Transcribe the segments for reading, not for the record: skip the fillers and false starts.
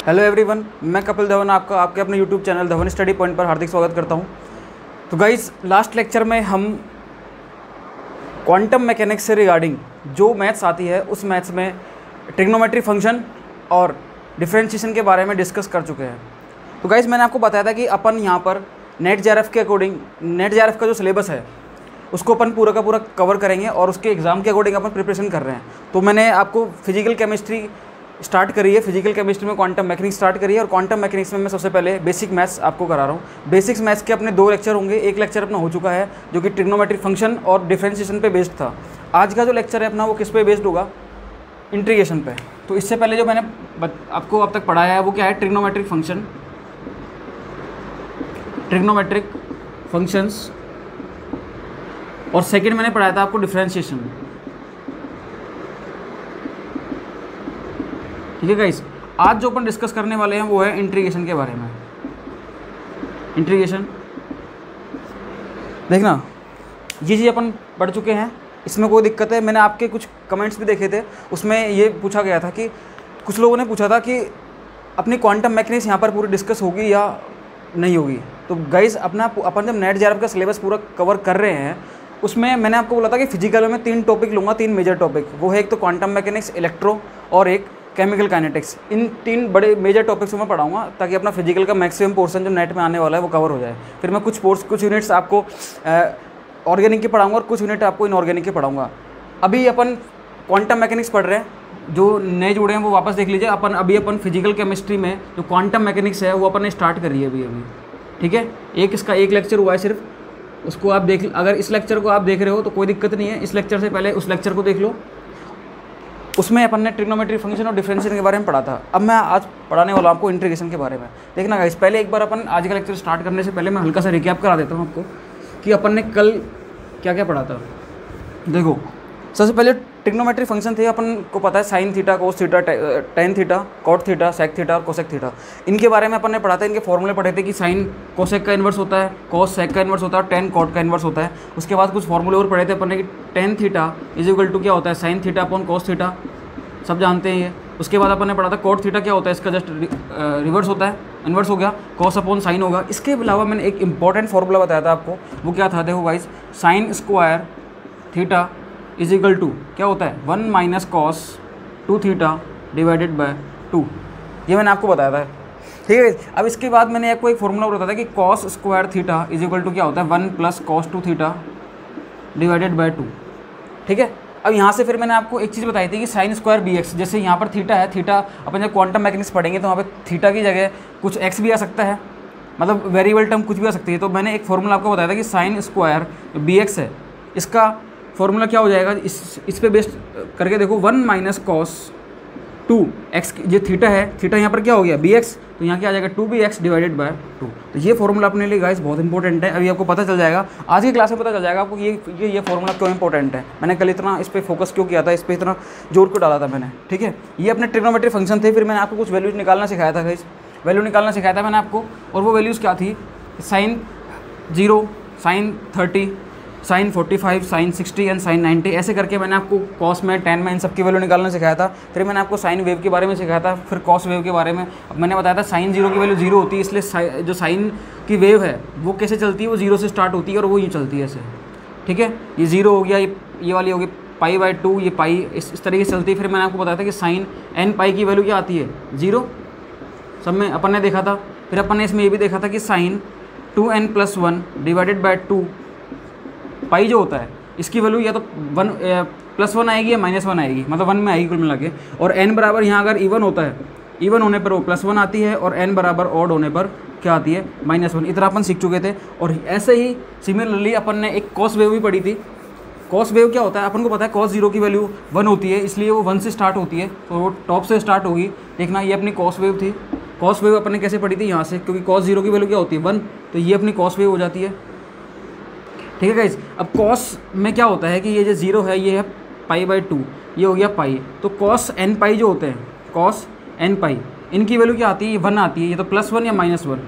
Hello everyone, मैं कपिल धवन आपका आपके अपने YouTube channel Dhawan study point पर हार्दिक स्वागत करता हूं। तो गाइस, लास्ट लेक्चर में हम क्वांटम मैकेनिक्स से रिगार्डिंग जो मैथ्स आती है उस मैथ्स में ट्रिग्नोमेट्री फंक्शन और डिफरेंशिएशन के बारे में डिस्कस कर चुके हैं। तो गाइस, मैंने आपको बताया था कि अपन यहाँ पर नेट जेआरएफ के अकॉर्डिंग नेट जेआरएफ का जो सिलेबस है उसको अपन पूरा का पूरा कवर करेंगे और उसके एग्ज़ाम के अकॉर्डिंग अपन प्रिपरेशन कर रहे हैं। तो मैंने आपको फिजिकल केमिस्ट्री स्टार्ट करी है, फिजिकल केमिस्ट्री में क्वांटम मैकेनिक्स स्टार्ट करी है और क्वांटम मैकेनिक्स में मैं सबसे पहले बेसिक मैथ्स आपको करा रहा हूँ। बेसिक्स मैथ्स के अपने 2 लेक्चर होंगे। एक लेक्चर अपना हो चुका है जो कि ट्रिग्नोमेट्री फंक्शन और डिफरेंशिएशन पे बेस्ड था। आज का जो लेक्चर है अपना वो किस पे बेस्ड होगा? इंटीग्रेशन पे। तो इससे पहले जो मैंने आपको अब तक पढ़ाया है वो क्या है? ट्रिग्नोमेट्रिक फंक्शन, ट्रिग्नोमेट्रिक फंक्शंस, और सेकेंड मैंने पढ़ाया था आपको डिफरेंशिएशन। ठीक है गाइस, आज जो अपन डिस्कस करने वाले हैं वो है इंटीग्रेशन के बारे में। इंटीग्रेशन देखना, ये चीज़ अपन पढ़ चुके हैं, इसमें कोई दिक्कत है? मैंने आपके कुछ कमेंट्स भी देखे थे, उसमें ये पूछा गया था कि कुछ लोगों ने पूछा था कि अपनी क्वांटम मैकेनिक्स यहाँ पर पूरी डिस्कस होगी या नहीं होगी। तो गाइस, अपन जब नेट जेआरएफ का सिलेबस पूरा कवर कर रहे हैं उसमें मैंने आपको बोला था कि फिजिकल में 3 टॉपिक लूँगा, 3 मेजर टॉपिक। वो है एक तो क्वांटम मैकेनिक्स, इलेक्ट्रो और एक केमिकल काइनेटिक्स। इन 3 बड़े मेजर टॉपिक्स को मैं पढ़ाऊंगा ताकि अपना फिजिकल का मैक्सिमम पोर्शन जो नेट में आने वाला है वो कवर हो जाए। फिर मैं कुछ यूनिट्स आपको ऑर्गेनिक के पढ़ाऊंगा और कुछ यूनिट आपको इनऑर्गेनिक के पढ़ाऊंगा। अभी अपन क्वांटम मैकेनिक्स पढ़ रहे हैं, जो नए जुड़े हैं वो वापस देख लीजिए। अपन फिजिकल केमिस्ट्री में जो क्वांटम मैकेनिक्स है वो अपन ने स्टार्ट करी है अभी। ठीक है, इसका एक लेक्चर हुआ है सिर्फ, उसको आप देख, अगर इस लेक्चर को आप देख रहे हो तो कोई दिक्कत नहीं है। इस लेक्चर से पहले उस लेक्चर को देख लो, उसमें अपन ने ट्रिग्नोमेट्री फंक्शन और डिफरेंशिएशन के बारे में पढ़ा था। अब मैं आज पढ़ाने वाला हूँ आपको इंटीग्रेशन के बारे में। देखना गाइस, पहले एक बार अपन आज का लेक्चर स्टार्ट करने से पहले मैं हल्का सा रिकैप करा देता हूँ आपको कि अपन ने कल क्या क्या पढ़ा था। देखो, सबसे पहले ट्रिग्नोमेट्री फंक्शन थे, अपन को पता है sine theta, cos theta, tan theta, cot theta, sec theta और कोसेक थीटा। इनके बारे में अपन ने पढ़ा था, इनके फॉर्मूले पढ़े थे कि साइन कोसेक का इन्वर्स होता है, कोस सेक का इन्वर्स होता है, टेन कॉट का इन्वर्स होता है। उसके बाद कुछ फॉर्मूले और पढ़े थे अपन ने कि tan theta is equal to क्या होता है? Sine theta upon cos theta, सब जानते हैं ये। उसके बाद अपन ने पढ़ा था कॉट थीटा क्या होता है, इसका जस्ट रिवर्स होता है, इन्वर्स हो गया, कॉस अपॉन साइन होगा। इसके अलावा मैंने एक इंपॉर्टेंट फॉर्मूला बताया था आपको, वो क्या था? देखो guys, sine square theta is equal to क्या होता है? 1 minus cos 2 theta divided by 2। ये मैंने आपको बताया था। ठीक है, अब इसके बाद मैंने आपको एक फॉर्मूला बताया था कि cos square theta is equal to क्या होता है? 1 plus cos 2 theta divided by 2। ठीक है, अब यहाँ से फिर मैंने आपको एक चीज़ बताई थी कि साइन स्क्वायर बी एक्स, जैसे यहाँ पर थीटा है, थीटा अपन जब क्वांटम मैकेनिक्स पढ़ेंगे तो वहाँ पे थीटा की जगह कुछ एक्स भी आ सकता है, मतलब वेरिएबल टर्म कुछ भी आ सकती है। तो मैंने एक फॉर्मूला आपको बताया था कि साइन स्क्वायर बी एक्स है, इसका फॉर्मूला क्या हो जाएगा? इस पे बेस्ड करके देखो, 1 माइनस कॉस 2 एक्स, ये थीटा है, थीटा यहाँ पर क्या हो गया? बी एक्स, तो यहाँ क्या आ जाएगा? 2bx divided by 2। तो ये फॉर्मूला अपने लिए गाइस बहुत इंपॉर्टेंट है। अभी आपको पता चल जाएगा, आज की क्लास में पता चल जाएगा आपको ये फॉर्मूला क्यों इंपॉर्टेंट है। मैंने कल इतना इस पर फोकस क्यों किया था, इस पर इतना जोर क्यों डाला था मैंने। ठीक है, ये अपने ट्रिग्नोमेट्री फंक्शन थे। फिर मैंने आपको कुछ वैल्यूज निकालना सिखाया था गाइस, वैल्यू निकालना सिखाया था मैंने आपको, और वो वैल्यूज़ क्या थी? Sine 0, sine 30, sine 45, sine 60 and sine 90, ऐसे करके मैंने आपको कॉस में, टेन में इन सब की वैल्यू निकालना सिखाया था। फिर मैंने आपको साइन वेव के बारे में सिखाया था, फिर कॉस वेव के बारे में। अब मैंने बताया था साइन 0 की वैल्यू 0 होती है, इसलिए जो साइन की वेव है वो कैसे चलती है? वो 0 से स्टार्ट होती है और वो यूँ चलती है ऐसे। ठीक है, ये 0 हो गया, ये वाली होगी π/2, ये पाई इस तरीके से चलती है। फिर मैंने आपको बताया था कि साइन n पाई की वैल्यू क्या आती है? 0, सब में अपन ने देखा था। फिर अपन ने इसमें ये भी देखा था कि साइन 2n+1 डिवाइडेड बाय 2 पाई जो होता है, इसकी वैल्यू या तो +1 आएगी या -1 आएगी, मतलब 1 में आएगी कुल मिला के। और n बराबर यहाँ अगर इवन होता है, इवन होने पर वो +1 आती है, और n बराबर ऑड होने पर क्या आती है? -1। इतना अपन सीख चुके थे। और ऐसे ही सिमिलरली अपन ने एक कॉस वेव भी पढ़ी थी। कॉस वेव क्या होता है? अपन को पता है कॉस 0 की वैल्यू 1 होती है, इसलिए वो 1 से स्टार्ट होती है, तो वो टॉप से स्टार्ट होगी। देखना, ये अपनी कॉस वेव थी। कॉस वेव अपन ने कैसे पढ़ी थी? यहाँ से, क्योंकि कॉस 0 की वैल्यू क्या होती है? 1, तो ये अपनी कॉस वेव हो जाती है। ठीक है गाइस, अब कॉस में क्या होता है कि ये जो 0 है ये है π/2, ये हो गया पाई। तो कॉस n पाई जो होते हैं, कॉस n पाई, इनकी वैल्यू क्या आती है? 1 आती है, ये तो +1 या -1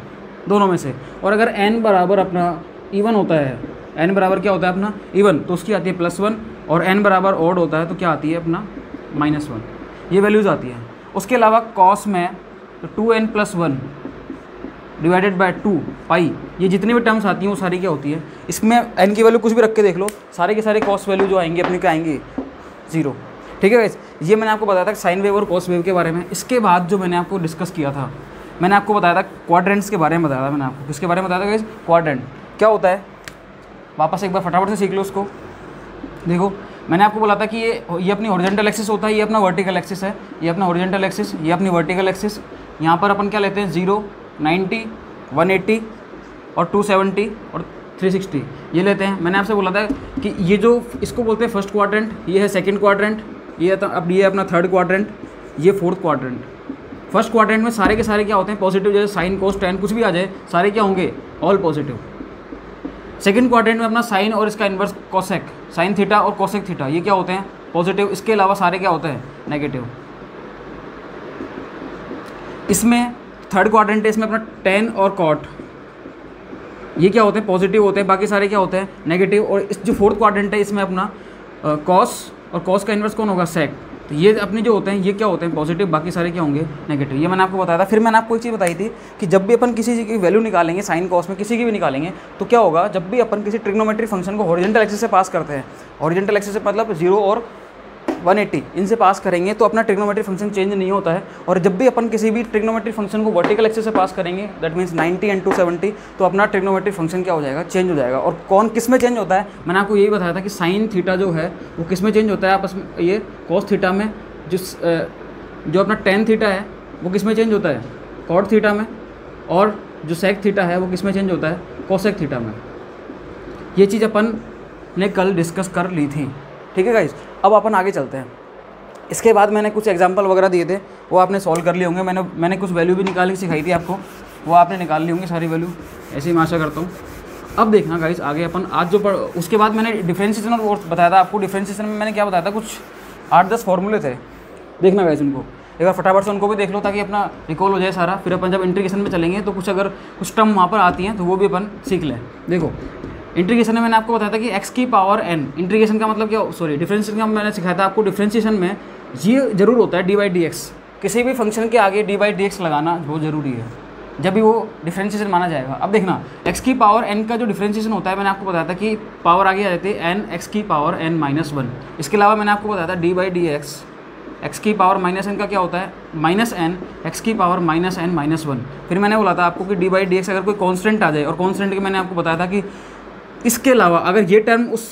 दोनों में से। और अगर n बराबर अपना इवन होता है, n बराबर क्या होता है अपना? इवन, तो उसकी आती है +1, और n बराबर ऑड होता है तो क्या आती है अपना? -1। ये वैल्यूज़ आती हैं। उसके अलावा कॉस में तो 2n+1 डिवाइडेड बाय 2 पाई, ये जितनी भी टर्म्स आती हैं वो सारी क्या होती है, इसमें n की वैल्यू कुछ भी रख के देख लो, सारे के सारे कॉस वैल्यू जो आएंगे अपने क्या आएंगे 0। ठीक है गाइस, ये मैंने आपको बताया था साइन वेव और कॉस वेव के बारे में। इसके बाद जो मैंने आपको डिस्कस किया था, मैंने आपको बताया था क्वाड्रेंट्स के बारे में बताया था मैंने आपको। किसके बारे में बताया था गाइस? क्वाड्रेंट क्या होता है, वापस एक बार फटाफट से सीख लो उसको। देखो मैंने आपको बोला था कि ये अपनी हॉरिजॉन्टल एक्सिस होता है, ये अपना वर्टिकल एक्सिस है, ये अपना हॉरिजॉन्टल एक्सिस, ये अपनी वर्टिकल एक्सिस। यहाँ पर अपन क्या लेते हैं 0, 90, 180 और 270 और 360 ये लेते हैं। मैंने आपसे बोला था कि ये जो इसको बोलते हैं फर्स्ट क्वाड्रेंट, ये है सेकंड क्वाड्रेंट, अब ये अपना थर्ड क्वाड्रेंट, ये फोर्थ क्वाड्रेंट। फर्स्ट क्वाड्रेंट में सारे के सारे क्या होते हैं पॉजिटिव, जैसे साइन कोस टेन कुछ भी आ जाए सारे क्या होंगे ऑल पॉजिटिव। सेकंड क्वाड्रेंट में अपना साइन और इसका इन्वर्स कोसेक, साइन थीटा और कोसेक थीटा ये क्या होते हैं पॉजिटिव, इसके अलावा सारे क्या होते हैं नेगेटिव। इसमें थर्ड क्वाड्रेंट है, इसमें अपना टेन और कॉट ये क्या होते हैं पॉजिटिव होते हैं, बाकी सारे क्या होते हैं नेगेटिव। और इस जो फोर्थ क्वाड्रेंट है इसमें अपना कॉस और कॉस का इन्वर्स कौन होगा सेक, तो ये अपने जो होते हैं ये क्या होते हैं पॉजिटिव, बाकी सारे क्या होंगे नेगेटिव। ये मैंने आपको बताया था। फिर मैंने आपको एक चीज़ बताई थी कि जब भी अपन किसी चीज़ की वैल्यू निकालेंगे साइन कॉस में किसी की भी निकालेंगे तो क्या होगा, जब भी अपन किसी ट्रिग्नोमेट्रिक फंक्शन को हॉरिजॉन्टल एक्सिस से पास करते हैं, हॉरिजॉन्टल एक्सिस से मतलब 0 और 180 इनसे पास करेंगे तो अपना ट्रिग्नोमेट्रिक फंक्शन चेंज नहीं होता है। और जब भी अपन किसी भी ट्रिग्नोमेट्रिक फंक्शन को वर्टिकल एक्सिस से पास करेंगे दैट मीन्स 90 एंड 270 तो अपना ट्रिग्नोमेट्रिक फंक्शन क्या हो जाएगा चेंज हो जाएगा। और कौन किस में चेंज होता है, मैंने आपको यही बताया था कि साइन थीटा जो है वो किस में चेंज होता है आपस में, ये कॉस थीटा में, जो अपना टेन थीटा है वो किस में चेंज होता है कॉट थीटा में, और जो सेक थीटा है वो किस में चेंज होता है कोसेक थीटा में। ये चीज़ अपन ने कल डिस्कस कर ली थी। ठीक है गाइस, अब अपन आगे चलते हैं। इसके बाद मैंने कुछ एग्जांपल वगैरह दिए थे वो आपने सॉल्व कर लिए होंगे। मैंने कुछ वैल्यू भी निकाल के सिखाई थी आपको, वो आपने निकाल ली होंगी सारी वैल्यू, ऐसे ही मैं आशा करता हूँ। अब देखना गाइस आगे अपन आज जो उसके बाद मैंने डिफ्रेंशिएशन और बताया था आपको। डिफ्रेंशिएशन में मैंने क्या बताया था, कुछ 8-10 फॉर्मूले थे, देखना गाइस उनको एक बार फटाफट से उनको भी देख लो ताकि अपना रिकॉल हो जाए सारा। फिर अपन जब इंटीग्रेशन में चलेंगे तो कुछ अगर कुछ टर्म वहाँ पर आती हैं तो वो भी अपन सीख लें। देखो इंटीग्रेशन में मैंने आपको बताया था कि x की पावर n, इंटीग्रेशन का मतलब क्या, सॉरी डिफरेंशिएशन का मैंने सिखाया था आपको। डिफरेंशिएशन में ये जरूर होता है d/dx, किसी भी फंक्शन के आगे d/dx लगाना बहुत ज़रूरी है जब भी वो डिफरेंशिएशन माना जाएगा। अब देखना x की पावर n का जो डिफरेंशिएशन होता है मैंने आपको बताया था कि पावर आगे आ जाती है n x की पावर n-1। इसके अलावा मैंने आपको बताया था d/dx x की पावर -n का क्या होता है -n x की पावर -n-1। फिर मैंने बोला था आपको कि d/dx अगर कोई कांस्टेंट आ जाए, और कांस्टेंट के मैंने आपको बताया था कि इसके अलावा अगर ये टर्म उस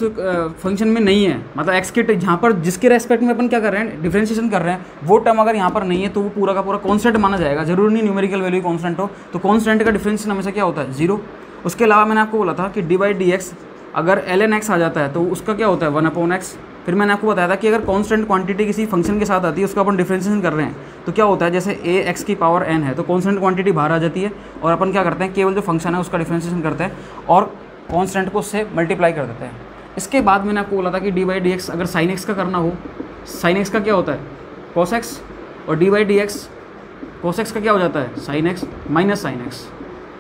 फंक्शन में नहीं है, मतलब x के जहाँ पर जिसके रेस्पेक्ट में अपन क्या कर रहे हैं डिफरेंशिएशन कर रहे हैं, वो टर्म अगर यहाँ पर नहीं है तो वो पूरा का पूरा कांस्टेंट माना जाएगा। जरूरी नहीं न्यूमेरिकल वैल्यू कांस्टेंट हो, तो कांस्टेंट का डिफरेंशिएशन हमेशा क्या होता है 0। उसके अलावा मैंने आपको बोला था कि d/dx अगर ln x आ जाता है तो उसका क्या होता है 1/x। फिर मैंने आपको बताया था कि अगर कांस्टेंट क्वांटिटी किसी फंक्शन के साथ आती है उसका अपन डिफरेंशिएशन कर रहे हैं तो क्या होता है, जैसे a x की पावर n है तो कांस्टेंट क्वांटिटी बाहर आ जाती है और अपन क्या करते हैं केवल जो फंक्शन है उसका डिफरेंशिएशन करते हैं और कांस्टेंट को उससे मल्टीप्लाई कर देते हैं। इसके बाद मैंने आपको बोला था कि d/dx अगर sin x का करना हो, sin x का क्या होता है cos x, और d/dx cos x का क्या हो जाता है sin x minus sin x।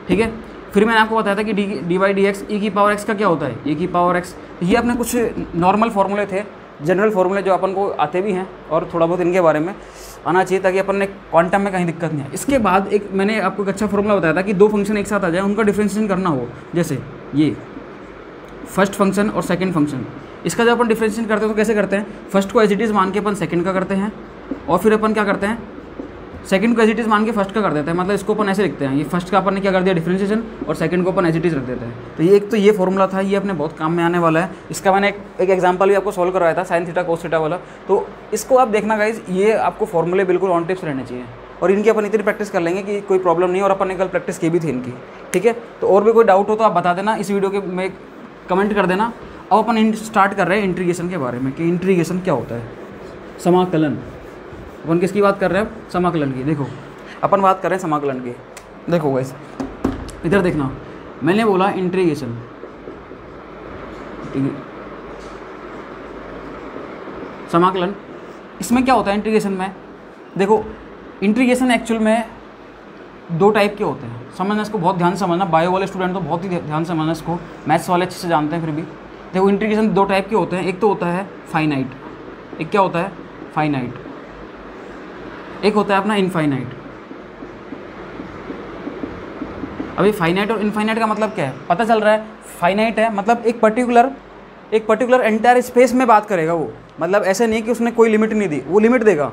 ठीक है, फिर मैंने आपको बताया था कि d/dx e की पावर x का क्या होता है e की पावर x। ये अपने कुछ नॉर्मल फार्मूले थे, जनरल फार्मूले जो अपन को आते भी हैं और थोड़ा बहुत इनके बारे में आना चाहिए ताकि अपन ने क्वांटम में कहीं दिक्कत नहीं है। इसके बाद एक मैंने आपको एक अच्छा फार्मूला बताया था कि दो फंक्शन एक साथ आ जाए उनका डिफरेंशिएशन करना हो, जैसे ये फर्स्ट फंक्शन और सेकंड फंक्शन। इसका जब अपन डिफरेंशिएशन करते हैं तो कैसे करते हैं, फर्स्ट को एज इट इज़ मान के अपन सेकंड का करते हैं और फिर अपन क्या करते हैं सेकंड को एज इट इज़ मान के फर्स्ट का कर देते हैं। मतलब इसको अपन ऐसे लिखते हैं, ये फर्स्ट का अपन ने क्या कर दिया डिफरेंशिएशन और सेकंड को अपन एज इट इज़ रख देते हैं। तो ये एक तो ये फॉर्मूला था, ये अपने बहुत काम में आने वाला है। इसका मैंने एक एग्जांपल भी आपको सॉल्व करवाया था साइन थीटा कोस थीटा वाला, तो इसको आप देखना गाइज, ये आपको फॉर्मूले बिल्कुल ऑन टिप्स रहने चाहिए और इनकी अपन इतनी प्रैक्टिस कर लेंगे कि कोई प्रॉब्लम नहीं। और अपन ने कल प्रैक्टिस की भी थी इनकी। ठीक है, तो और भी कोई डाउट हो तो आप बता देना, इस वीडियो के में कमेंट कर देना। अब अपन स्टार्ट कर रहे हैं इंटीग्रेशन के बारे में कि इंटीग्रेशन क्या होता है। समाकलन, अपन किसकी बात कर रहे हैं, समाकलन की। देखो अपन बात कर रहे हैं समाकलन की। देखो गाइस इधर देखना, मैंने बोला इंटीग्रेशन, समाकलन, इसमें क्या होता है इंटीग्रेशन में। देखो इंटीग्रेशन एक्चुअल में दो टाइप के होते हैं, समझना इसको, बहुत ध्यान से समझना। बायो वाले स्टूडेंट तो बहुत ही ध्यान से समझना इसको, मैथ्स वाले अच्छे से जानते हैं फिर भी। देखो इंटीग्रेशन दो टाइप के होते हैं, एक तो होता है फाइनाइट, एक क्या होता है फाइनाइट, एक होता है अपना इनफाइनाइट। अभी फाइनाइट और इनफाइनाइट का मतलब क्या है पता चल रहा है। फाइनाइट है मतलब एक पर्टिकुलर एंटायर स्पेस में बात करेगा वो, मतलब ऐसे नहीं कि उसने कोई लिमिट नहीं दी, वो लिमिट देगा,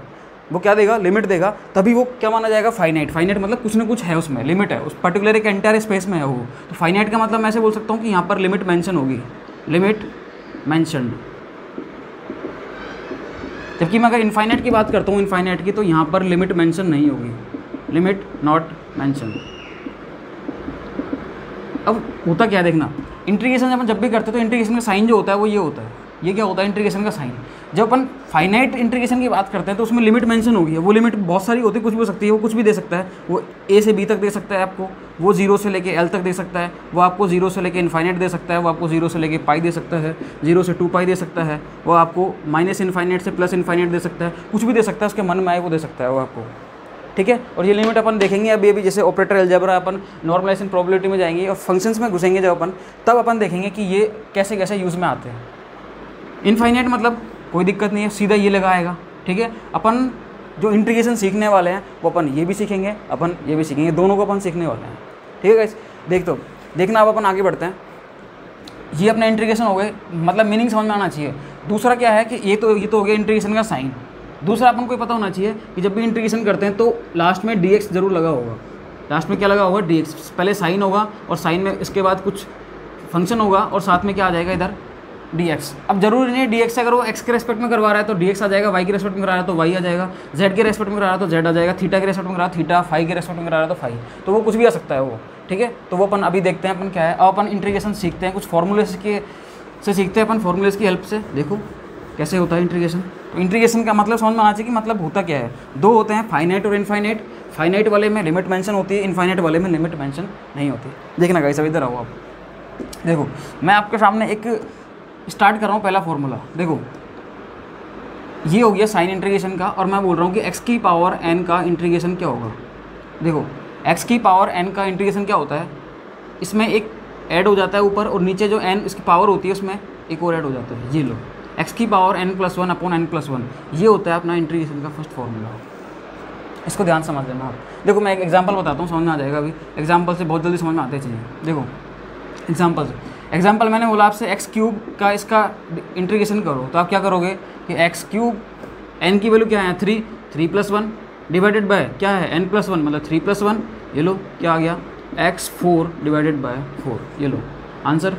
वो क्या देगा, लिमिट देगा, तभी वो क्या माना जाएगा, फाइनाइट। फाइनाइट मतलब कुछ ना कुछ है उसमें, लिमिट है, उस पर्टिकुलर एक एंटायर स्पेस में है वो। तो फाइनाइट का मतलब मैं ऐसे बोल सकता हूँ कि यहाँ पर लिमिट मेंशन होगी, लिमिट मेंशनड। जबकि मैं अगर इनफाइनाइट की बात करता हूँ, इनफाइनाइट की, तो यहाँ पर लिमिट मेंशन नहीं होगी, लिमिट नॉट मेंशन। अब होता क्या है देखना, इंटीग्रेशन जब भी करते हैं तो इंटीग्रेशन का साइन जो होता है वो ये होता है, ये क्या होता है, इंटीग्रेशन का साइन। जब अपन फाइनाइट इंटीग्रेशन की बात करते हैं तो उसमें लिमिट मेंशन होगी, वो लिमिट बहुत सारी होती है, कुछ भी हो सकती है, वो कुछ भी दे सकता है, वो ए से बी तक दे सकता है आपको, वो 0 से लेके एल तक दे सकता है, वो आपको 0 से लेके इनफाइनाइट दे सकता है, वो आपको 0 से लेके पाई दे सकता है, 0 से 2 पाई दे सकता है, वो आपको माइनस इनफाइनाइट से प्लस इनफाइनाइट दे सकता है, कुछ भी दे सकता है, उसके मन में आए वो दे सकता है वो आपको, ठीक है। और ये लिमिट अपन देखेंगे अभी जैसे ऑपरेटर अलजेब्रा, अपन नॉर्मलाइजेशन प्रोबेबिलिटी में जाएंगे और फंक्शंस में घुसेंगे जब अपन, तब अपन देखेंगे कि ये कैसे कैसे यूज़ में आते हैं। इनफाइनाइट मतलब कोई दिक्कत नहीं है, सीधा ये लगाएगा, ठीक है। अपन जो इंटीग्रेशन सीखने वाले हैं वो अपन ये भी सीखेंगे, अपन ये भी सीखेंगे, दोनों को अपन सीखने वाले हैं, ठीक है गाइस। देखना अब अपन आगे बढ़ते हैं। ये अपना इंटीग्रेशन हो गए, मतलब मीनिंग समझ में आना चाहिए। दूसरा क्या है कि ये तो हो गया इंटीग्रेशन का साइन। दूसरा अपन को पता होना चाहिए कि जब भी इंटीग्रेशन करते हैं तो लास्ट में dx जरूर लगा होगा। लास्ट में क्या लगा होगा, dx। पहले साइन होगा और साइन में इसके बाद कुछ फंक्शन होगा और साथ में क्या आ जाएगा इधर, dx। अब जरूरी नहीं है dx अगर वो x के रेस्पेक्ट में करवा रहा है तो dx आ जाएगा, y के रेस्पेक्ट में करा रहा है तो y आ जाएगा, z के रेस्पेक्ट में करा रहा है तो z आ जाएगा, थीटा के रेस्पेक्ट में करा रहा है थीटा, फाई के रेस्पेक्ट में करा रहा है तो फाई, तो वो कुछ भी आ सकता है वो, ठीक है। तो वो अपन अभी देखते हैं अपन क्या है। अब अपन इंटीग्रेशन सीखते हैं, कुछ फॉर्मूलेस के से सीखते हैं अपन, फॉर्मूलेस की हेल्प से। देखो कैसे होता है इंटीग्रेशन। तो इंटीग्रेशन का मतलब समझ में आना चाहिए कि मतलब होता क्या है। दो होते हैं, फाइनाइट और इनफाइनाइट। फाइनाइट वाले में लिमिट मेंशन होती है, इनफाइनाइट वाले में लिमिट मेंशन नहीं होती। देखना गाइस, अब इधर आओ आप। देखो मैं आपके सामने एक स्टार्ट कर रहा हूँ पहला फॉर्मूला। देखो ये हो गया साइन इंटीग्रेशन का, और मैं बोल रहा हूँ कि x की पावर n का इंटीग्रेशन क्या होगा। देखो x की पावर n का इंटीग्रेशन क्या होता है, इसमें एक ऐड हो जाता है ऊपर, और नीचे जो n इसकी पावर होती है उसमें एक और ऐड हो जाता है। ये लो, x की पावर n+1 अपॉन n+1, ये होता है अपना इंटीग्रेशन का फर्स्ट फॉर्मूला। इसको ध्यान समझ लेना आप। देखो मैं एक एग्जांपल बताता हूँ, समझ में आ जाएगा। अभी एग्जांपल से बहुत जल्दी समझ में आते चाहिए। देखो एग्जांपल मैंने बोला आपसे x³ का इसका इंटीग्रेशन करो, तो आप क्या करोगे कि x³ n की वैल्यू क्या है 3+1 डिवाइडेड बाय क्या है n+1 मतलब 3+1, ये लो क्या आ गया x4 डिवाइडेड बाय 4, ये लो आंसर,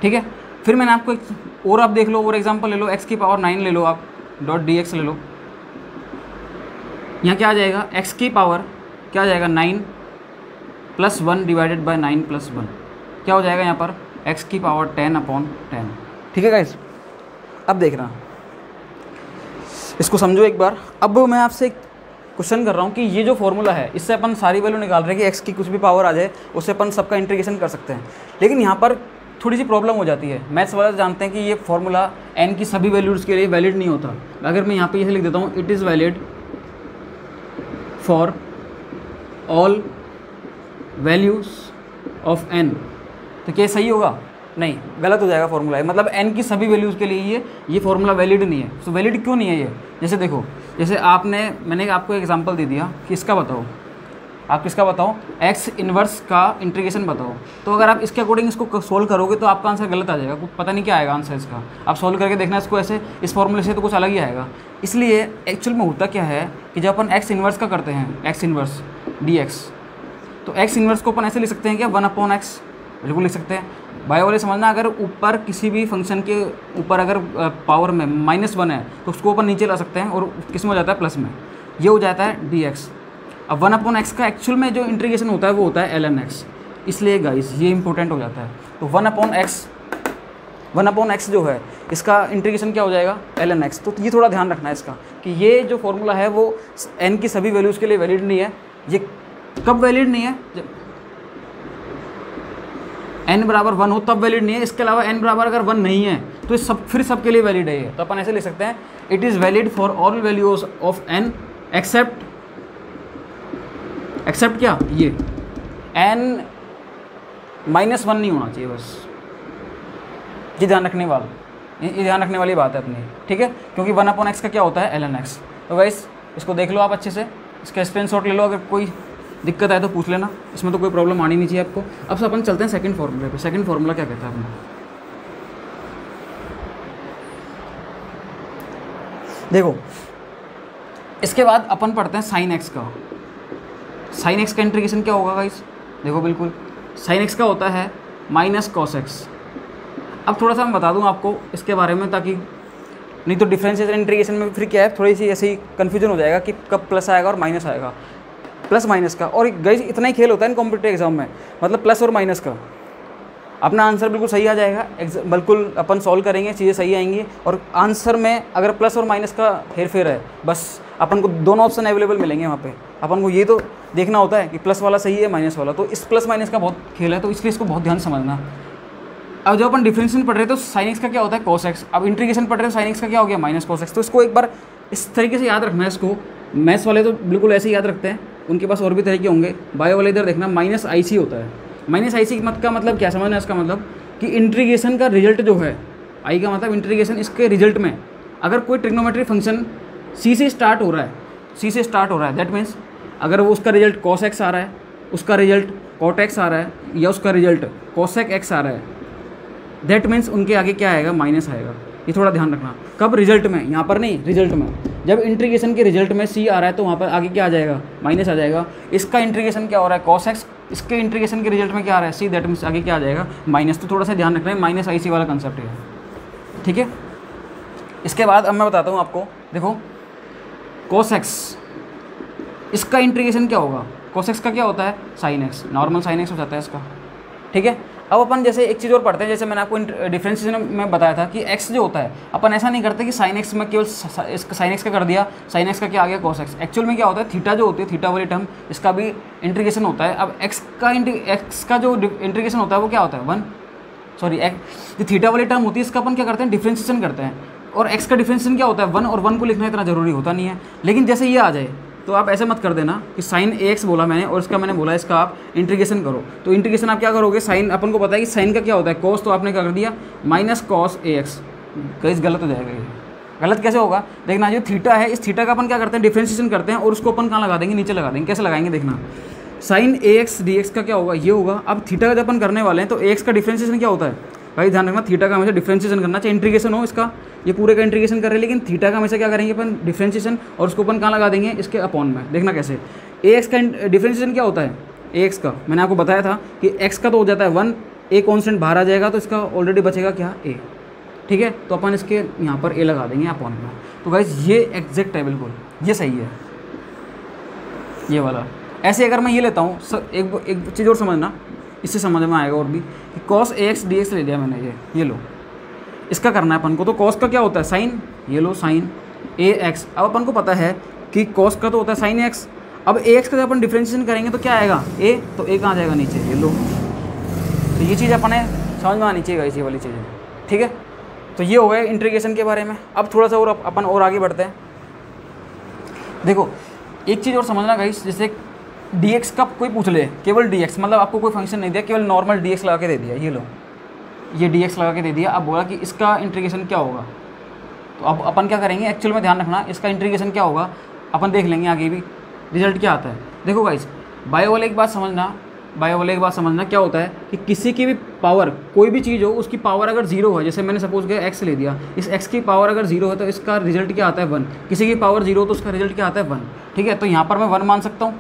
ठीक है। फिर मैंने आपको एक और आप देख लो, और एग्जांपल ले लो, x की पावर 9 ले लो आप, डॉट dx ले लो। यहाँ क्या आ जाएगा, x की पावर क्या आ जाएगा 9+1 डिवाइडेड बाय 9+1, क्या हो जाएगा यहाँ पर x की पावर 10/10, ठीक है गाइस। अब देखना, इसको समझो एक बार। अब मैं आपसे एक क्वेश्चन कर रहा हूँ कि ये जो फॉर्मूला है, इससे अपन सारी वैल्यू निकाल रहे हैं कि x की कुछ भी पावर आ जाए उससे अपन सबका इंटीग्रेशन कर सकते हैं। लेकिन यहाँ पर थोड़ी सी प्रॉब्लम हो जाती है। मैथ्स वाले जानते हैं कि ये फॉर्मूला n की सभी वैल्यूज़ के लिए वैलिड नहीं होता। अगर मैं यहाँ पे लिख देता हूँ, it is valid for all values of n, तो क्या सही होगा? नहीं, गलत हो जाएगा फॉर्मूला। मतलब n की सभी वैल्यूज़ के लिए ये फॉर्मूला वैलिड नहीं है। तो वैलिड क्यों नहीं है ये? जैसे देखो, जैसे मैंने आपको एग्जांपल दे दिया कि इसका बताओ, आप किसका बताओ, x इन्वर्स का इंटीग्रेशन बताओ। तो अगर आप इसके अकॉर्डिंग इसको सोल्व करोगे तो आपका आंसर गलत आ जाएगा, कुछ पता नहीं क्या आएगा आंसर इसका। आप सोल्व करके देखना इसको, ऐसे इस फॉर्मूले से तो कुछ अलग ही आएगा। इसलिए एक्चुअल में होता क्या है कि जब अपन x इन्वर्स का करते हैं, x इन्वर्स dx, तो x इन्वर्स को अपन ऐसे लिख सकते हैं क्या, 1/x, बिल्कुल लिख सकते हैं। बाय वाले समझना, अगर ऊपर किसी भी फंक्शन के ऊपर अगर पावर में -1 है तो उसको अपन नीचे ला सकते हैं और किस में हो जाता है, प्लस में, ये हो जाता है dx। अब 1/x का एक्चुअल में जो इंटीग्रेशन होता है वो होता है ln(x), इसलिए गाइस ये इंपॉर्टेंट हो जाता है। तो 1/x जो है इसका इंटीग्रेशन क्या हो जाएगा, ln(x). तो ये थोड़ा ध्यान रखना है इसका कि ये जो फॉर्मूला है वो n की सभी वैल्यूज़ के लिए वैलिड नहीं है। ये कब वैलिड नहीं है, जब n बराबर 1 हो तब वैलिड नहीं है। इसके अलावा n बराबर अगर 1 नहीं है तो फिर सब के लिए वैलिड है ये। तो अपन ऐसे लिख सकते हैं, it is valid for all values of n except क्या, ये n -1 नहीं होना चाहिए, बस ये ध्यान रखने वाली बात है अपनी, ठीक है। क्योंकि 1/x का क्या होता है, ln(x). तो गाइस इसको देख लो आप अच्छे से, इसका स्क्रीनशॉट ले लो अगर कोई दिक्कत आए तो पूछ लेना, इसमें तो कोई प्रॉब्लम आनी नहीं चाहिए आपको। अब से अपन चलते हैं सेकंड फॉर्मूले पे। सेकंड फॉर्मूला क्या कहता है अपना, देखो इसके बाद अपन पढ़ते हैं साइन एक्स का। साइन एक्स का इंटीग्रेशन क्या होगा गाइस, देखो बिल्कुल साइन एक्स का होता है माइनस कॉस एक्स। अब थोड़ा सा मैं बता दूं आपको इसके बारे में, ताकि नहीं तो डिफरेंशिएशन इंटीग्रेशन में फिर क्या है, थोड़ी सी ऐसे ही कन्फ्यूजन हो जाएगा कि कब प्लस आएगा और माइनस आएगा, प्लस माइनस का। और गाइस इतना ही खेल होता है कॉम्पिटिटिव एग्जाम में, मतलब प्लस और माइनस का। अपना आंसर बिल्कुल सही आ जाएगा, बिल्कुल अपन सॉल्व करेंगे, चीज़ें सही आएंगी। और आंसर में अगर प्लस और माइनस का हेर फेर है, बस अपन को दोनों ऑप्शन अवेलेबल मिलेंगे वहाँ पे। अपन को ये तो देखना होता है कि प्लस वाला सही है माइनस वाला, तो इस प्लस माइनस का बहुत खेल है, तो इसलिए इसको बहुत ध्यान से समझना। अब जब अपन डिफरेंशिएशन पढ़ रहे थे तो साइन एक्स का क्या होता है कॉस एक्स, अब इंटीग्रेशन पढ़ रहे हैं साइन एक्स का क्या हो गया माइनस कॉस एक्स। तो इसको एक बार इस तरीके से याद रखना है। इसको मैथ्स वाले तो बिल्कुल ऐसे ही याद रखते हैं, उनके पास और भी तरीके होंगे। बायो वाले इधर देखना माइनस आई सी होता है। माइनस आई सी का मतलब क्या समझना है, इसका मतलब कि इंटीग्रेशन का रिजल्ट जो है, आई का मतलब इंटीग्रेशन, इसके रिजल्ट में अगर कोई ट्रिग्नोमेट्री फंक्शन सी से स्टार्ट हो रहा है, सी से स्टार्ट हो रहा है, दैट मीन्स अगर वो उसका रिजल्ट कॉस एक्स आ रहा है, उसका रिजल्ट कॉट एक्स आ रहा है, या उसका रिजल्ट कॉसेक एक्स आ रहा है, दैट मीन्स उनके आगे क्या आएगा माइनस आएगा। ये थोड़ा ध्यान रखना। कब रिजल्ट में, यहाँ पर नहीं, रिजल्ट में। जब इंटीग्रेशन के रिजल्ट में सी आ रहा है तो वहाँ पर आगे क्या आ जाएगा माइनस आ जाएगा। इसका इंटीग्रेशन क्या हो रहा है कॉस एक्स, इसके इंटीग्रेशन के रिजल्ट में क्या आ रहा है सी, दैट मीन्स आगे क्या आ जाएगा माइनस। तो थोड़ा सा ध्यान रखना है, माइनस आई सी वाला कंसेप्ट है, ठीक है। इसके बाद अब मैं बताता हूँ आपको, देखो कॉस एक्स, इसका इंटीग्रेशन क्या होगा, कॉस एक्स का क्या होता है sine x, normal sine x हो जाता है इसका, ठीक है। अब अपन जैसे एक चीज़ और पढ़ते हैं, जैसे मैंने आपको डिफरेंशिएशन में बताया था कि x जो होता है, अपन ऐसा नहीं करते कि साइन एक्स में केवल साइन एक्स का कर दिया, साइन एक्स का क्या आ गया कॉस एक्स। एक्चुअल में क्या होता है, थीटा जो होती है, थीटा वाली टर्म, इसका भी इंटीग्रेशन होता है। अब x का जो इंटीग्रेशन होता है वो क्या होता है 1, सॉरी जो थीटा वाली टर्म होती है इसका अपन क्या करते हैं डिफरेंशिएशन करते हैं। और x का डिफरेंशिएशन क्या होता है 1, और 1 को लिखना इतना जरूरी होता नहीं है। लेकिन जैसे ये आ जाए तो आप ऐसे मत कर देना कि साइन ए एक्स बोला मैंने और इसका मैंने बोला इसका आप इंटीग्रेशन करो। तो इंटीग्रेशन आप क्या करोगे, साइन अपन को पता है कि साइन का क्या होता है कॉस, तो आपने क्या कर दिया माइनस कॉस ए एक्स। कहीं गलत हो जाएगा ये, गलत कैसे होगा देखना। जो थीटा है, इस थीटा का अपन क्या करते हैं डिफरेंशिएशन करते हैं, और उसको अपन कहाँ लगा देंगे नीचे लगा देंगे। कैसे लगाएंगे देखना, साइन ए एक्स डी एक्स का क्या होगा ये होगा। अब थीटा का जब अपन करने वाले हैं तो ए एक्स का डिफरेंशिएशन क्या होता है भाई, ध्यान रखना थीटा का हमेशा डिफरेंशिएशन करना, चाहे इंटीग्रेशन हो इसका, ये पूरे का इंटीग्रेशन कर रहे हैं, लेकिन थीटा का हमेशा क्या करेंगे अपन डिफरेंशिएशन, और उसको अपन कहाँ लगा देंगे इसके अपॉन में। देखना कैसे, ए एक्स का डिफरेंशिएशन क्या होता है ए एक्स का, मैंने आपको बताया था कि एक्स का तो हो जाता है 1, ए कॉन्स्टेंट बाहर आ जाएगा तो इसका ऑलरेडी बचेगा क्या ए, ठीक है। तो अपन इसके यहाँ पर ए लगा देंगे अपॉन में। तो गाइस ये एग्जैक्ट है, बिल्कुल ये सही है ये वाला। ऐसे अगर मैं ये लेता हूँ, एक चीज़ और समझना, इससे समझ में आएगा और भी कि cos A x D x ले लिया मैंने, ये लो, इसका करना है अपन को। तो कॉस का क्या होता है साइन, ये लो साइन ए एक्स। अब अपन को पता है कि कॉस का तो होता है साइन एक्स। अब ए एक्स का जब अपन डिफरेंशिएशन करेंगे तो क्या आएगा ए, तो ए कहाँ जाएगा नीचे, ये लो। तो ये चीज़ अपने समझ में आनी चाहिए इसी वाली चीज़ें, ठीक है। तो ये हो गया इंटीग्रेशन के बारे में। अब थोड़ा सा और अपन और आगे बढ़ते हैं। देखो एक चीज़ और समझना गाइस, जैसे dx का कोई पूछ ले, केवल dx, मतलब आपको कोई फंक्शन नहीं दिया, केवल नॉर्मल dx लगा के दे दिया, ये लो ये dx लगा के दे दिया। अब बोला कि इसका इंटीग्रेशन क्या होगा, तो अब अपन क्या करेंगे एक्चुअल में ध्यान रखना, इसका इंटीग्रेशन क्या होगा अपन देख लेंगे आगे भी रिजल्ट क्या आता है। देखो गाइस बायो वाले एक बात समझना, क्या होता है कि किसी की भी पावर, कोई भी चीज़ हो उसकी पावर अगर 0 है, जैसे मैंने सपोज किया x ले दिया, इस x की पावर अगर 0 है तो इसका रिजल्ट क्या आता है 1। किसी की पावर 0 तो उसका रिजल्ट क्या आता है 1, ठीक है। तो यहाँ पर मैं 1 मान सकता हूँ,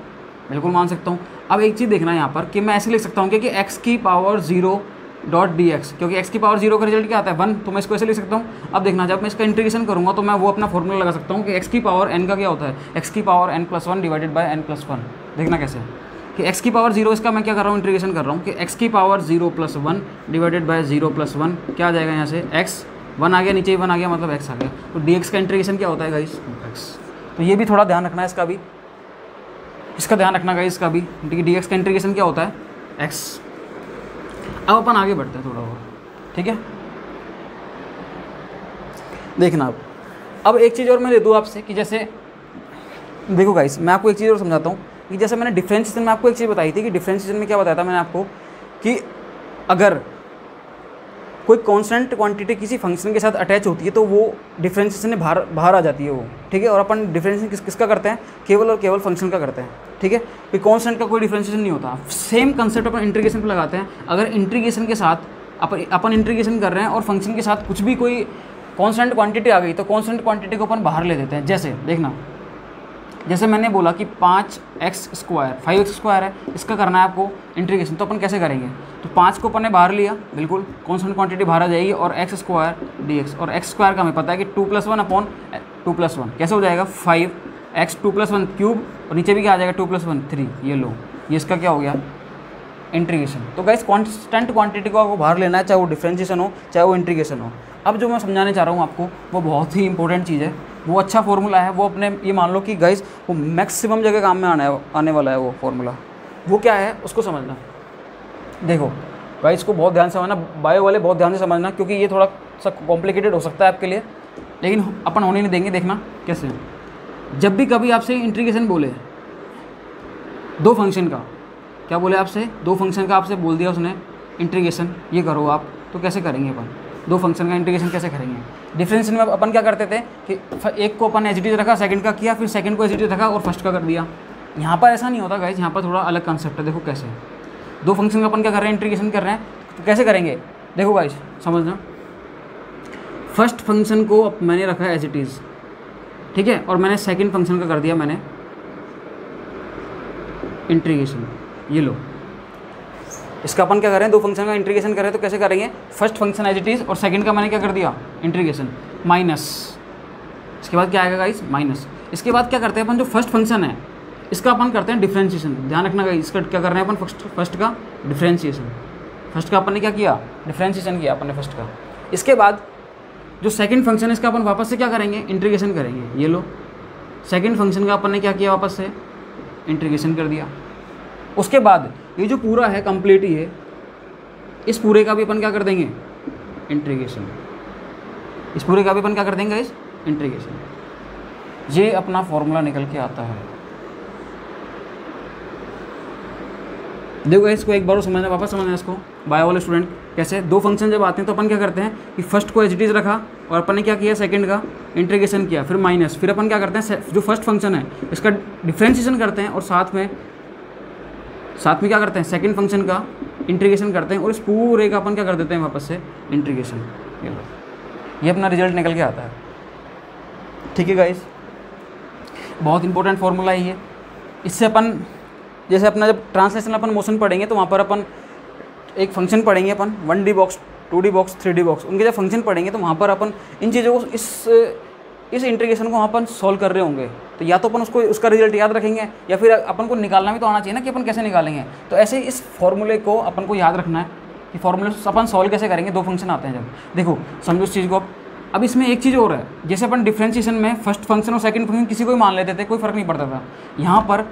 बिल्कुल मान सकता हूँ। अब एक चीज़ देखना यहाँ पर कि मैं ऐसे लिख सकता हूँ कि x की पावर 0 डॉट डी एक्स, क्योंकि x की पावर 0 का रिजल्ट क्या आता है 1, तो मैं इसको ऐसे लिख सकता हूँ। अब देखना जब मैं इसका इंटीग्रेशन करूँगा तो मैं वो अपना फॉर्मूला लगा सकता हूँ कि x की पावर n का क्या होता है, x की power n+1 divided bye n+1। देखना कैसे कि x की पावर 0, इसका मैं क्या कर रहा हूँ इंटीग्रेशन कर रहा हूँ कि x की पावर 0+1 डिवाइडेड बाय 0+1 क्या आ जाएगा यहाँ से x, 1 आ गया नीचे 1 आ गया मतलब x आ गया। तो dx का इंटीग्रेशन क्या होता है गाइस x। तो ये भी थोड़ा ध्यान रखना है, इसका ध्यान रखना गाइस इसका भी, dx का इंटीग्रेशन क्या होता है x। अब अपन आगे बढ़ते हैं थोड़ा और, ठीक है। देखना अब एक चीज़ और मैं दे दूँ आपसे कि जैसे देखो गाइस मैं आपको एक चीज़ और समझाता हूँ कि जैसे मैंने डिफरेंशिएशन में आपको एक चीज़ बताई थी कि डिफरेंशिएशन में क्या बताया था मैंने आपको कि अगर कोई कांस्टेंट क्वांटिटी किसी फंक्शन के साथ अटैच होती है तो वो डिफरेंशिएशन में बाहर आ जाती है वो, ठीक है। और अपन डिफरेंशिएशन किसका करते हैं, केवल और केवल फंक्शन का करते हैं, ठीक है। कोई कांस्टेंट का कोई डिफरेंशिएशन नहीं होता। सेम कंसेप्ट अपन इंटीग्रेशन पर लगाते हैं। अगर इंटीग्रेशन के साथ अपन इंटीग्रेशन कर रहे हैं और फंक्शन के साथ कुछ भी कोई कांस्टेंट क्वांटिटी आ गई तो कांस्टेंट क्वांटिटी को अपन बाहर ले देते हैं। जैसे देखना, जैसे मैंने बोला कि 5x² 5x² है, इसका करना है आपको इंटीग्रेशन, तो अपन कैसे करेंगे, तो 5 को अपन ने बाहर लिया, बिल्कुल कांस्टेंट क्वांटिटी बाहर आ जाएगी, और x² dx, और x² का हमें पता है कि 2+1/2+1 कैसे हो जाएगा 5x 2+1 क्यूब, और नीचे भी क्या आ जाएगा 2+1 3। ये लो, ये इसका क्या हो गया इंटीग्रेशन। तो गाइस कांस्टेंट क्वांटिटी को आपको बाहर लेना है, चाहे वो डिफरेंशिएशन हो चाहे वो इंटीग्रेशन हो। अब जो मैं समझाने चाह रहा हूँ आपको वो बहुत ही इंपॉर्टेंट चीज़ है, वो अच्छा फॉर्मूला है, वो अपने ये मान लो कि गाइस वो मैक्सिमम जगह काम में आने वाला है वो फॉर्मूला। वो क्या है उसको समझना। देखो गाइस को बहुत ध्यान से समझना, बायो वाले बहुत ध्यान से समझना, क्योंकि ये थोड़ा सा कॉम्प्लिकेटेड हो सकता है आपके लिए, लेकिन अपन होने नहीं देंगे। देखना कैसे, जब भी कभी आपसे इंटीग्रेशन बोले दो फंक्शन का, क्या बोले आपसे, दो फंक्शन का आपसे बोल दिया उसने इंटीग्रेशन ये करो आप, तो कैसे करेंगे अपन दो फंक्शन का इंटीग्रेशन कैसे करेंगे। डिफरेंशिएशन में अपन क्या करते थे कि एक को अपन एज इट इज रखा, सेकंड का किया, फिर सेकंड को एज इट इज रखा और फर्स्ट का कर दिया। यहाँ पर ऐसा नहीं होता गाइस, यहाँ पर थोड़ा अलग कंसेप्ट है। देखो कैसे दो फंक्शन का अपन क्या कर रहे हैं इंटीग्रेशन कर रहे हैं, तो कैसे करेंगे देखो गाइस समझना। फर्स्ट फंक्शन को मैंने रखा है एज इट इज़, ठीक है, और मैंने सेकेंड फंक्शन का कर दिया मैंने इंटीग्रेशन। ये लो, इसका अपन क्या करें, दो फंक्शन का इंटीग्रेशन करें तो कैसे करेंगे, first function as it is और सेकंड का मैंने क्या कर दिया इंटीग्रेशन माइनस, इसके बाद क्या आएगा गाइस माइनस। इसके बाद क्या करते हैं अपन, जो फर्स्ट फंक्शन है इसका अपन करते हैं डिफरेंशिएशन। ध्यान रखना गाइस, इसका क्या कर रहे हैं अपन फर्स्ट का डिफरेंशिएशन। फर्स्ट का अपन ने क्या किया डिफरेंशिएशन किया अपन ने फर्स्ट का। इसके बाद जो सेकंड फंक्शन है इसका अपन वापस से क्या करेंगे इंटीग्रेशन करेंगे। ये लो, सेकंड फंक्शन का अपन ने क्या किया वापस से इंटीग्रेशन कर दिया। उसके बाद ये जो पूरा है कंप्लीट ही है, इस पूरे का भी अपन क्या कर देंगे इंटीग्रेशन, इस पूरे का भी अपन क्या कर देंगे इस इंटीग्रेशन। ये अपना फॉर्मूला निकल के आता है। देखो इसको एक बार समझना, वापस समझना इसको बायो वाले स्टूडेंट। कैसे दो फंक्शन जब आते हैं तो अपन क्या करते हैं कि फर्स्ट को एज इट इज रखा और अपन ने क्या किया सेकंड का इंटीग्रेशन किया, फिर माइनस, फिर अपन क्या करते हैं जो फर्स्ट फंक्शन है इसका डिफरेंशिएशन करते हैं और साथ में क्या करते हैं सेकंड फंक्शन का इंटीग्रेशन करते हैं और इस पूरे का अपन क्या कर देते हैं वापस से इंटीग्रेशन। ये अपना रिजल्ट निकल के आता है। ठीक है गाइस, बहुत इंपॉर्टेंट फॉर्मूला है ये। इससे अपन जैसे अपना जब ट्रांसलेशन अपन मोशन पढ़ेंगे तो वहाँ पर अपन एक फंक्शन पढ़ेंगे अपन 1D box 2D box 3D box, उनके जब फंक्शन पढ़ेंगे तो वहाँ पर अपन इन चीज़ों को इस इंटीग्रेशन को वहाँ अपन सॉल्व कर रहे होंगे। तो या तो अपन उसका रिजल्ट याद रखेंगे या फिर अपन को निकालना भी तो आना चाहिए ना कि अपन कैसे निकालेंगे। तो ऐसे इस फॉर्मूले को अपन को याद रखना है कि फॉर्मूले अपन सॉल्व कैसे करेंगे, दो फंक्शन आते हैं जब। देखो समझो इस चीज़ को। अब इसमें एक चीज़ और है, जैसे अपन डिफरेंशिएशन में फर्स्ट फंक्शन और सेकंड फंक्शन किसी को ही मान लेते थे, कोई फ़र्क नहीं पड़ता था। यहाँ पर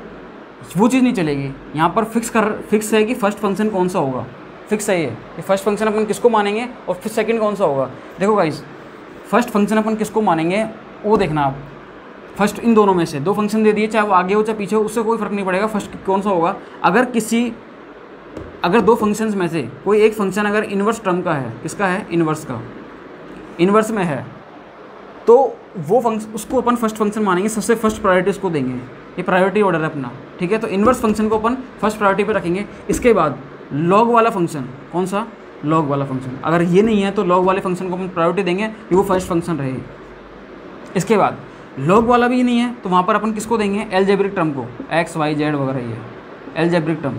वो चीज़ नहीं चलेगी। यहाँ पर फिक्स है कि फर्स्ट फंक्शन कौन सा होगा, फिक्स है ये कि फर्स्ट फंक्शन अपन किसको मानेंगे और फिर सेकंड कौन सा होगा। देखो गाइस फर्स्ट फंक्शन अपन किसको मानेंगे वो देखना आप। फर्स्ट इन दोनों में से दो फंक्शन दे दिए, चाहे वो आगे हो चाहे पीछे हो, उससे कोई फ़र्क नहीं पड़ेगा फर्स्ट कौन सा होगा। अगर दो फंक्शंस में से कोई एक फंक्शन अगर इन्वर्स टर्म का है, किसका है इन्वर्स का, इन्वर्स में है, तो वो फंक्शन उसको अपन फर्स्ट फंक्शन मानेंगे, सबसे फर्स्ट प्रायोरिटी उसको देंगे। ये प्रायोरिटी ऑर्डर है अपना, ठीक है। तो इन्वर्स फंक्शन को अपन फर्स्ट प्रायोरिटी पे रखेंगे। इसके बाद लॉग वाला फंक्शन, कौन सा लॉग वाला फंक्शन, अगर ये नहीं है तो लॉग वाले फंक्शन को अपन प्रायोरिटी देंगे कि वो फर्स्ट फंक्शन रहे। इसके बाद लॉग वाला भी नहीं है तो वहाँ पर अपन किसको देंगे एलजेब्रिक टर्म को, एक्स वाई जेड वगैरह, ये एलजेब्रिक टर्म।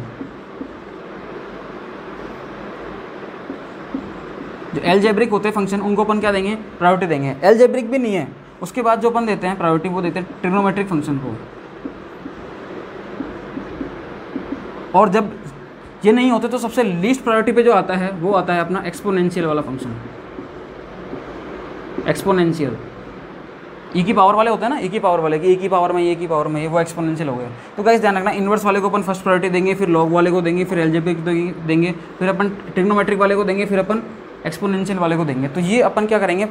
जो एलजेब्रिक होते हैं फंक्शन उनको अपन क्या देंगे प्रायोरिटी देंगे। एलजेब्रिक भी नहीं है उसके बाद जो अपन देते हैं प्रायोरिटी वो देते हैं ट्रिग्नोमेट्रिक फंक्शन को। और जब ये नहीं होते तो सबसे लीस्ट प्रायोरिटी पे जो आता है वो आता है अपना एक्सपोनेंशियल वाला फंक्शन। एक्सपोनेंशियल ई की पावर वाले होते हैं ना, ई की पावर वाले कि ई की पावर में, ए की पावर में, ये वो एक्सपोनेंशियल हो गया। तो गाइस ध्यान रखना, इन्वर्स वाले को अपन फर्स्ट प्रायोरिटी देंगे, फिर लॉग वाले को देंगे, फिर एलजेब्रिक देंगे, फिर अपन ट्रिग्नोमेट्रिक वाले को देंगे, फिर अपन एक्सपोनेंशियल वाले को देंगे। तो ये अपन क्या करेंगे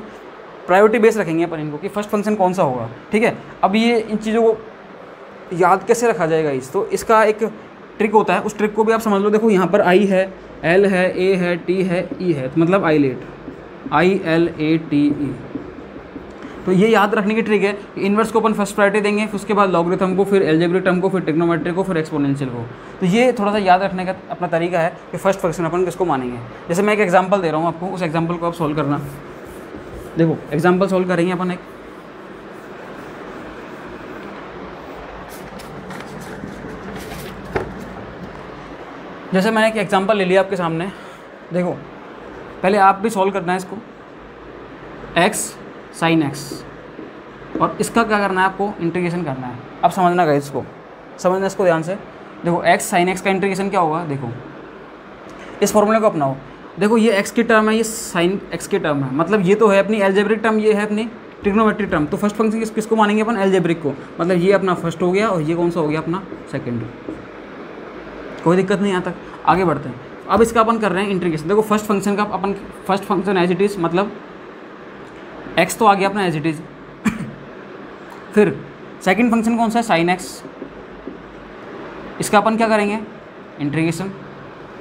प्रायोरिटी बेस रखेंगे अपन इनको कि फर्स्ट फंक्शन कौन सा होगा, ठीक है। अब ये इन चीज़ों को याद कैसे रखा जाएगा तो इसका एक ट्रिक होता है, उस ट्रिक को भी आप समझ लो। देखो यहाँ पर आई है, एल है, ए है, टी है, ई है, तो मतलब आईलेट, ILATE। तो ये याद रखने की ट्रिक है कि इन्वर्स को अपन फर्स्ट प्रायोरिटी देंगे, फिर उसके बाद लॉगरिथम को, फिर एल्जेब्रिक टर्म को, फिर ट्रिग्नोमेट्री को, फिर एक्सपोनेंशियल को। तो ये थोड़ा सा याद रखने का अपना तरीका है कि फर्स्ट फंक्शन अपन किसको मानेंगे। जैसे मैं एक एग्जांपल दे रहा हूँ आपको, उस एग्जांपल को आप सॉल्व करना। देखो एग्जांपल सॉल्व करेंगे अपन एक, जैसे मैंने एक एग्जांपल ले लिया आपके सामने। देखो पहले आप भी सॉल्व करना है इसको, x sin x, और इसका क्या करना है आपको, इंटीग्रेशन करना है। अब समझना गाइस, इसको समझना, इसको ध्यान से। देखो x sin x का इंटीग्रेशन क्या होगा, देखो इस फॉर्मूले को अपनाओ। देखो ये x की टर्म है, ये sin x की टर्म है, मतलब ये तो है अपनी एल्जेब्रिक टर्म, ये है अपनी ट्रिग्नोमेट्रिक टर्म। तो फर्स्ट फंक्शन किसको मानेंगे अपन, एल्जेब्रिक को, मतलब ये अपना फर्स्ट हो गया और ये कौन सा हो गया अपना सेकेंड। कोई दिक्कत नहीं, यहाँ तक आगे बढ़ते हैं। अब इसका अपन कर रहे हैं इंटीग्रेशन। देखो फर्स्ट फंक्शन का अपन, first function as it is, मतलब x तो आ गया अपना एज इट इज़। फिर सेकंड फंक्शन कौन सा है, sin x, इसका अपन क्या करेंगे, इंटीग्रेशन।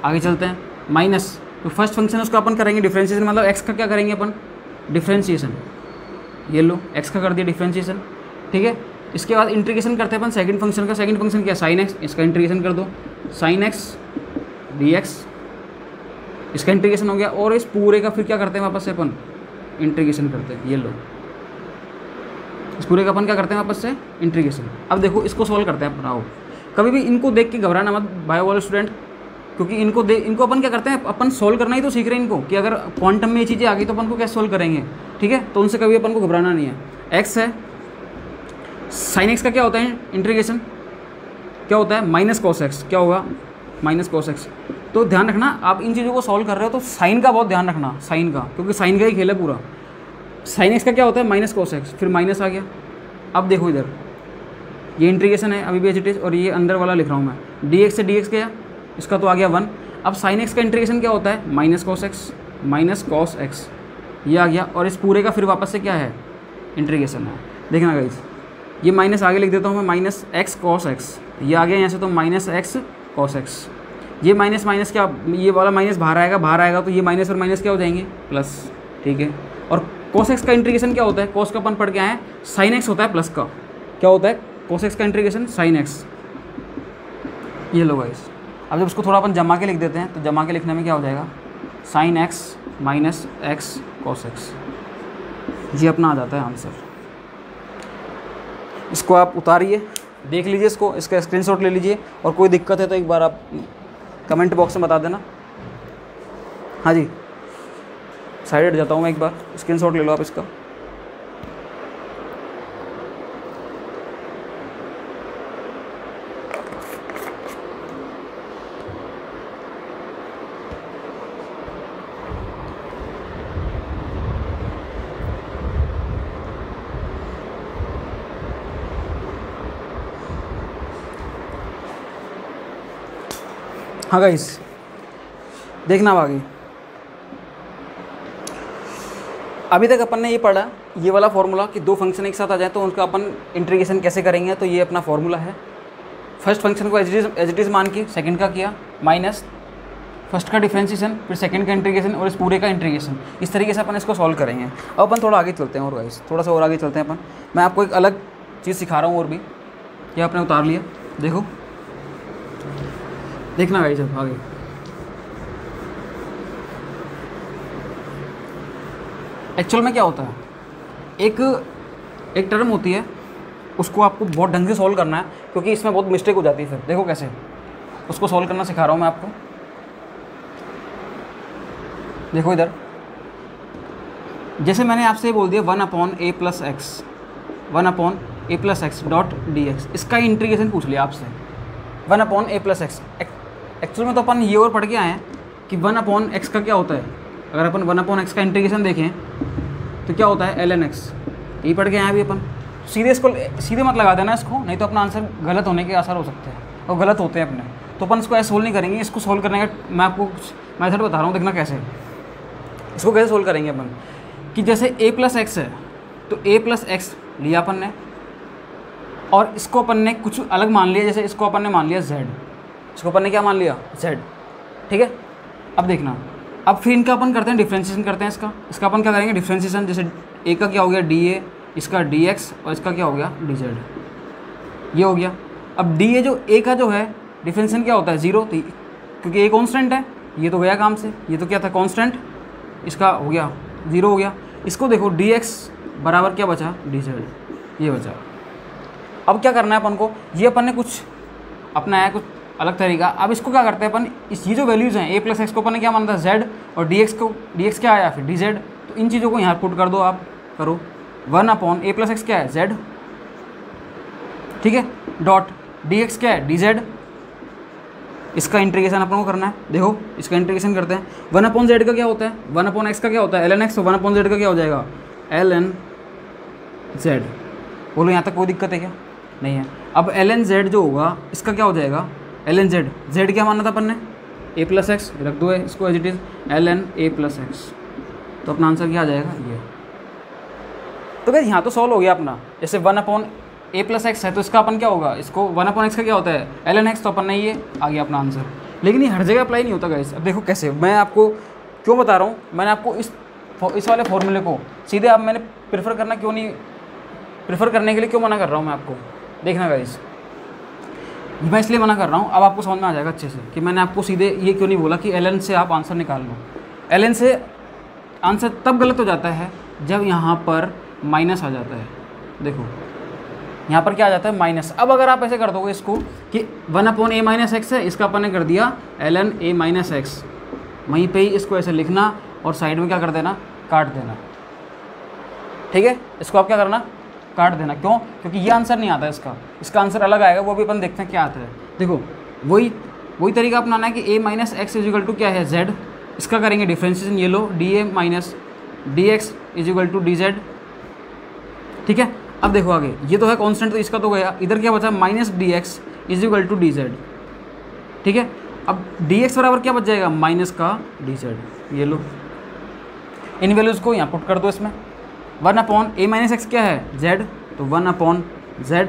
आगे चलते हैं, माइनस, तो फर्स्ट फंक्शन उसका अपन करेंगे डिफरेंशिएशन, मतलब x का क्या करेंगे अपन, डिफरेंशिएशन। ये लो x का कर दिया डिफरेंशिएशन, ठीक है। इसके बाद इंटीग्रेशन करते हैं अपन सेकंड फंक्शन का। सेकंड फंक्शन क्या, sin x, इसका इंटीग्रेशन कर दो, sin x dx, इसका इंटीग्रेशन हो गया। और इस पूरे का फिर क्या करते हैं वापस से अपन, इंटीग्रेशन करते हैं। ये लो, इस पूरे का अपन क्या करते हैं वापस से, इंटीग्रेशन। अब देखो इसको सॉल्व करते हैं अपन। आओ, कभी भी इनको देख के घबराना मत बायो वाले स्टूडेंट, क्योंकि इनको अपन क्या करते हैं, अपन सॉल्व करना ही तो सीख रहे हैं इनको, कि अगर क्वांटम में ये चीज़ें आ गई तो अपन को कैसे सॉल्व करेंगे, ठीक है। तो उनसे कभी अपन को घबराना नहीं है। x है, sin x का क्या होता है इंटीग्रेशन, क्या होता है, माइनस कॉस एक्स, क्या होगा, माइनस कॉस एक्स। तो ध्यान रखना, आप इन चीज़ों को सॉल्व कर रहे हो तो साइन का बहुत ध्यान रखना, साइन का, क्योंकि साइन का ही खेल है पूरा। साइन एक्स का क्या होता है, माइनस कॉस एक्स, फिर माइनस आ गया। अब देखो इधर ये इंटीग्रेशन है अभी भी एज इट इज़, और ये अंदर वाला लिख रहा हूँ मैं, डी एक्स से डी एक्स गया, इसका तो आ गया 1। अब साइन एक्स का इंटीग्रेशन क्या होता है, minus cos x, minus cos x, ये आ गया। और इस पूरे का फिर वापस से क्या है, इंटीग्रेशन है। देखना गाइस, ये माइनस आगे लिख देता हूँ मैं, माइनस एक्स कॉस एक्स, ये आ गया यहाँ से, तो माइनस एक्स कॉस एक्स। ये माइनस माइनस क्या, ये वाला माइनस बाहर आएगा, तो ये माइनस और माइनस क्या हो जाएंगे, प्लस, ठीक है। और कॉस एक्स का इंटीग्रेशन क्या होता है, कॉस का अपन पढ़ के आए हैं, साइन एक्स होता है प्लस का, क्या होता है, कॉस एक्स का इंटीग्रेशन साइन एक्स। ये लो गाइस, अब जब इसको थोड़ा अपन जमा के लिख देते हैं, तो जमा के लिखने में क्या हो जाएगा, sine x minus x cos x, ये अपना आ जाता है आंसर। इसको आप उतारिए, देख लीजिए इसको, इसका स्क्रीनशॉट ले लीजिए, और कोई दिक्कत है तो एक बार आप कमेंट बॉक्स में बता देना। हाँ जी, साइड हट जाता हूँ मैं, एक बार स्क्रीनशॉट ले लो आप इसका। हाँ गाइस, देखना अब आगे। अभी तक अपन ने ये पढ़ा, ये वाला फॉर्मूला कि दो फंक्शन एक साथ आ जाए तो उनका अपन इंटीग्रेशन कैसे करेंगे। तो ये अपना फॉर्मूला है। फर्स्ट फंक्शन को एज इट इज़ मान के सेकंड का किया, माइनस फर्स्ट का डिफरेंशिएशन, फिर सेकंड का इंटीग्रेशन, और इस पूरे का इंटीग्रेशन। इस तरीके से अपन इसको सॉल्व करेंगे। अब अपन थोड़ा आगे चलते हैं, और गाइस थोड़ा सा और आगे चलते हैं अपन। मैं आपको एक अलग चीज़ सिखा रहा हूँ और भी, ये आपने उतार लिया, देखो देखना गाइस अब आगे। एक्चुअल में क्या होता है, एक टर्म होती है, उसको आपको बहुत ढंग से सॉल्व करना है, क्योंकि इसमें बहुत मिस्टेक हो जाती है। फिर देखो कैसे उसको सॉल्व करना सिखा रहा हूँ मैं आपको। देखो इधर, जैसे मैंने आपसे बोल दिया 1/a + x, 1/a + x dot dx, इसका इंटीग्रेशन पूछ लिया आपसे, 1/a + x। एक्चुअल में तो अपन ये और पढ़ के आए हैं कि 1/x का क्या होता है। अगर अपन 1/x का इंटीग्रेशन देखें तो क्या होता है, ln x, यही पढ़ के आए हैं अभी अपन। सीधे मत लगा देना इसको, नहीं तो अपना आंसर गलत होने के आसार हो सकते हैं, और गलत होते हैं अपने। तो अपन इसको ऐसे सोल्व नहीं करेंगे। इसको सोल्व करने का मैं आपको कुछ मेथड बता रहा हूँ, देखना कैसे इसको कैसे सोल्व करेंगे अपन। कि जैसे a + x है, तो a + x लिया अपन ने, और इसको अपन ने कुछ अलग मान लिया। जैसे इसको अपन ने मान लिया z, इसको अपन ने क्या मान लिया, z, ठीक है। अब देखना, अब फिर इनका अपन करते हैं डिफ्रेंशिएशन करते हैं इसका अपन क्या करेंगे डिफ्रेंशिएशन। जैसे ए का क्या हो गया डी ए, इसका डी एक्स और इसका क्या हो गया डी जेड, ये हो गया। अब डी ए जो ए का जो है डिफ्रेंशिएशन क्या होता है 0, तो क्योंकि ए कॉन्स्टेंट है, ये तो गया काम से, ये तो क्या था कॉन्स्टेंट, इसका हो गया 0 हो गया। इसको देखो डी एक्स बराबर क्या बचा डी जेड, ये बचा। अब क्या करना है अपन को, ये अपन ने कुछ अपना है कुछ अलग तरीका। अब इसको क्या करते हैं अपन, इस ये जो वैल्यूज़ हैं ए प्लस एक्स को अपन ने क्या माना था जेड, और डी एक्स क्या आया फिर डी जेड, तो इन चीज़ों को यहाँ पुट कर दो, आप करो 1/a प्लस एक्स क्या है जेड, ठीक है, डॉट डी एक्स क्या है डी जेड। इसका इंटीग्रेशन अपन को करना है, देखो इसका इंटीग्रेशन करते हैं। 1/z का क्या होता है 1/x का क्या होता है ln x, तो 1/z का क्या हो जाएगा ln z। बोलो यहाँ तक कोई दिक्कत है क्या, नहीं है। अब ln z जो होगा इसका क्या हो जाएगा ln z, z क्या माना था अपन ने a प्लस एक्स, रख दो है इसको as it is ln a plus x, तो अपना आंसर क्या आ जाएगा ये। तो क्या यहाँ तो सॉल्व हो गया अपना। जैसे 1/a प्लस एक्स है तो इसका अपन क्या होगा, इसको 1/x का क्या होता है ln x, तो अपन ने ये आ गया अपना आंसर। लेकिन ये हर जगह अप्लाई नहीं होता गाइस। अब देखो कैसे, मैं आपको क्यों बता रहा हूँ, मैंने आपको इस वाले फॉर्मूले को सीधे आप मैंने प्रेफर करने के लिए क्यों मना कर रहा हूँ मैं आपको, देखना गाइस। मैं इसलिए मना कर रहा हूँ, अब आपको समझ में आ जाएगा अच्छे से कि मैंने आपको सीधे ये क्यों नहीं बोला कि ln से आप आंसर निकाल लो। ln से आंसर तब गलत हो जाता है जब यहाँ पर माइनस आ जाता है। देखो यहाँ पर क्या आ जाता है माइनस। अब अगर आप ऐसे कर दोगे इसको कि 1/a माइनस एक्स है, इसका अपन ने कर दिया ln a माइनस एक्स, वहीं पे ही इसको ऐसे लिखना और साइड में क्या कर देना काट देना, ठीक है। इसको आप क्या करना काट देना, क्यों, क्योंकि ये आंसर नहीं आता इसका आंसर अलग आएगा, वो भी अपन देखते हैं क्या आता है। देखो वही तरीका अपनाना है कि a minus x is equal to क्या है z, इसका करेंगे डिफ्रेंशिएशन, ये लो D A minus D x is equal to D Z, ठीक है। अब देखो आगे, ये तो है कांस्टेंट तो इसका तो गया, इधर क्या बचा minus D x is equal to D Z, ठीक है। अब डी एक्स बराबर क्या बच जाएगा माइनस का डी जेड, ये लो इन वैल्यूज़ को यहाँ पुट कर दो इसमें। 1/a माइनस एक्स क्या है z, तो 1/z,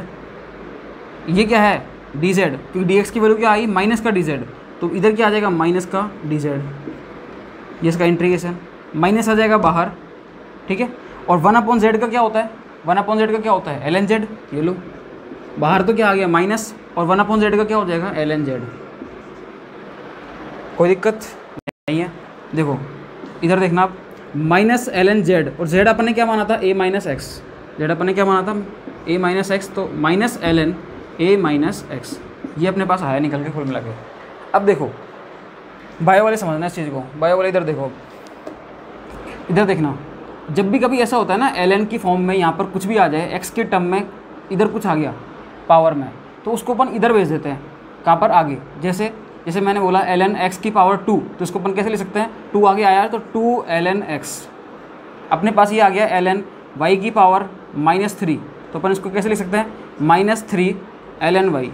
ये क्या है डी जेड, क्योंकि डी एक्स की वैल्यू क्या आई माइनस का डी जेड, तो इधर क्या आ जाएगा माइनस का डी जेड, ये इसका इंटीग्रेशन माइनस आ जाएगा बाहर, ठीक है। और 1/z का क्या होता है 1/z का क्या होता है ln z, ये लो बाहर तो क्या आ गया माइनस, और 1/z का क्या हो जाएगा ln z। कोई दिक्कत नहीं है। देखो इधर देखना आप माइनस ln z, और z अपन ने क्या माना था a माइनस एक्स, z अपन ने क्या माना था a माइनस एक्स, तो minus ln a minus x, ये अपने पास आया निकल के फॉर्मूला के। अब देखो बायो वाले समझना इस चीज़ को, बायो वाले इधर देखो, इधर देखना, जब भी कभी ऐसा होता है ना ln की फॉर्म में यहाँ पर कुछ भी आ जाए x के टर्म में, इधर कुछ आ गया पावर में, तो उसको अपन इधर भेज देते हैं, कहाँ पर आगे। जैसे मैंने बोला ln x की पावर 2, तो इसको अपन कैसे लिख सकते हैं, 2 आगे आया है तो 2 ln x। अपने पास ये आ गया ln y की पावर -3, तो अपन इसको कैसे लिख सकते हैं -3 ln y,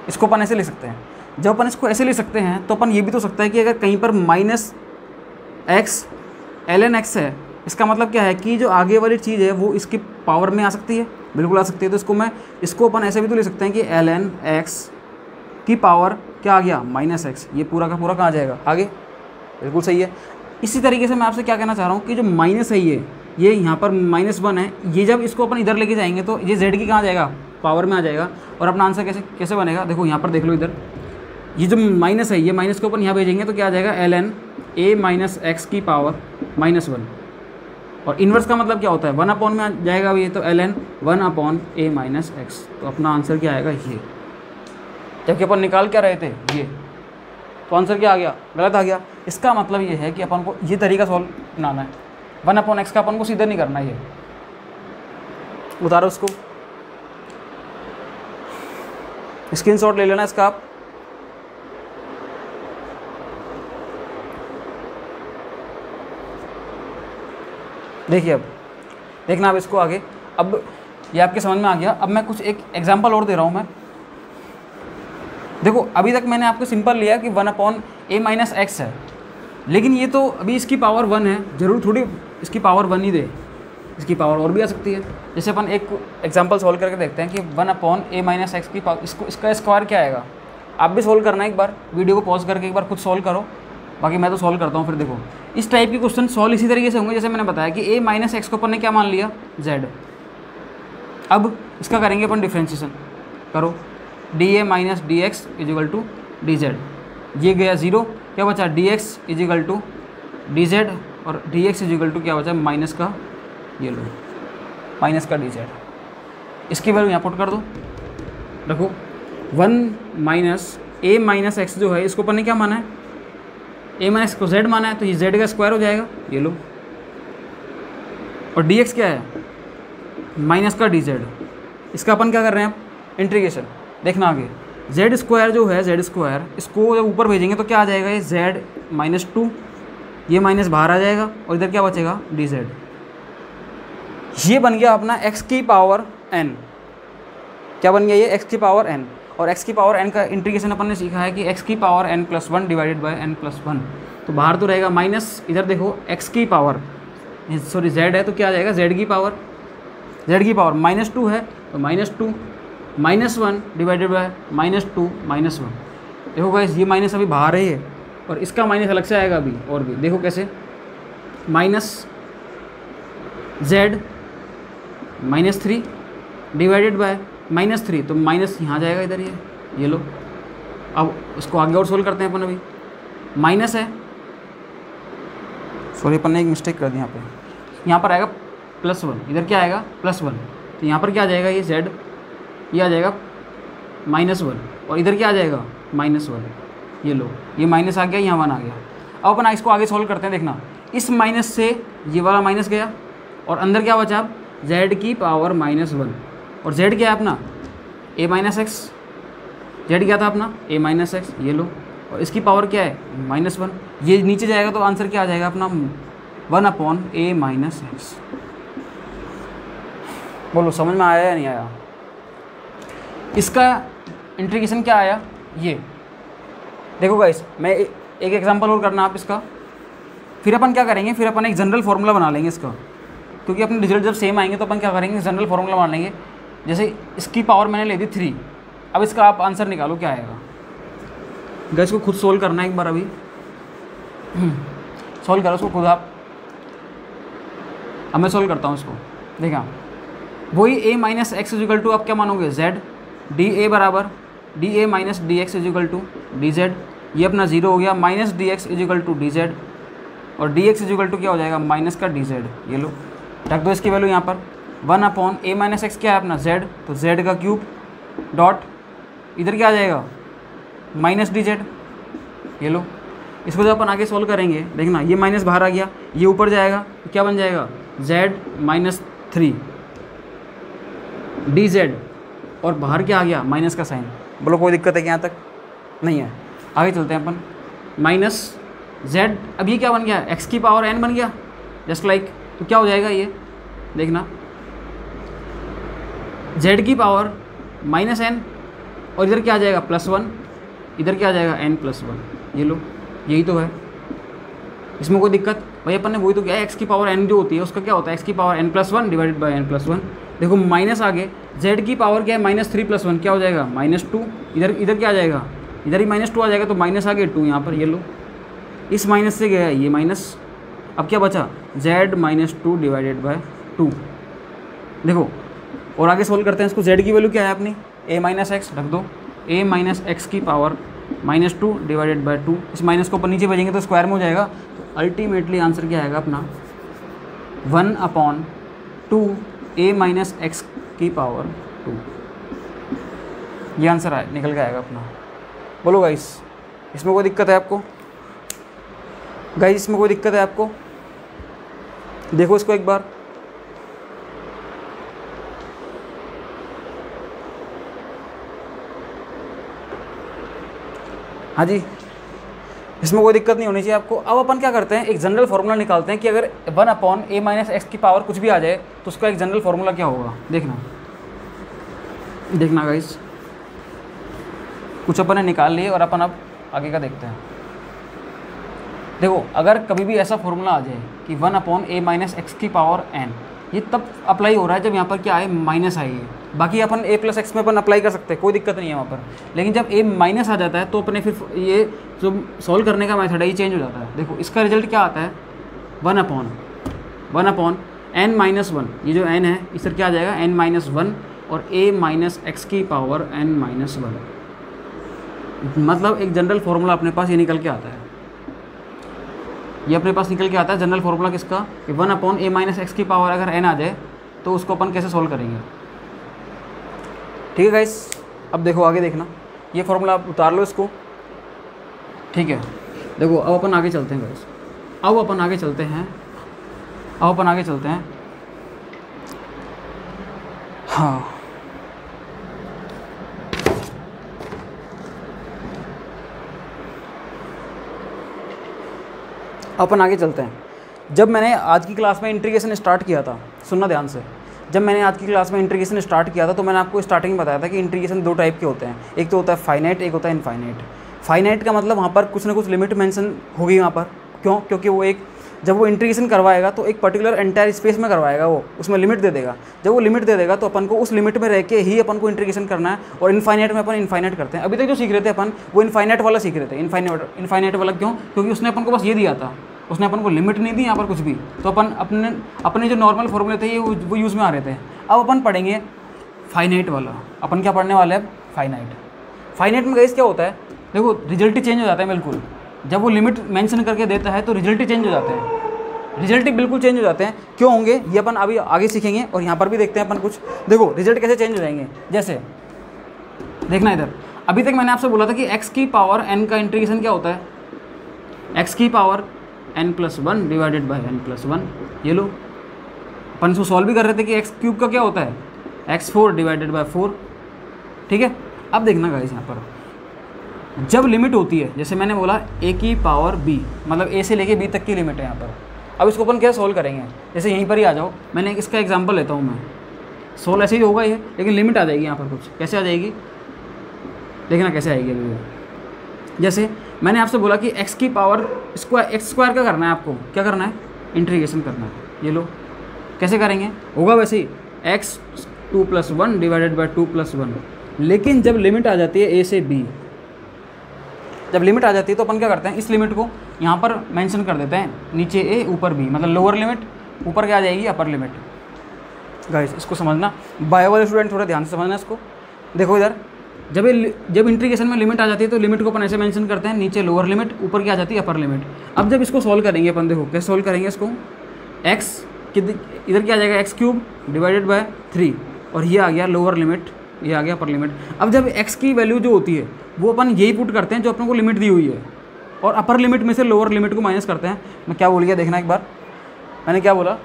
इसको अपन ऐसे लिख सकते हैं। जब अपन इसको ऐसे लिख सकते हैं तो अपन ये भी तो सकता है कि अगर कहीं पर -x ln x है, इसका मतलब क्या है कि जो आगे वाली चीज़ है वो इसकी पावर में आ सकती है, बिल्कुल आ सकती है। तो इसको अपन ऐसे भी तो लिख सकते हैं कि ln x की पावर क्या आ गया -x, ये पूरा का पूरा कहाँ आ जाएगा आगे, बिल्कुल सही है। इसी तरीके से मैं आपसे क्या कहना चाह रहा हूँ कि जो माइनस है ये यहाँ पर -1 है, ये जब इसको अपन इधर लेके जाएंगे तो ये z की कहाँ आ जाएगा पावर में आ जाएगा, और अपना आंसर कैसे बनेगा, देखो यहाँ पर देख लो, इधर ये जो माइनस है, ये माइनस को अपन यहाँ भेजेंगे तो क्या आ जाएगा ln a माइनस एक्स की पावर -1, और इन्वर्स का मतलब क्या होता है 1/, में आ जाएगा ये, तो ln 1/a माइनस एक्स, तो अपना आंसर क्या आएगा ये। जबकि अपन निकाल क्या रहे थे ये, तो आंसर क्या आ गया गलत आ गया। इसका मतलब ये है कि अपन को ये तरीका सॉल्व बनाना है, 1/x का अपन को सीधे नहीं करना, ये उतारो उसको, स्क्रीनशॉट ले लेना इसका आप। देखिए अब देखना आप इसको आगे, अब ये आपके समझ में आ गया। अब मैं कुछ एक एग्जांपल और दे रहा हूँ मैं। देखो अभी तक मैंने आपको सिंपल लिया कि 1/a माइनस एक्स है, लेकिन ये तो अभी इसकी पावर 1 है, जरूर थोड़ी इसकी पावर 1 ही दे, इसकी पावर और भी आ सकती है। जैसे अपन एक एग्जांपल सॉल्व करके देखते हैं कि 1/a माइनस एक्स की पावर, इसका स्क्वायर क्या आएगा। आप भी सोल्व करना, एक बार वीडियो को पॉज करके एक बार खुद सोल्व करो, बाकी मैं तो सॉल्व करता हूँ। फिर देखो इस टाइप के क्वेश्चन सॉल्व इसी तरीके से होंगे जैसे मैंने बताया कि ए माइनस एक्स को अपन ने क्या मान लिया, जेड। अब इसका करेंगे अपन डिफ्रेंशिएशन, करो d A minus D x is equal to D z, ये गया ज़ीरो, क्या बचा d x is equal to D z, और डी एक्स इजिकल टू क्या बचा माइनस का, ये लो माइनस का डी जेड। इसकी वैल्यू यहाँ पुट कर दो, रखो 1 माइनस ए माइनस एक्स जो है इसको अपन ने क्या माना है, ए माइनस को जेड माना है, तो ये जेड का स्क्वायर हो जाएगा, ये लो। और डी एक्स क्या है, माइनस का डी जेड। इसका अपन क्या कर रहे हैं अब, इंटीग्रेशन। देखना आगे जेड स्क्वायर जो है, जेड स्क्वायर इसको जब ऊपर भेजेंगे तो क्या आ जाएगा, ये जेड माइनस 2, ये माइनस बाहर आ जाएगा, और इधर क्या बचेगा डी जेड। ये बन गया अपना एक्स की पावर एन। क्या बन गया ये, एक्स की पावर एन। और एक्स की पावर एन का इंटीग्रेशन अपन ने सीखा है कि एक्स की power n plus 1 divided by n plus 1। तो बाहर तो रहेगा माइनस, इधर देखो एक्स की पावर, सॉरी जेड है तो क्या आ जाएगा जेड की पावर, जेड की पावर माइनस 2 है तो minus 2 minus 1 divided bye minus 2 minus 1। देखो गाइस ये माइनस अभी बाहर है और इसका माइनस अलग से आएगा अभी, और भी देखो कैसे, minus Z minus 3 divided by minus 3, तो माइनस यहाँ जाएगा इधर, ये लो। अब उसको आगे और सोल्व करते हैं अपन, अभी माइनस है, सॉरी अपन ने एक मिस्टेक कर दी यहाँ पर आएगा प्लस 1, इधर क्या आएगा प्लस 1, तो यहाँ पर क्या आ जाएगा ये जेड, ये आ जाएगा माइनस 1, और इधर क्या आ जाएगा माइनस 1, ये लो, ये माइनस आ गया, यहाँ 1 आ गया। अब अपन इसको आगे सोल्व करते हैं, देखना इस माइनस से ये वाला माइनस गया, और अंदर क्या बचा अब जेड की पावर माइनस 1, और जेड क्या है अपना ए माइनस एक्स, जेड क्या था अपना ए माइनस एक्स, ये लो, और इसकी पावर क्या है माइनस 1, ये नीचे जाएगा तो आंसर क्या आ जाएगा अपना 1 अपॉन ए माइनस एक्स। बोलो समझ में आया या नहीं आया। इसका इंटीग्रेशन क्या आया, ये देखो गाइस, मैं एक एग्जांपल और करना आप इसका, फिर अपन क्या करेंगे, फिर अपन एक जनरल फार्मूला बना लेंगे इसका, क्योंकि अपने रिजल्ट जब सेम आएंगे तो अपन क्या करेंगे जनरल फार्मूला बना लेंगे। जैसे इसकी पावर मैंने ले दी 3, अब इसका आप आंसर निकालो क्या आएगा। गाइस को खुद सोल्व करना है एक बार, अभी सोल्व करो उसको खुद आप, अब मैं सोल्व करता हूँ इसको। देखा वही a minus x is equal to आप क्या मानोगे जेड, डी ए बराबर d A minus D x is equal to D z, ये अपना 0 हो गया, minus D x is equal to D z, और डी एक्स इजिकल टू क्या हो जाएगा माइनस का डी जेड, ये लो रख दो इसकी वैल्यू यहाँ पर 1 अपॉन ए माइनस एक्स क्या है अपना जेड, तो जेड का क्यूब डॉट इधर क्या आ जाएगा माइनस डी जेड, ये लो। इसको जब अपन आगे सोल्व करेंगे देखना ये माइनस बाहर आ गया, ये ऊपर जाएगा तो क्या बन जाएगा जेड माइनस 3 डी जेड, और बाहर क्या आ गया माइनस का साइन। बोलो कोई दिक्कत है कि यहाँ तक नहीं है, आगे चलते हैं अपन। माइनस जेड, अब ये क्या बन गया एक्स की पावर एन बन गया जस्ट लाइक, तो क्या हो जाएगा ये देखना जेड की पावर माइनस एन, और इधर क्या आ जाएगा +1, इधर क्या आ जाएगा n + 1, ये लो यही तो है, इसमें कोई दिक्कत भाई, अपन ने वही तो किया है। एक्स की पावर n जो होती है उसका क्या होता है एक्स की power n + 1 divided bye n + 1। देखो माइनस आगे जेड की पावर क्या है -3 + 1 क्या हो जाएगा -2, इधर क्या आ जाएगा इधर ही -2 आ जाएगा, तो माइनस आगे 2 यहाँ पर, ये लो इस माइनस से गया ये माइनस, अब क्या बचा z -2 डिवाइडेड बाय 2। देखो और आगे सोल्व करते हैं इसको, z की वैल्यू क्या है अपनी a माइनस एक्स रख दो, a माइनस एक्स की पावर -2 डिवाइडेड बाय 2, इस माइनस को ऊपर नीचे भेजेंगे तो स्क्वायर में हो जाएगा, तो अल्टीमेटली आंसर क्या आएगा अपना 1/2 a माइनस एक्स की पावर 2, ये आंसर निकल के आएगा अपना। बोलो गाइस इसमें कोई दिक्कत है आपको, गाइस इसमें कोई दिक्कत है आपको, देखो इसको एक बार। हाँ जी इसमें कोई दिक्कत नहीं होनी चाहिए आपको। अब अपन क्या करते हैं एक जनरल फार्मूला निकालते हैं कि अगर 1/a माइनस एक्स की पावर कुछ भी आ जाए तो उसका एक जनरल फार्मूला क्या होगा, देखना गाइस, कुछ अपन ने निकाल लिए और अपन अब आगे का देखते हैं। देखो अगर कभी भी ऐसा फार्मूला आ जाए कि 1/a माइनस एक्स की पावर n, ये तब अप्लाई हो रहा है जब यहाँ पर क्या आए माइनस आई है, बाकी अपन a प्लस एक्स में अपन अप्लाई कर सकते हैं, कोई दिक्कत नहीं है वहाँ पर। लेकिन जब a माइनस आ जाता है तो अपने फिर ये जो सॉल्व करने का मेथड है ये चेंज हो जाता है। देखो इसका रिजल्ट क्या आता है, 1/n - 1। ये जो n है इस तरह क्या आ जाएगा, n - 1 और a माइनस एक्स की पावर n - 1। मतलब एक जनरल फार्मूला अपने पास ये निकल के आता है, ये अपने पास निकल के आता है जनरल फार्मूला किसका, कि 1/a माइनस एक्स की पावर अगर n आ जाए तो उसको अपन कैसे सॉल्व करेंगे। ठीक है गाइस, अब देखो आगे देखना, ये फार्मूला आप उतार लो इसको। ठीक है, देखो अब अपन आगे चलते हैं गाइस, अब अपन आगे चलते हैं। हाँ, अपन आगे चलते हैं। जब मैंने आज की क्लास में इंटीग्रेशन स्टार्ट किया था, सुनना ध्यान से, जब मैंने आज की क्लास में इंटीग्रेशन स्टार्ट किया था तो मैंने आपको स्टार्टिंग में बताया था कि इंटीग्रेशन 2 टाइप के होते हैं, एक तो होता है फाइनाइट, एक होता है इनफाइनाइट। फाइनाइट का मतलब वहाँ पर कुछ ना कुछ लिमिट मेंशन होगी वहाँ पर, क्यों, क्योंकि वो एक जब वो इंटीग्रेशन करवाएगा तो एक पर्टिकुलर एंटायर स्पेस में करवाएगा, वो उसमें लिमिट दे देगा। जब वो लिमिट दे देगा तो अपन को उस लिमिट में रह के ही अपन को इंटीग्रेशन करना है, और इनफाइनाइट में अपन इनफाइनाइट करते हैं। अभी तक जो सीख रहे थे अपन वो इनफाइनाइट वाला सीख रहे थे। इनफाइनाइट वाला क्यों, क्योंकि उसने अपन को बस ये दिया था, उसने अपन को लिमिट नहीं दी यहाँ पर कुछ भी, तो अपन अपने जो नॉर्मल फॉर्मूले थे ये वो यूज़ में आ रहे थे। अब अपन पढ़ेंगे फाइनाइट वाला। अपन क्या पढ़ने वाले हैं, फाइनाइट में गाइस क्या होता है, देखो रिजल्ट ही चेंज हो जाता है बिल्कुल। जब वो लिमिट मेंशन करके देता है तो रिजल्ट ही चेंज हो जाते हैं, रिजल्ट ही बिल्कुल चेंज हो जाते हैं। क्यों होंगे ये अपन अभी आगे सीखेंगे, और यहाँ पर भी देखते हैं अपन कुछ। देखो रिजल्ट कैसे चेंज हो जाएंगे, जैसे देखना इधर, अभी तक मैंने आपसे बोला था कि x की पावर n का इंटीग्रेशन क्या होता है, x की power n+1 divided by n+1। ये लो अपन इसको सॉल्व भी कर रहे थे कि x³ का क्या होता है, x4 डिवाइडेड बाई 4। ठीक है, अब देखना गाइस यहाँ पर जब लिमिट होती है, जैसे मैंने बोला a की पावर b, मतलब a से लेके b तक की लिमिट है यहाँ पर। अब इसको अपन कैसे सॉल्व करेंगे, जैसे यहीं पर ही आ जाओ, मैंने इसका एग्जांपल लेता हूँ मैं। सॉल्व ऐसे ही होगा ये, लेकिन लिमिट आ जाएगी यहाँ पर कुछ, कैसे आ जाएगी देखना कैसे आएगी अभी। जैसे मैंने आपसे बोला कि x की पावर x² का करना है, आपको क्या करना है, इंटीग्रेशन करना है। ये लो कैसे करेंगे, होगा वैसे ही x2+1 डिवाइडेड बाई 2+1। लेकिन जब लिमिट आ जाती है a से b, जब लिमिट आ जाती है तो अपन क्या करते हैं, इस लिमिट को यहाँ पर मेंशन कर देते हैं, नीचे a ऊपर b, मतलब लोअर लिमिट, ऊपर क्या आ जाएगी अपर लिमिट। गाइस इसको समझना, बायो वाले स्टूडेंट थोड़ा ध्यान से समझना इसको। देखो इधर जब इंटीग्रेशन में लिमिट आ जाती है तो लिमिट को अपन ऐसे मेंशन करते हैं, नीचे लोअर लिमिट, ऊपर क्या आ जाती है अपर लिमिट। अब जब इसको सॉल्व करेंगे अपन, देखो कैसे सॉल्व करेंगे इसको, x इधर क्या आ जाएगा x³ डिवाइडेड बाय 3, और ये आ गया लोअर लिमिट, ये आ गया अपर लिमिट। अब जब x की वैल्यू जो होती है वो अपन यही पुट करते हैं जो अपने को लिमिट दी हुई है, और अपर लिमिट में से लोअर लिमिट को माइनस करते हैं। मैं क्या बोल गया देखना एक बार, मैंने क्या बोला,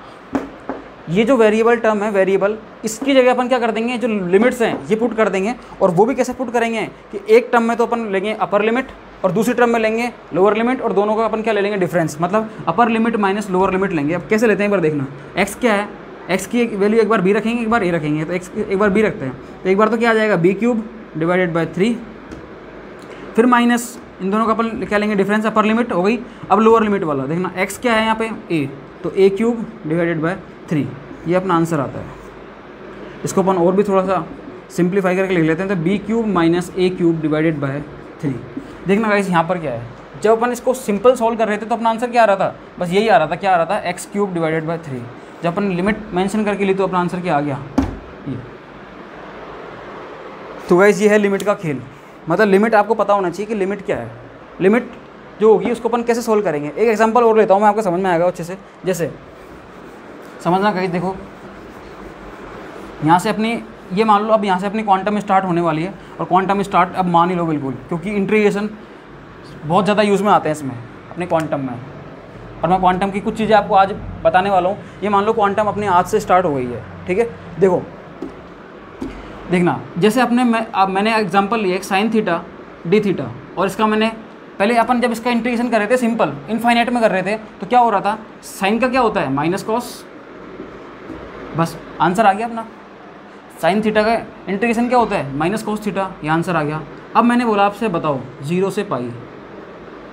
ये जो वेरिएबल टर्म है वेरिएबल, इसकी जगह अपन क्या कर देंगे, जो लिमिट्स हैं ये पुट कर देंगे। और वो भी कैसे पुट करेंगे कि एक टर्म में तो अपन लेंगे अपर लिमिट और दूसरी टर्म में लेंगे लोअर लिमिट, और दोनों का अपन क्या ले लेंगे डिफरेंस, मतलब upper limit minus lower limit लेंगे। अब कैसे लेते हैं एक बार देखना, x क्या है, x की वैल्यू एक बार b रखेंगे, एक बार a रखेंगे, तो x एक बार b रखते हैं, तो एक बार तो क्या आ जाएगा b³ डिवाइडेड बाई 3, फिर माइनस इन दोनों का अपन क्या लेंगे डिफरेंस, अपर लिमिट हो गई। अब लोअर लिमिट वाला देखना, x क्या है यहाँ पे a, तो a³ डिवाइडेड बाई 3, ये अपना आंसर आता है। इसको अपन और भी थोड़ा सा सिंप्लीफाई करके लिख लेते हैं, तो b³ minus a³ divided by 3। देखना गाइस यहाँ पर क्या है, जब अपन इसको सिंपल सॉल्व कर रहे थे तो अपना आंसर क्या आ रहा था, बस यही आ रहा था, क्या आ रहा था x³ डिवाइडेड बाई 3। जब अपन लिमिट मेंशन करके ली तो अपना आंसर क्या आ गया ये। तो गाइस ये है लिमिट का खेल, मतलब लिमिट आपको पता होना चाहिए कि लिमिट क्या है। लिमिट जो होगी उसको अपन कैसे सोल्व करेंगे, एक एग्जांपल और लेता हूँ मैं, आपको समझ में आएगा अच्छे से। जैसे समझना गाइस, देखो यहाँ से अपनी ये मान लो, अब यहाँ से अपनी क्वांटम स्टार्ट होने वाली है, और क्वांटम स्टार्ट अब मान ही लो बिल्कुल, क्योंकि इंटीग्रेशन बहुत ज़्यादा यूज़ में आते हैं इसमें अपने क्वांटम में। और मैं क्वांटम की कुछ चीज़ें आपको आज बताने वाला हूँ। ये मान लो क्वांटम अपने आज से स्टार्ट हो गई है, ठीक है। देखो देखना, जैसे मैंने एग्जांपल लिया एक साइन थीटा डी थीटा, और इसका मैंने पहले अपन जब इसका इंटीग्रेशन कर रहे थे सिंपल इनफाइनाइट में कर रहे थे तो क्या हो रहा था, साइन का क्या होता है माइनस कॉस, बस आंसर आ गया अपना। साइन थीटा का इंटीग्रेशन क्या होता है माइनस कॉस थीटा, ये आंसर आ गया। अब मैंने बोला आपसे बताओ 0 से पाई,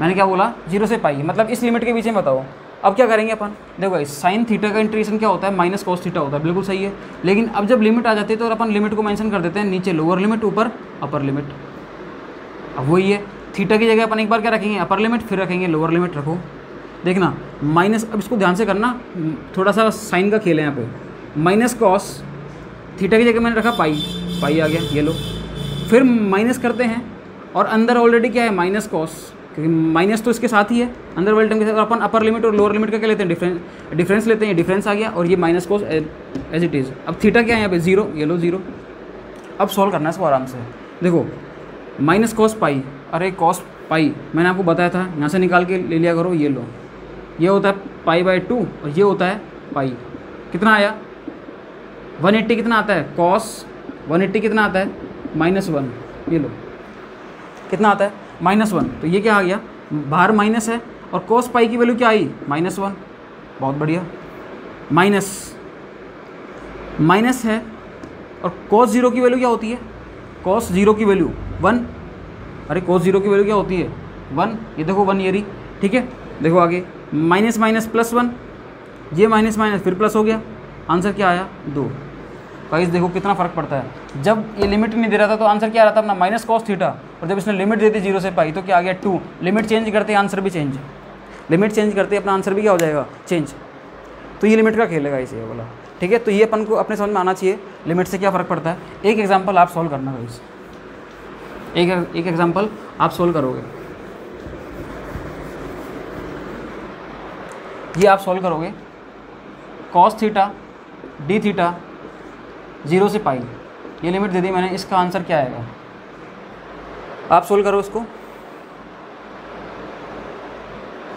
मैंने क्या बोला 0 से पाई, मतलब इस लिमिट के बीच में बताओ, अब क्या करेंगे अपन, देखो गाइस साइन थीटा का इंटीग्रेशन क्या होता है, माइनस कॉस थीटा होता है, बिल्कुल सही है। लेकिन अब जब लिमिट आ जाती है तो अपन लिमिट को मेंशन कर देते हैं, नीचे लोअर लिमिट ऊपर अपर लिमिट। अब वही है, थीटा की जगह अपन एक बार क्या रखेंगे, अपर लिमिट, फिर रखेंगे लोअर लिमिट। रखो, देखना माइनस, अब इसको ध्यान से करना, थोड़ा सा साइन का खेल है यहाँ पे। माइनस कॉस थीटा की जगह मैंने रखा पाई, पाई आ गया, ये लो। फिर माइनस करते हैं और अंदर ऑलरेडी क्या है, माइनस कॉस, क्योंकि माइनस तो इसके साथ ही है अंदर वाले टर्म के साथ। अपन अपर लिमिट और लोअर लिमिट का क्या लेते हैं, डिफरेंस लेते हैं, डिफरेंस आ गया और ये minus cos as it is. अब थीटा क्या है यहाँ पे, 0, ये लो 0। अब सॉल्व करना है इसको आराम से। देखो माइनस कॉस पाई, अरे कॉस पाई मैंने आपको बताया था, यहाँ से निकाल के ले लिया करो, ये लो, ये होता है पाई/2 और ये होता है पाई। कितना आया 180, कितना आता है कॉस 180, कितना आता है -1, ये लो कितना आता है -1। तो ये क्या आ गया, बाहर माइनस है और कॉस पाई की वैल्यू क्या आई, -1। बहुत बढ़िया, माइनस है और कॉस 0 की वैल्यू क्या होती है, कॉस 0 की वैल्यू 1। अरे कॉस 0 की वैल्यू क्या होती है 1, ये देखो 1 ये रही, ठीक है। देखो आगे माइनस माइनस +1, ये माइनस माइनस फिर प्लस हो गया, आंसर क्या आया 2। गाइस देखो कितना फ़र्क पड़ता है, जब ये लिमिट नहीं दे रहा था तो आंसर क्या आ रहा था अपना माइनस कॉस थीटा, और जब इसने लिमिट दे दी 0 से पाई तो क्या आ गया 2। लिमिट चेंज करते आंसर भी चेंज, लिमिट चेंज करते अपना आंसर भी क्या हो जाएगा चेंज। तो ये लिमिट का खेल है इसे वाला, ठीक है। तो ये अपन को अपने समझ में आना चाहिए लिमिट से क्या फ़र्क पड़ता है। एक एग्जाम्पल आप सॉल्व करना गाइस, एक एग्जाम्पल आप सोल्व करोगे, ये आप सोल्व करोगे कॉस थीटा डी थीटा 0 से पाई, ये लिमिट दे दी मैंने, इसका आंसर क्या आएगा, आप सोल्व करो इसको।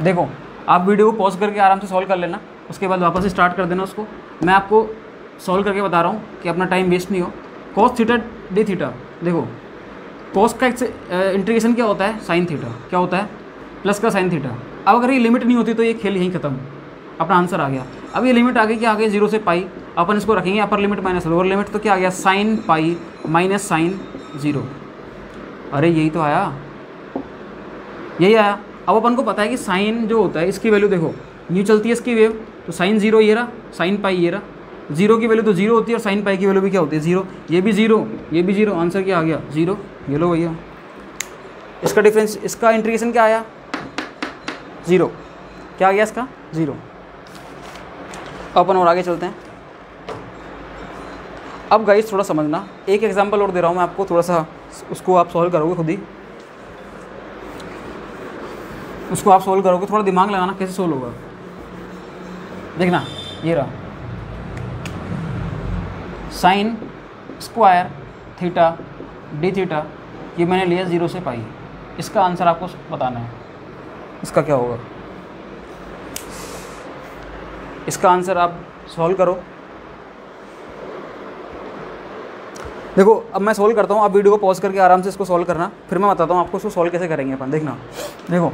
देखो आप वीडियो को पॉज करके आराम से सॉल्व कर लेना, उसके बाद वापस स्टार्ट कर देना उसको। मैं आपको सॉल्व करके बता रहा हूँ कि अपना टाइम वेस्ट नहीं हो। कॉस थीटा डी थीटा, देखो कॉस का इंटीग्रेशन क्या होता है, साइन थीटा, क्या होता है प्लस का साइन थीटा। अब अगर ये लिमिट नहीं होती तो ये खेल यहीं खत्म, अपना आंसर आ गया। अब ये लिमिट आ गई, क्या आ गई 0 से पाई, अपन इसको रखेंगे upper limit minus lower limit, तो क्या आ गया साइन पाई माइनस साइन 0। अरे यही तो आया, यही आया। अब अपन को पता है कि साइन जो होता है इसकी वैल्यू देखो न्यू चलती है इसकी वेव, तो साइन 0 ये रहा, साइन पाई ये रहा, 0 की वैल्यू तो 0 होती है और साइन पाई की वैल्यू भी क्या होती है 0, ये भी 0, ये भी 0, आंसर क्या आ गया 0। ये लो भैया, इसका डिफरेंस, इसका इंटीग्रेशन क्या आया 0, क्या आ गया इसका 0। अपन और आगे चलते हैं। अब गाइस थोड़ा समझना, एक एग्जांपल और दे रहा हूँ मैं आपको, थोड़ा सा उसको आप सॉल्व करोगे खुद ही, उसको आप सॉल्व करोगे, थोड़ा दिमाग लगाना कैसे सॉल्व होगा। देखना ये रहा sign square theta D theta, ये मैंने लिया 0 से पाई, इसका आंसर आपको बताना है, इसका क्या होगा, इसका आंसर आप सॉल्व करो। देखो अब मैं सॉल्व करता हूँ, आप वीडियो को पॉज करके आराम से इसको सॉल्व करना, फिर मैं बताता हूँ आपको इसको सॉल्व कैसे करेंगे अपन। देखना देखो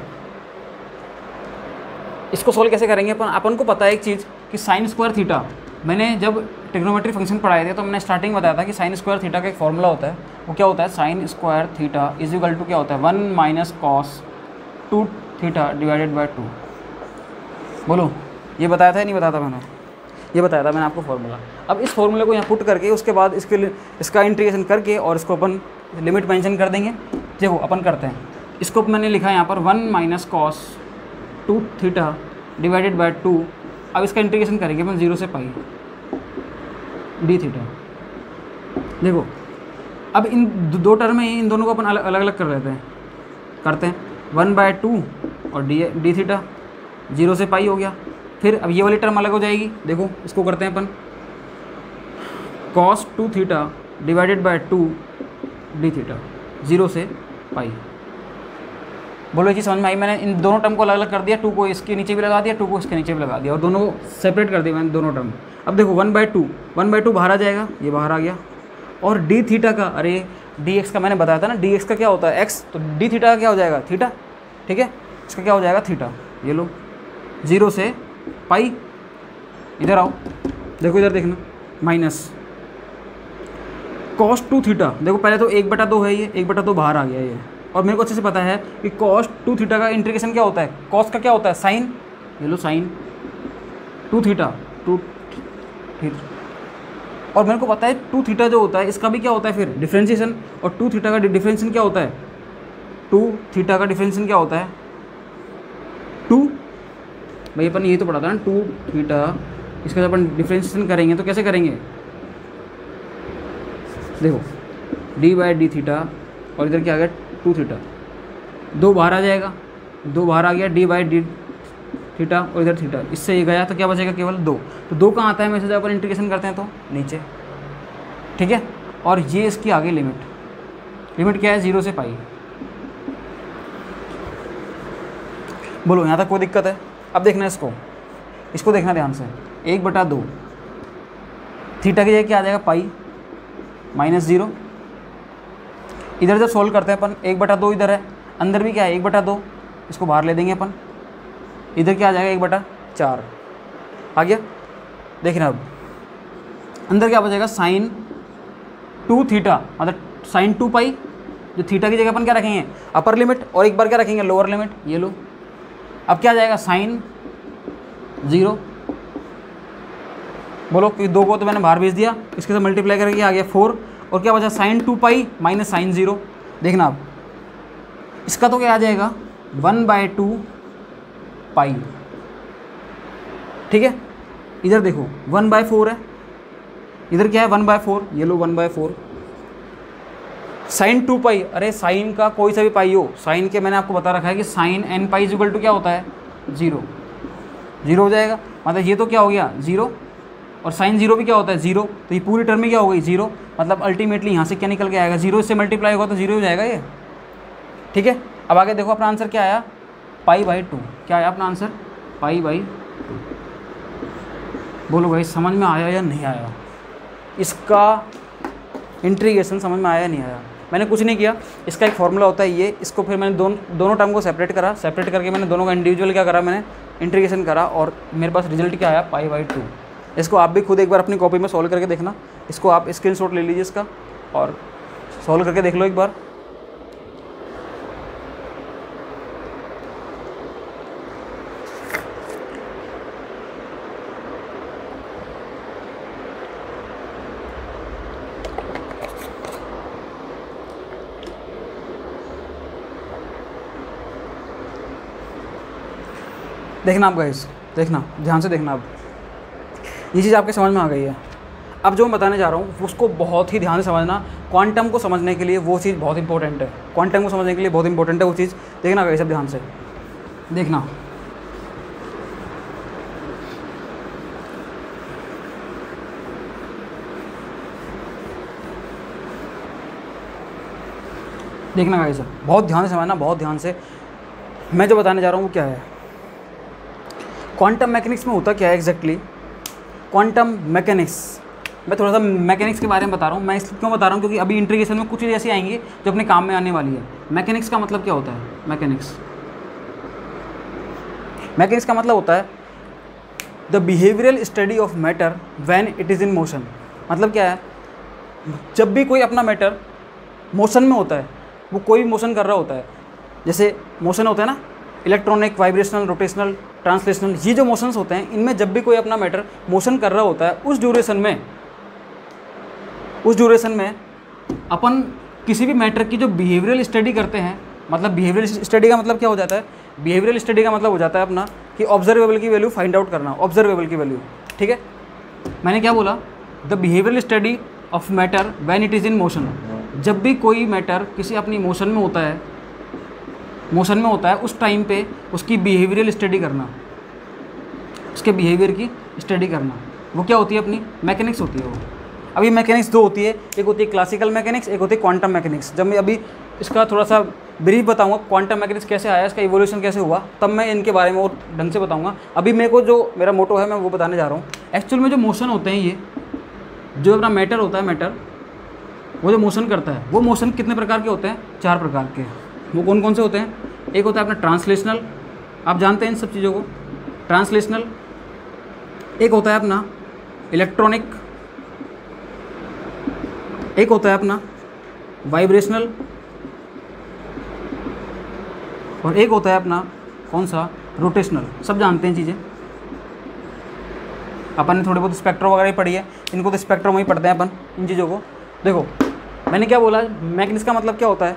इसको सॉल्व कैसे करेंगे अपन को पता है एक चीज़ कि साइन स्क्वायर थीटा, मैंने जब ट्रिग्नोमेट्री फंक्शन पढ़ाए थे तो मैंने स्टार्टिंग बताया था कि साइन स्क्वायर थीटा का एक फॉर्मूला होता है, वो क्या होता है sine square theta is equal to क्या होता है 1 minus cos 2 theta divided by 2। बोलो ये बताया था या नहीं बताया था मैंने, ये बताया था मैंने आपको फॉर्मूला। अब इस फॉर्मूले को यहाँ पुट करके उसके बाद इसका इंटीग्रेशन करके और इसको अपन लिमिट मेंशन कर देंगे। देखो अपन करते हैं, इसको मैंने लिखा है यहाँ पर 1 minus cos 2 theta divided by 2। अब इसका इंटीग्रेशन करेंगे अपन 0 से पाई डी थीटा। देखो अब इन दो टर्म में इन दोनों को अपन अलग अलग कर लेते हैं, करते हैं 1/2 और डी थीटा 0 से पाई हो गया। फिर अब ये वाली टर्म अलग हो जाएगी, देखो इसको करते हैं अपन cos 2 theta divided by 2 D theta 0 से पाई। बोलो ये चीज़ समझ में आई, मैंने इन दोनों टर्म को अलग अलग कर दिया, 2 को इसके नीचे भी लगा दिया, 2 को इसके नीचे भी लगा दिया और दोनों को सेपरेट कर दिया मैंने दोनों टर्म। अब देखो 1/2 बाहर आ जाएगा, ये बाहर आ गया, और डी थीटा का, अरे डी एक्स का मैंने बताया था ना, डी एक्स का क्या होता है एक्स, तो डी थीटा का क्या हो जाएगा थीटा, ठीक है, इसका क्या हो जाएगा थीटा। ये लो 0 से पाई, इधर आओ देखो इधर देखना, माइनस cos 2 थीटा, देखो पहले तो 1/2 है, ये 1/2 बाहर आ गया ये, और मेरे को अच्छे से पता है कि cos 2 थीटा का इंटीग्रेशन क्या होता है, cos का क्या होता है साइन, ये लो साइन 2 थीटा 2 थीटा, और मेरे को पता है 2 थीटा जो होता है इसका भी क्या होता है फिर डिफ्रेंशिएशन, और 2 थीटा का डिफ्रेंशिएशन क्या होता है, 2 थीटा का डिफ्रेंशिएशन क्या होता है 2, भाई अपन ये तो पढ़ा था ना 2 थीटा, इसका जब अपन डिफ्रेंशिएशन करेंगे तो कैसे करेंगे, देखो d/d थीटा और इधर क्या आ गया 2 थीटा, 2 बाहर आ जाएगा, 2 बाहर आ गया d/d थीटा और इधर थीटा, इससे ये गया तो क्या बचेगा केवल 2, तो 2 कहाँ आता है हमेशा जब अपन इंटीग्रेशन करते हैं तो नीचे, ठीक है। और ये इसकी आगे लिमिट क्या है 0 से पाई। बोलो यहाँ तक कोई दिक्कत है? अब देखना इसको देखना ध्यान से, 1/2 थीटा की जगह क्या आ जाएगा पाई -0, इधर जब सॉल्व करते हैं अपन 1/2 इधर है, अंदर भी क्या है 1/2, इसको बाहर ले देंगे अपन, इधर क्या आ जाएगा 1/4 आ गया। देखना अब अंदर क्या बचेगा साइन 2 थीटा, मतलब साइन 2 पाई, जो थीटा की जगह अपन क्या रखेंगे अपर लिमिट और एक बार क्या रखेंगे लोअर लिमिट, ये लो। अब क्या आ जाएगा साइन 0, बोलो कि 2 को तो मैंने बाहर भेज दिया, इसके साथ मल्टीप्लाई करके आ गया 4, और क्या बचा साइन 2 पाई माइनस साइन 0। देखना अब इसका तो क्या आ जाएगा 1/2 पाई, ठीक है। इधर देखो 1/4 है, इधर क्या है 1/4, ये लो 1/4, साइन 2 पाई, अरे साइन का कोई सा भी पाई हो, साइन के मैंने आपको बता रखा है कि sine n pi equal to क्या होता है 0 हो जाएगा, मतलब ये तो क्या हो गया 0, और साइन 0 भी क्या होता है 0, तो ये पूरी टर्म में क्या हो गई 0, मतलब अल्टीमेटली यहाँ से क्या निकल के आएगा 0, इससे मल्टीप्लाई होगा तो 0 हो जाएगा ये, ठीक है। अब आगे देखो अपना आंसर क्या आया π/2, क्या आया अपना आंसर π/2। बोलो भाई समझ में आया या नहीं आया, इसका इंटीग्रेशन समझ में आया या नहीं आया। मैंने कुछ नहीं किया, इसका एक फॉर्मूला होता है ये, इसको फिर मैंने दोनों टर्म को सेपरेट करके मैंने दोनों का इंडिविजुअल क्या करा, मैंने इंटीग्रेशन करा, और मेरे पास रिजल्ट क्या आया π/2। इसको आप भी खुद एक बार अपनी कॉपी में सॉल्व करके देखना, इसको आप स्क्रीनशॉट ले लीजिए इसका और सॉल्व करके देख लो एक बार। देखना आप गाइस, देखना ध्यान से देखना, अब ये चीज़ आपके समझ में आ गई है। अब जो मैं बताने जा रहा हूँ उसको बहुत ही ध्यान से समझना, क्वांटम को समझने के लिए वो चीज़ बहुत इंपॉर्टेंट है, क्वांटम को समझने के लिए बहुत इंपॉर्टेंट है वो चीज़। देखना गाइस सब ध्यान से देखना, देखना गाइस बहुत ध्यान से समझना, बहुत ध्यान से। मैं जो बताने जा रहा हूँ वो क्या है, क्वांटम मैकेनिक्स में होता क्या है एग्जैक्टली। क्वांटम मैकेनिक्स, मैं थोड़ा सा मैकेनिक्स के बारे में बता रहा हूँ। मैं इसलिए क्यों बता रहा हूँ क्योंकि अभी इंटीग्रेशन में कुछ चीज़ ऐसी आएंगी जो अपने काम में आने वाली है। मैकेनिक्स का मतलब क्या होता है, मैकेनिक्स का मतलब होता है the behavioural study of matter when it is in motion. मतलब क्या है, जब भी कोई अपना मैटर मोशन में होता है, वो कोई मोशन कर रहा होता है, जैसे मोशन होता है ना इलेक्ट्रॉनिक, वाइब्रेशनल, रोटेशनल, ट्रांसलेशनल, ये जो मोशंस होते हैं इनमें जब भी कोई अपना मैटर मोशन कर रहा होता है उस ड्यूरेशन में अपन किसी भी मैटर की जो बिहेवियरल स्टडी करते हैं, मतलब बिहेवियरल स्टडी का मतलब क्या हो जाता है, बिहेवियरल स्टडी का मतलब हो जाता है अपना कि ऑब्जर्वेबल की वैल्यू फाइंड आउट करना, ऑब्जर्वेबल की वैल्यू, ठीक है। मैंने क्या बोला, the behavioural study of matter when it is in motion. जब भी कोई मैटर किसी अपनी मोशन में होता है उस टाइम पे उसकी बिहेवियरल स्टडी करना, उसके बिहेवियर की स्टडी करना, वो क्या होती है अपनी मैकेनिक्स होती है वो। अभी मैकेनिक्स दो होती है, एक होती है क्लासिकल मैकेनिक्स, एक होती है क्वांटम मैकेनिक्स। जब मैं अभी इसका थोड़ा सा ब्रीफ बताऊंगा क्वांटम मैकेनिक्स कैसे आया, इसका इवोल्यूशन कैसे हुआ, तब मैं इनके बारे में और ढंग से बताऊंगा। अभी मेरे को जो मेरा मोटो है मैं वो बताने जा रहा हूँ। एक्चुअल में जो मोशन होते हैं, ये जो अपना मैटर होता है, मैटर वो जो मोशन करता है, वो मोशन कितने प्रकार के होते हैं, 4 प्रकार के। वो कौन कौन से होते हैं, एक होता है अपना ट्रांसलेशनल, आप जानते हैं इन सब चीज़ों को, ट्रांसलेशनल। एक होता है अपना इलेक्ट्रॉनिक, एक होता है अपना वाइब्रेशनल, और एक होता है अपना कौन सा, रोटेशनल, सब जानते हैं चीज़ें, अपन ने थोड़ी बहुत स्पेक्ट्रो वगैरह ही पढ़ी है, इनको तो स्पेक्ट्रो में ही पढ़ते हैं अपन इन चीज़ों को। देखो मैंने क्या बोला, मैकेनिक्स का मतलब क्या होता है,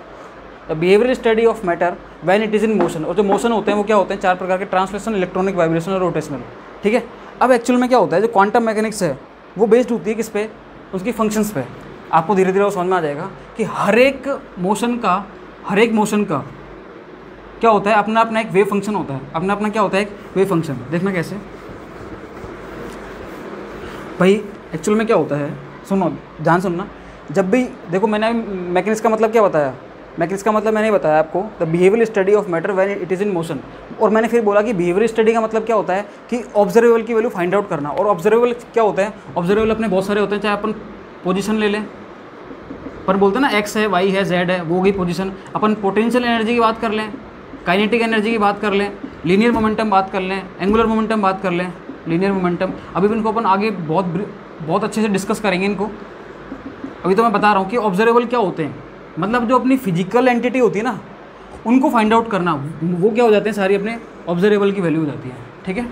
the behavioural study of matter when it is in motion. और जो मोशन होते हैं वो क्या होते हैं, 4 प्रकार के, ट्रांसलेशन, इलेक्ट्रॉनिक, वाइब्रेशनल और रोटेशनल, ठीक है। अब एक्चुअल में क्या होता है, जो क्वांटम मैकेनिक्स है वो बेस्ड होती है किस पे, उसकी फंक्शंस पे। आपको धीरे धीरे वो समझ में आ जाएगा कि हर एक मोशन का क्या होता है, अपना अपना एक वेव फंक्शन होता है, अपना अपना क्या होता है, एक वेव फंक्शन। देखना कैसे भाई, एक्चुअल में क्या होता है, सुनो ध्यान सुनना। जब भी देखो, मैंने मैकेनिक्स का मतलब क्या बताया, मैकेनिक्स का मतलब मैंने बताया आपको, the behavioural study of matter when it is in motion. और मैंने फिर बोला कि बिहेवियरल स्टडी का मतलब क्या होता है कि ऑब्जर्वेबल की वैल्यू फाइंड आउट करना। और ऑब्जर्वेबल क्या होता है, ऑब्जर्वेबल अपने बहुत सारे होते हैं, चाहे अपन पोजीशन ले लें, पर बोलते हैं ना एक्स है, वाई है, जेड है, वो हो गई पोजीशन। अपन पोटेंशियल एनर्जी की बात कर लें, काइनेटिक एनर्जी की बात कर लें, लीनियर मोमेंटम बात कर लें, एंगुलर मोमेंटम बात कर लें, लीनियर मोमेंटम। अभी इनको अपन आगे बहुत अच्छे से डिस्कस करेंगे इनको। अभी तो मैं बता रहा हूँ कि ऑब्जर्वेबल क्या होते हैं, मतलब जो अपनी फिजिकल एंटिटी होती है ना, उनको फाइंड आउट करना, वो क्या हो जाते हैं, सारी अपने ऑब्जर्वेबल की वैल्यू हो जाती है, ठीक है।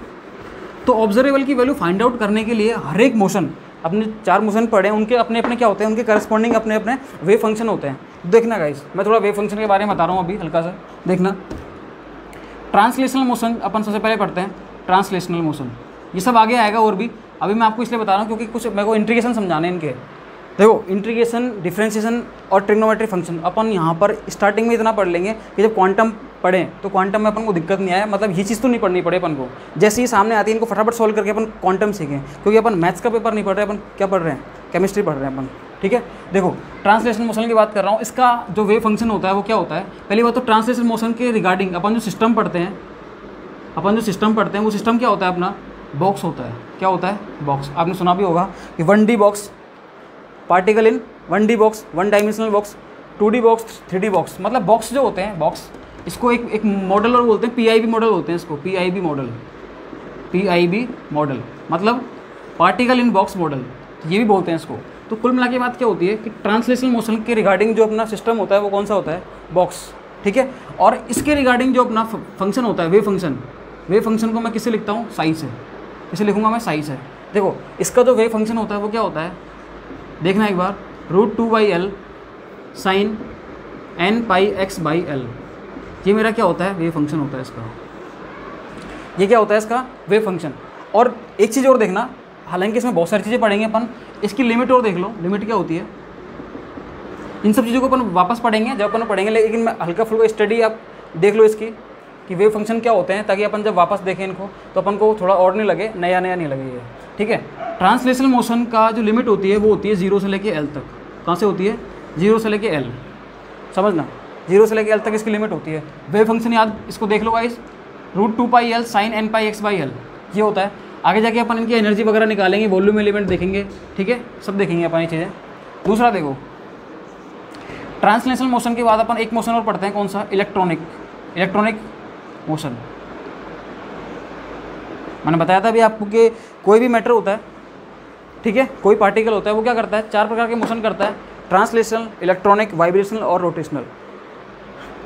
तो ऑब्जर्वेबल की वैल्यू फाइंड आउट करने के लिए हर एक मोशन, अपने 4 मोशन पढ़े, उनके अपने अपने क्या होते हैं, उनके करस्पॉन्डिंग अपने अपने वेव फंक्शन होते हैं। देखना गाइस, मैं थोड़ा वेव फंक्शन के बारे में बता रहा हूँ अभी हल्का सा, देखना। ट्रांसलेशनल मोशन अपन सबसे पहले पढ़ते हैं, ट्रांसलेशनल मोशन, ये सब आगे आएगा और भी, अभी मैं आपको इसलिए बता रहा हूँ क्योंकि कुछ मेरे को इंटीग्रेशन समझाने इनके। देखो इंटीग्रेशन, डिफरेंशिएशन और ट्रिग्नोमेट्री फंक्शन अपन यहाँ पर स्टार्टिंग में इतना पढ़ लेंगे कि जब क्वांटम पढ़ें तो क्वांटम में अपन को दिक्कत नहीं आया, मतलब ये चीज़ तो नहीं पढ़नी पड़े अपन को, जैसे ही सामने आती है इनको फटाफट सॉल्व करके अपन क्वांटम सीखें, क्योंकि अपन मैथ्स का पेपर नहीं पढ़ रहे, अपन क्या पढ़ रहे हैं, केमिस्ट्री पढ़ रहे हैं अपन, ठीक है। देखो ट्रांसलेशन मोशन की बात कर रहा हूँ, इसका जो वेव फंक्शन होता है वो क्या होता है। पहली बात तो ट्रांसलेशन मोशन के रिगार्डिंग अपन जो सिस्टम पढ़ते हैं, वो सिस्टम क्या होता है अपना, बॉक्स होता है। क्या होता है, बॉक्स। आपने सुना भी होगा कि 1D box, particle in 1D box, 1 dimensional box, 2D box, 3D box. मतलब बॉक्स जो होते हैं, बॉक्स, इसको एक मॉडल और बोलते हैं, PIB मॉडल बोलते हैं इसको, PIB मॉडल मतलब पार्टिकल इन बॉक्स मॉडल, ये भी बोलते हैं इसको। तो कुल मिला के बात क्या होती है कि ट्रांसलेशनल मोशन के रिगार्डिंग जो अपना सिस्टम होता है वो कौन सा होता है, बॉक्स, ठीक है। और इसके रिगार्डिंग जो अपना फंक्शन होता है, वेव फंक्शन को मैं किससे लिखता हूँ, साई से। किसे लिखूंगा मैं, साई से। देखो इसका जो वेव फंक्शन होता है वो क्या होता है, देखना एक बार, √2/L साइन n πx/L, ये मेरा क्या होता है, वेव फंक्शन होता है इसका। ये क्या होता है इसका, वेव फंक्शन। और एक चीज़ और देखना, हालांकि इसमें बहुत सारी चीज़ें पढ़ेंगे अपन, इसकी लिमिट और देख लो, लिमिट क्या होती है। इन सब चीज़ों को अपन वापस पढ़ेंगे जब अपन पढ़ेंगे, लेकिन मैं हल्का फुल्का स्टडी आप देख लो इसकी कि वेव फंक्शन क्या होते हैं, ताकि अपन जब वापस देखें इनको तो अपन को थोड़ा और नहीं लगे, नया नहीं लगे ये, ठीक है। ट्रांसलेशनल मोशन का जो लिमिट होती है वो होती है 0 से लेके L तक। कहाँ से होती है, 0 से लेके L, समझना, 0 से लेके L तक इसकी लिमिट होती है। वेव फंक्शन याद इसको देख लो guys, √2πL sign n πx/L, ये होता है। आगे जाके अपन इनकी एनर्जी वगैरह निकालेंगे, वॉल्यूम एलिमेंट देखेंगे, ठीक है, सब देखेंगे अपन ये चीज़ें। दूसरा देखो, ट्रांसलेशनल मोशन के बाद अपन एक मोशन और पढ़ते हैं, कौन सा, इलेक्ट्रॉनिक मोशन। मैंने बताया था अभी आपको कि कोई भी मैटर होता है, ठीक है, कोई पार्टिकल होता है, वो क्या करता है, 4 प्रकार के मोशन करता है, ट्रांसलेशनल, इलेक्ट्रॉनिक, वाइब्रेशनल और रोटेशनल।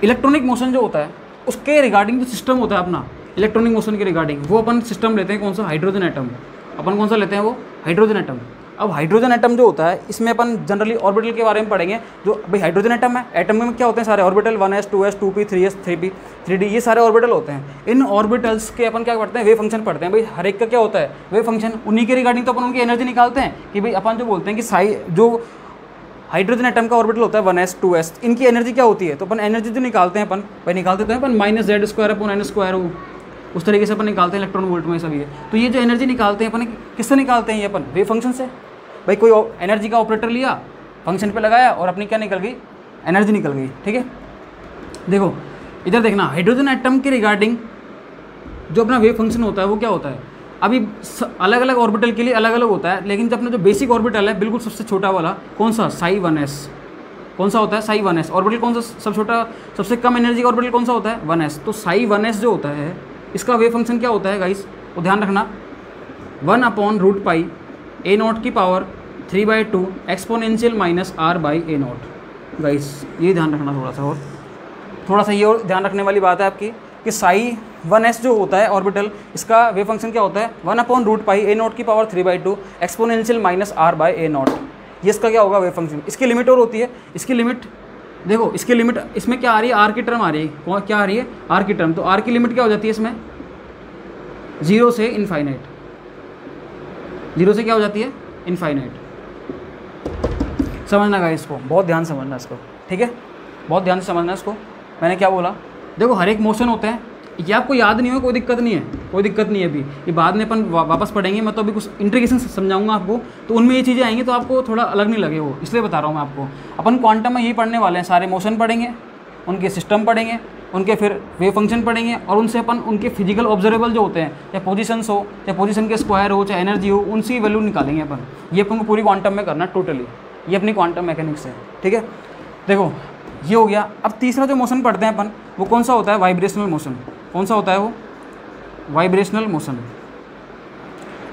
इलेक्ट्रॉनिक मोशन जो होता है उसके रिगार्डिंग जो सिस्टम होता है अपना, इलेक्ट्रॉनिक मोशन के रिगार्डिंग वो अपन सिस्टम लेते हैं, कौन सा, हाइड्रोजन एटम। अपन कौन सा लेते हैं, वो हाइड्रोजन एटम। अब हाइड्रोजन एटम जो होता है इसमें अपन जनरली ऑर्बिटल के बारे में पढ़ेंगे। जो भाई हाइड्रोजन एटम है, एटम में क्या होते हैं सारे orbital, 1s 2s 2p 3s 3p 3d, ये सारे ऑर्बिटल होते हैं। इन ऑर्बिटल्स के अपन क्या पढ़ते हैं, वेव फंक्शन पढ़ते हैं। भाई हर एक का क्या होता है, वेव फंक्शन। उन्हीं के रिगार्डिंग तो अपन उनकी एनर्जी निकालते हैं कि भाई अपन जो बोलते हैं कि साई जो हाइड्रोजन एटम का ऑर्बिटल होता है 1s 2s, इनकी एनर्जी क्या होती है, तो अपन एनर्जी जो निकालते हैं अपन, भाई निकालते तो हैं अपन -z²/n², उस तरीके से अपन निकालते हैं, इलेक्ट्रॉन वोल्ट में सब ये। तो ये जो एनर्जी निकालते हैं अपन किससे निकालते हैं, ये अपन वेव फंक्शन से। भाई कोई एनर्जी का ऑपरेटर लिया, फंक्शन पे लगाया और अपनी क्या निकल गई, एनर्जी निकल गई, ठीक है। देखो इधर देखना, हाइड्रोजन एटम के रिगार्डिंग जो अपना वेव फंक्शन होता है वो क्या होता है। अभी अलग अलग ऑर्बिटल के लिए अलग अलग होता है, लेकिन जब अपना जो बेसिक ऑर्बिटल है बिल्कुल सबसे छोटा वाला, कौन सा, साई 1s, कौन सा होता है, साई 1s। ऑर्बिटल कौन सा सब छोटा, सबसे कम एनर्जी का ऑर्बिटल कौन सा होता है, 1s। तो साई 1s जो होता है इसका वेव फंक्शन क्या होता है गाइस, तो ध्यान रखना, 1/√π a0 की पावर 3/2 एक्सपोनेंशियल -r/a0। गाइस ये ध्यान रखना थोड़ा सा, और थोड़ा सा ये और ध्यान रखने वाली बात है आपकी कि साई 1s जो होता है ऑर्बिटल, इसका वेव फंक्शन क्या होता है 1/√π a0 की पावर 3/2 एक्सपोनेंशियल -r/a0। ये इसका क्या होगा वेव फंक्शन। इसकी लिमिट और होती है, इसकी लिमिट देखो, इसकी लिमिट इसमें क्या आ रही है, आर की टर्म आ रही है, क्या आ रही है आर की टर्म। तो आर की लिमिट क्या हो जाती है इसमें 0 से इनफाइनाइट, 0 से क्या हो जाती है इनफाइनाइट। समझना गाइस इसको, बहुत ध्यान से समझना इसको, ठीक है, बहुत ध्यान से समझना इसको। मैंने क्या बोला, देखो हर एक मोशन होते हैं, ये आपको याद नहीं हो कोई दिक्कत नहीं है, कोई दिक्कत नहीं है। अभी ये बाद में अपन वापस पढ़ेंगे, मैं तो अभी कुछ इंटीग्रेशन समझाऊंगा आपको, तो उनमें ये चीज़ें आएंगी तो आपको थोड़ा अलग नहीं लगे वो, इसलिए बता रहा हूँ मैं आपको। अपन क्वांटम में यही पढ़ने वाले हैं, सारे मोशन पढ़ेंगे, उनके सिस्टम पढ़ेंगे, उनके फिर वेव फंक्शन पढ़ेंगे, और उनसे अपन उनके फिजिकल ऑब्जर्वेबल जो होते हैं, चाहे पोजीशंस हो, चाहे पोजीशन के स्क्वायर हो, चाहे एनर्जी हो, उनकी वैल्यू निकालेंगे अपन। ये अपन को पूरी क्वांटम में करना टोटली, ये अपनी क्वांटम मैकेनिक्स है, ठीक है। देखो ये हो गया। अब तीसरा जो मोशन पढ़ते हैं अपन, वो कौन सा होता है वाइब्रेशनल मोशन। कौन सा होता है वो वाइब्रेशनल मोशन।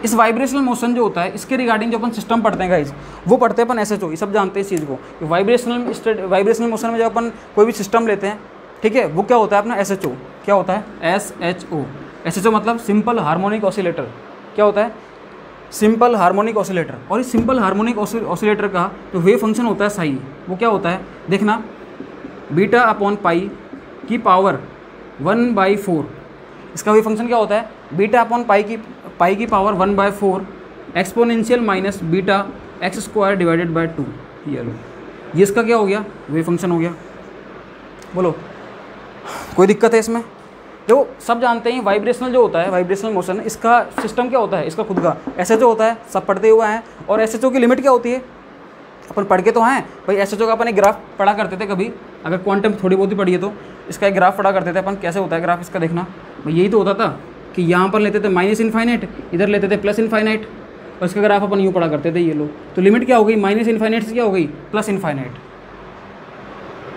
इस वाइब्रेशनल मोशन जो होता है, इसके रिगार्डिंग जो अपन सिस्टम पढ़ते हैं गाइस, वो पढ़ते हैं अपन SHO। ये सब जानते हैं इस चीज़ को, वाइब्रेशनल मोशन में जब अपन कोई भी सिस्टम लेते हैं, ठीक है, वो क्या होता है अपना SHO। क्या होता है SHO मतलब सिंपल हार्मोनिक ऑसिलेटर। क्या होता है सिंपल हार्मोनिक ऑसिलेटर। और इस सिंपल हार्मोनिक ऑसिलेटर का जो वेव फंक्शन होता है साई, वो क्या होता है देखना, β/π की पावर 1/4। इसका वेव फंक्शन क्या होता है β/π की पावर 1/4 एक्सपोनेंशियल -β x²/2। ये लो, ये इसका क्या हो गया वेव फंक्शन हो गया। बोलो कोई दिक्कत है इसमें। देखो सब जानते हैं वाइब्रेशनल जो होता है, वाइब्रेशनल मोशन, इसका सिस्टम क्या होता है, इसका खुद का SHO होता है, सब पढ़ते हुए हैं। और SHO की लिमिट क्या होती है अपन पढ़ के तो हैं भाई। SHO का अपन एक ग्राफ पढ़ा करते थे कभी, अगर क्वांटम थोड़ी बहुत ही पढ़ी है तो इसका एक ग्राफ पढ़ा करते थे अपन। कैसे होता है ग्राफ इसका देखना भाई, यही तो होता था कि यहाँ पर लेते थे -इनफाइनाइट, इधर लेते थे +इनफाइनाइट, और इसका ग्राफ अपन यूँ पढ़ा करते थे। ये लो, तो लिमिट क्या हो गई -इनफाइनाइट से क्या हो गई +इनफाइनाइट।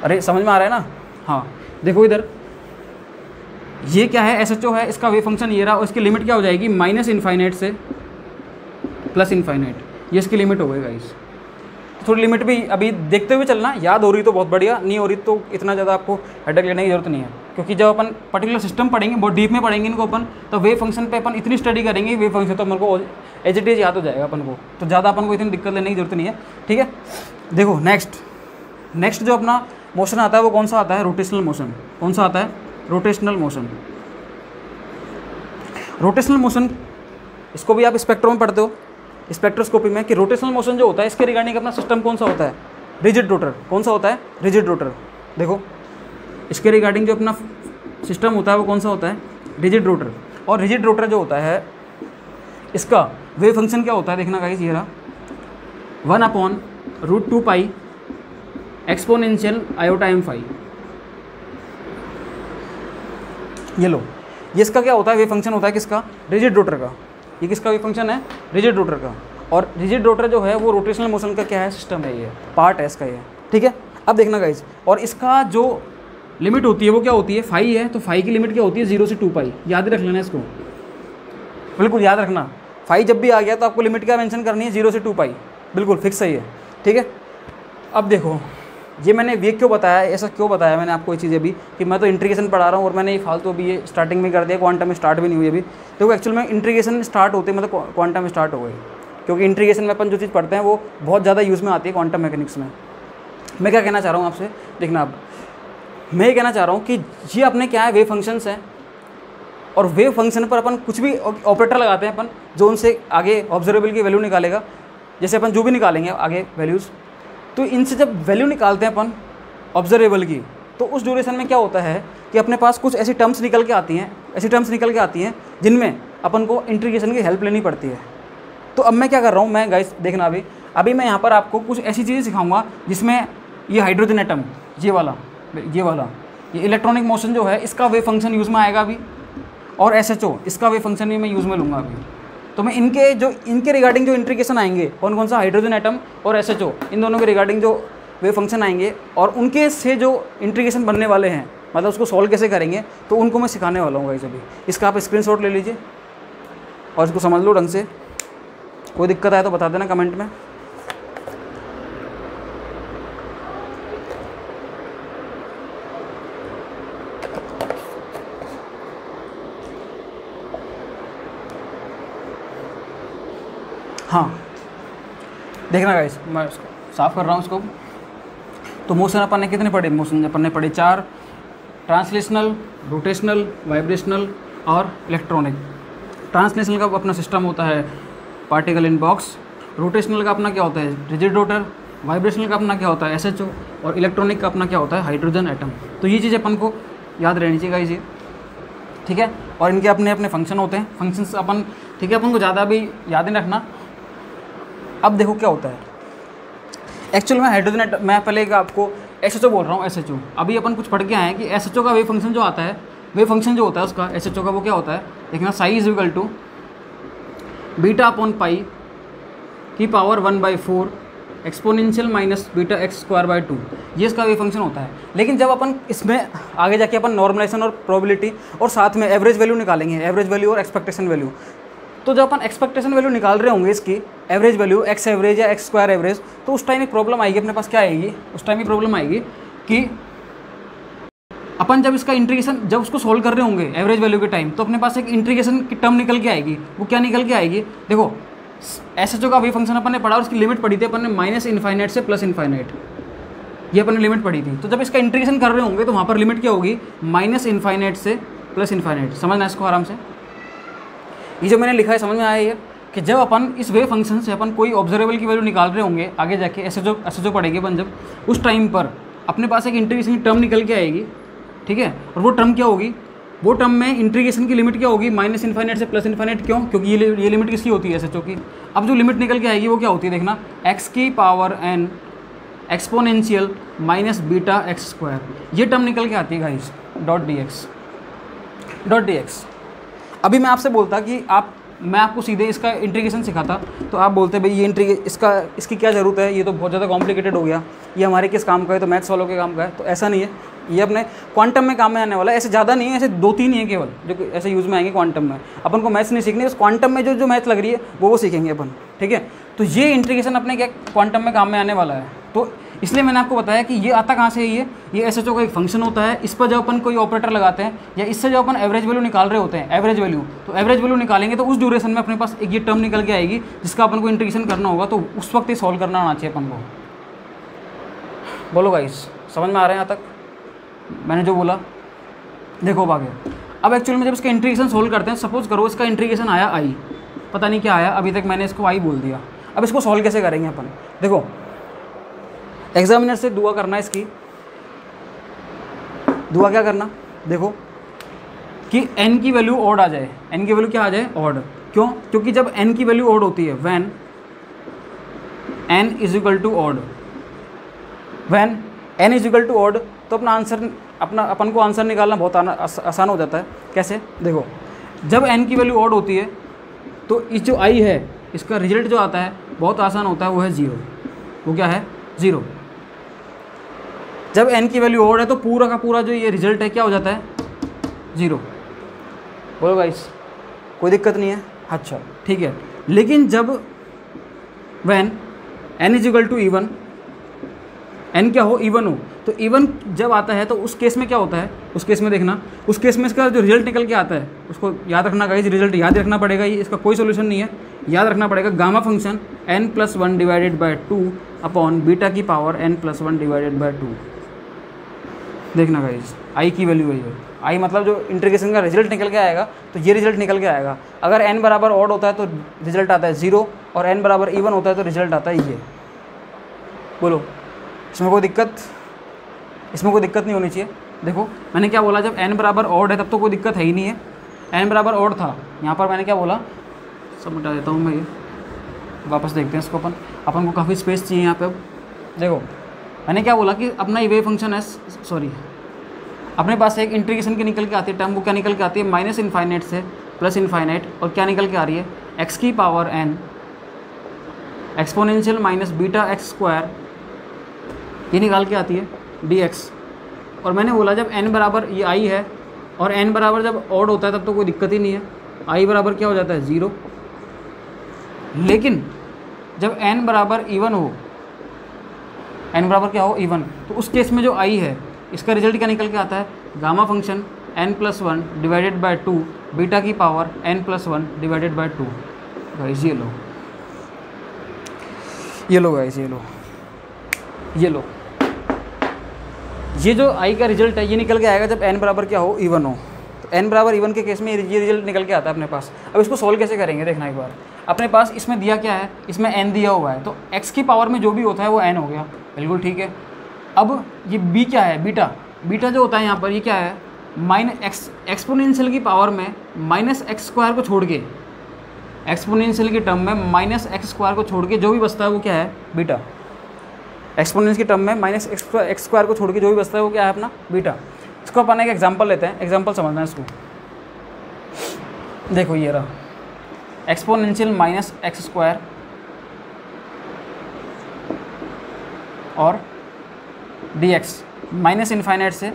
अरे समझ में आ रहा है ना। हाँ देखो इधर ये क्या है SHO है, इसका वेव फंक्शन ये रहा, और इसकी लिमिट क्या हो जाएगी -इनफाइनाइट से +इनफाइनाइट। ये इसकी लिमिट हो गई गाइस। थोड़ी लिमिट भी अभी देखते हुए चलना, याद हो रही तो बहुत बढ़िया, नहीं हो रही तो इतना ज़्यादा आपको हेडेक लेने की जरूरत नहीं है। क्योंकि जब अपन पर्टिकुलर सिस्टम पढ़ेंगे, बहुत डीप में पढ़ेंगे इनको अपन, तो वेव फंक्शन पे अपन इतनी स्टडी करेंगे, वेव फंक्शन तो अपन को एज इट इज़ याद हो जाएगा अपन को, तो ज़्यादा अपन को इतनी दिक्कत लेने की जरूरत नहीं है, ठीक है। देखो नेक्स्ट जो अपना मोशन आता है वो कौन सा आता है रोटेशनल मोशन। कौन सा आता है रोटेशनल मोशन। रोटेशनल मोशन इसको भी आप स्पेक्ट्रो में पढ़ते हो, स्पेक्ट्रोस्कोपी में, कि रोटेशनल मोशन जो होता है इसके रिगार्डिंग अपना सिस्टम कौन सा होता है रिजिड रोटर। कौन सा होता है रिजिड रोटर। देखो इसके रिगार्डिंग जो अपना सिस्टम होता है वो कौन सा होता है रिजिड रोटर। और रिजिड रोटर जो होता है इसका वेव फंक्शन क्या होता है देखना गाइस, ये रहा 1/√2π एक्सपोनेंशियल i/m⁵। ये लो, ये इसका क्या होता है वेव फंक्शन होता है किसका रिजिड रोटर का। ये किसका वेव फंक्शन है रिजिड रोटर का। और रिजिड रोटर जो है वो रोटेशनल मोशन का क्या है सिस्टम है, ये पार्ट है इसका ये, ठीक है। अब देखना गाइस, और इसका जो लिमिट होती है वो क्या होती है फाई है, तो फाई की लिमिट क्या होती है 0 से 2π। याद ही रख लेना इसको, बिल्कुल याद रखना। फाई जब भी आ गया तो आपको लिमिट क्या मेंशन करनी है 0 से 2π, बिल्कुल फिक्स है ये, ठीक है। अब देखो ये मैंने ये क्यों बताया, ऐसा क्यों बताया मैंने आपको ये चीज़ें भी, कि मैं तो इंटीग्रेशन पढ़ा रहा हूँ और मैंने ये फालतू अभी ये स्टार्टिंग में कर दिया, क्वांटम में स्टार्ट भी नहीं हुई अभी। देखो एक्चुअल में इंटीग्रेशन स्टार्ट होते मतलब क्वांटम में स्टार्ट हो गई, क्योंकि इंटीग्रेशन में अपन जो चीज़ पढ़ते हैं वो बहुत ज़्यादा यूज़ में आती है क्वांटम मैकेनिक्स में। मैं क्या कहना चाह रहा हूँ आपसे, देखना अब मैं ये कहना चाह रहा हूँ कि ये अपने क्या है वेव फंक्शंस हैं, और वेव फंक्शन पर अपन कुछ भी ऑपरेटर लगाते हैं अपन, जो उनसे आगे ऑब्जर्वेबल की वैल्यू निकालेगा। जैसे अपन जो भी निकालेंगे आगे वैल्यूज़, तो इनसे जब वैल्यू निकालते हैं अपन ऑब्जर्वेबल की, तो उस ड्यूरेशन में क्या होता है कि अपने पास कुछ ऐसी टर्म्स निकल के आती हैं, जिनमें अपन को इंटीग्रेशन की हेल्प लेनी पड़ती है। तो अब मैं क्या कर रहा हूँ, मैं गाइस देखना अभी मैं यहाँ पर आपको कुछ ऐसी चीज़ें सिखाऊंगा जिसमें ये हाइड्रोजन एटम, ये वाला ये इलेक्ट्रॉनिक मोशन जो है इसका वेव फंक्शन यूज़ में आएगा अभी, और SHO इसका वेव फंक्शन भी मैं यूज़ में लूँगा अभी। तो मैं इनके रिगार्डिंग जो इंटीग्रेशन आएंगे, कौन सा हाइड्रोजन एटम और SHO, इन दोनों के रिगार्डिंग जो वेव फंक्शन आएंगे और उनके से जो इंटीग्रेशन बनने वाले हैं, मतलब उसको सॉल्व कैसे करेंगे, तो उनको मैं सिखाने वाला हूँ गाइस अभी। इसका आप स्क्रीनशॉट ले लीजिए और इसको समझ लो ढंग से। कोई दिक्कत आए तो बता देना कमेंट में। हाँ देखना गाइस, मैं इसको साफ कर रहा हूँ इसको। तो मोशन अपन ने कितने पढ़े? मोशन अपन ने पढ़े 4, ट्रांसलेशनल, रोटेशनल, वाइब्रेशनल और इलेक्ट्रॉनिक। ट्रांसलेशनल का अपना सिस्टम होता है पार्टिकल इन बॉक्स, रोटेशनल का अपना क्या होता है रिजिड रोटर, वाइब्रेशनल का अपना क्या होता है SHO, और इलेक्ट्रॉनिक का अपना क्या होता है हाइड्रोजन एटम। तो ये चीज़ अपन को याद रहनी चाहिए गाइस ये, ठीक है। और इनके अपने अपने फंक्शन होते हैं, फंक्शंस अपन, ठीक है, अपन को ज़्यादा भी याद नहीं रखना। अब देखो क्या होता है एक्चुअल में हाइड्रोजन एटम, मैं पहले आपको SHO बोल रहा हूँ SHO। अभी अपन कुछ पढ़ के आए हैं कि SHO का वेव फंक्शन जो आता है, वेव फंक्शन जो होता है उसका SHO का वो क्या होता है, देखना psi is equal to beta upon pi की power 1/4 exponential minus beta x square by 2, ये इसका वेव फंक्शन होता है। लेकिन जब अपन इसमें आगे जाके अपन नॉर्मलाइजेशन और प्रोबेबिलिटी और साथ में एवरेज वैल्यू निकालेंगे, एवरेज वैल्यू और एक्सपेक्टेशन वैल्यू, तो जब अपन एक्सपेक्टेशन वैल्यू निकाल रहे होंगे इसकी एवरेज वैल्यू x एवरेज या x स्क्वायर एवरेज, तो उस टाइम एक प्रॉब्लम आएगी अपने पास। क्या आएगी उस टाइम? ये प्रॉब्लम आएगी कि अपन जब इसका इंटीग्रेशन, जब उसको सोल्व कर रहे होंगे एवरेज वैल्यू के टाइम, तो अपने पास एक इंटीग्रेशन की टर्म निकल के आएगी। वो क्या निकल के आएगी? देखो SHO का वेव फंक्शन अपन ने पढ़ा और उसकी लिमिट पढ़ी थी अपन ने माइनस इनफाइनाइट से प्लस इनफाइनाइट, ये अपन ने लिमिट पढ़ी थी। तो जब इसका इंटीग्रेशन कर रहे होंगे तो वहाँ पर लिमिट क्या होगी? माइनस इनफाइनाइट से प्लस इनफाइनाइट। समझना इसको आराम से, ये जो मैंने लिखा है समझ में आया ये कि जब अपन इस वेव फंक्शन से अपन कोई ऑब्जर्वेबल की वैल्यू निकाल रहे होंगे आगे जाके SHO पढ़ेंगे अपन जब, उस टाइम पर अपने पास एक इंटीग्रेशन की टर्म निकल के आएगी, ठीक है। और वो टर्म क्या होगी? वो टर्म में इंटीग्रेशन की लिमिट क्या होगी? माइनस इनफाइनाइट से प्लस इनफाइनाइट। क्यों? क्योंकि ये लिमिट किसकी होती है? SHO की। अब जो लिमिट निकल के आएगी वो क्या होती है? देखना x की power n exponential minus beta x square, ये टर्म निकल के आती है गाइस, डॉट dx। अभी मैं आपसे बोलता कि मैं आपको सीधे इसका इंटीग्रेशन सिखाता तो आप बोलते भाई ये इसकी क्या ज़रूरत है, ये तो बहुत ज़्यादा कॉम्प्लिकेटेड हो गया, ये हमारे किस काम का है? तो मैथ्स वालों के काम का है। तो ऐसा नहीं है, ये अपने क्वांटम में काम में आने वाला है। ऐसे ज़्यादा नहीं है, ऐसे 2-3 ही है केवल जो ऐसे यूज़ में आएंगे क्वांटम में। अपन को मैथ्स नहीं सीखनी, उस क्वांटम में जो मैथ लग रही है वो सीखेंगे अपन, ठीक है। तो ये इंटीग्रेशन अपने क्या क्वांटम में काम में आने वाला है। तो इसलिए मैंने आपको बताया कि ये आता कहाँ से है, ये SHO का एक फंक्शन होता है। इस पर जब अपन कोई ऑपरेटर लगाते हैं या इससे जो अपन एवरेज वैल्यू निकाल रहे होते हैं, एवरेज वैल्यू, तो एवरेज वैल्यू निकालेंगे तो उस ड्यूरेशन में अपने पास एक ये टर्म निकल के आएगी जिसका अपन को इंटीग्रेशन करना होगा। तो उस वक्त ही सॉल्व करना आना चाहिए अपन को। बोलो गाइस, समझ में आ रहे हैं यहाँ तक मैंने जो बोला? देखो अब आगे, अब एक्चुअल में जब इसका इंटीग्रेशन सोल्व करते हैं, सपोज करो इसका इंटीग्रेशन आया i, पता नहीं क्या आया, अभी तक मैंने इसको i बोल दिया। अब इसको सॉल्व कैसे करेंगे अपन? देखो एग्जामिनर से दुआ करना है, इसकी दुआ क्या करना? देखो कि n की वैल्यू ऑड आ जाए, n की वैल्यू क्या आ जाए? ऑड। क्यों? क्योंकि जब n की वैल्यू ऑड होती है, when n is equal to odd, when n is equal to odd, तो अपन को आंसर निकालना बहुत आसान हो जाता है। कैसे? देखो जब n की वैल्यू ऑड होती है तो इस जो i है इसका रिजल्ट जो आता है बहुत आसान होता है, वो है 0। वो क्या है? 0। जब n की वैल्यू ऑड है तो पूरा का पूरा जो ये रिजल्ट है क्या हो जाता है? 0। बोलो गाइस, कोई दिक्कत नहीं है? अच्छा ठीक है। लेकिन जब when n is equal to even, n क्या हो? इवन हो, तो इवन जब आता है तो उस केस में क्या होता है? उस केस में देखना, उस केस में इसका जो रिजल्ट निकल के आता है उसको याद रखना गाइस, रिजल्ट याद रखना पड़ेगा। ये इसका कोई सोल्यूशन नहीं है, याद रखना पड़ेगा। Gamma function n+1 divided by 2 upon beta की पावर n+1 डिवाइडेड बाय 2। देखना गाइस, i की वैल्यू है, i मतलब जो इंटीग्रेशन का रिजल्ट निकल के आएगा, तो ये रिजल्ट निकल के आएगा। अगर n बराबर ऑड होता है तो रिजल्ट आता है 0, और n बराबर इवन होता है तो रिजल्ट आता है ये। बोलो, इसमें कोई दिक्कत? इसमें कोई दिक्कत नहीं होनी चाहिए। देखो मैंने क्या बोला, जब n बराबर ऑड है तब तो कोई दिक्कत है ही नहीं है। n बराबर ऑड था, यहाँ पर मैंने क्या बोला, सब मिटा देता हूँ मैं, ये वापस देखते हैं इसको। अपन को काफ़ी स्पेस चाहिए यहाँ पे। अब देखो मैंने क्या बोला कि अपना ये वेव फंक्शन है, सॉरी, अपने पास एक इंटीग्रेशन की निकल के आती है टर्म, वो क्या निकल के आती है? माइनस इनफाइनाइट से प्लस इनफाइनाइट, और क्या निकल के आ रही है? x की power n exponential minus beta x square, ये निकाल के आती है dx। और मैंने बोला जब n बराबर, ये i है, और n बराबर जब ऑड होता है तब तो कोई दिक्कत ही नहीं है, i बराबर क्या हो जाता है? 0। लेकिन जब n बराबर इवन हो, n बराबर क्या हो? इवन, तो उस केस में जो i है इसका रिजल्ट क्या निकल के आता है? Gamma function n+1 divided by 2 beta की power n+1 divided by 2। Guys ये लो, ये लो गाइस, ये लो, ये जो आई का रिजल्ट है ये निकल के आएगा जब n बराबर क्या हो, इवन हो। तो n बराबर इवन के केस में ये रिजल्ट निकल के आता है अपने पास। अब इसको सॉल्व कैसे करेंगे देखना एक बार। अपने पास इसमें दिया क्या है, इसमें n दिया हुआ है, तो x की पावर में जो भी होता है वो n हो गया, बिल्कुल ठीक है। अब ये b क्या है, बीटा जो होता है यहाँ पर ये क्या है, एक्सपोनेंशियल की पावर में -x² को छोड़ के, एक्सपोनेंशियल की टर्म में -x² को छोड़ के जो भी बचता है वो क्या है, बीटा। एक्सपोनेंशियल की टर्म में -x² को छोड़ के जो भी बचता है वो क्या है अपना, बीटा। इसको अपन एक एग्जांपल लेते हैं, एग्जांपल समझना है इसको। देखो ये रहा एक्सपोनेंशियल -x² और dx माइनस इन्फाइनाइट से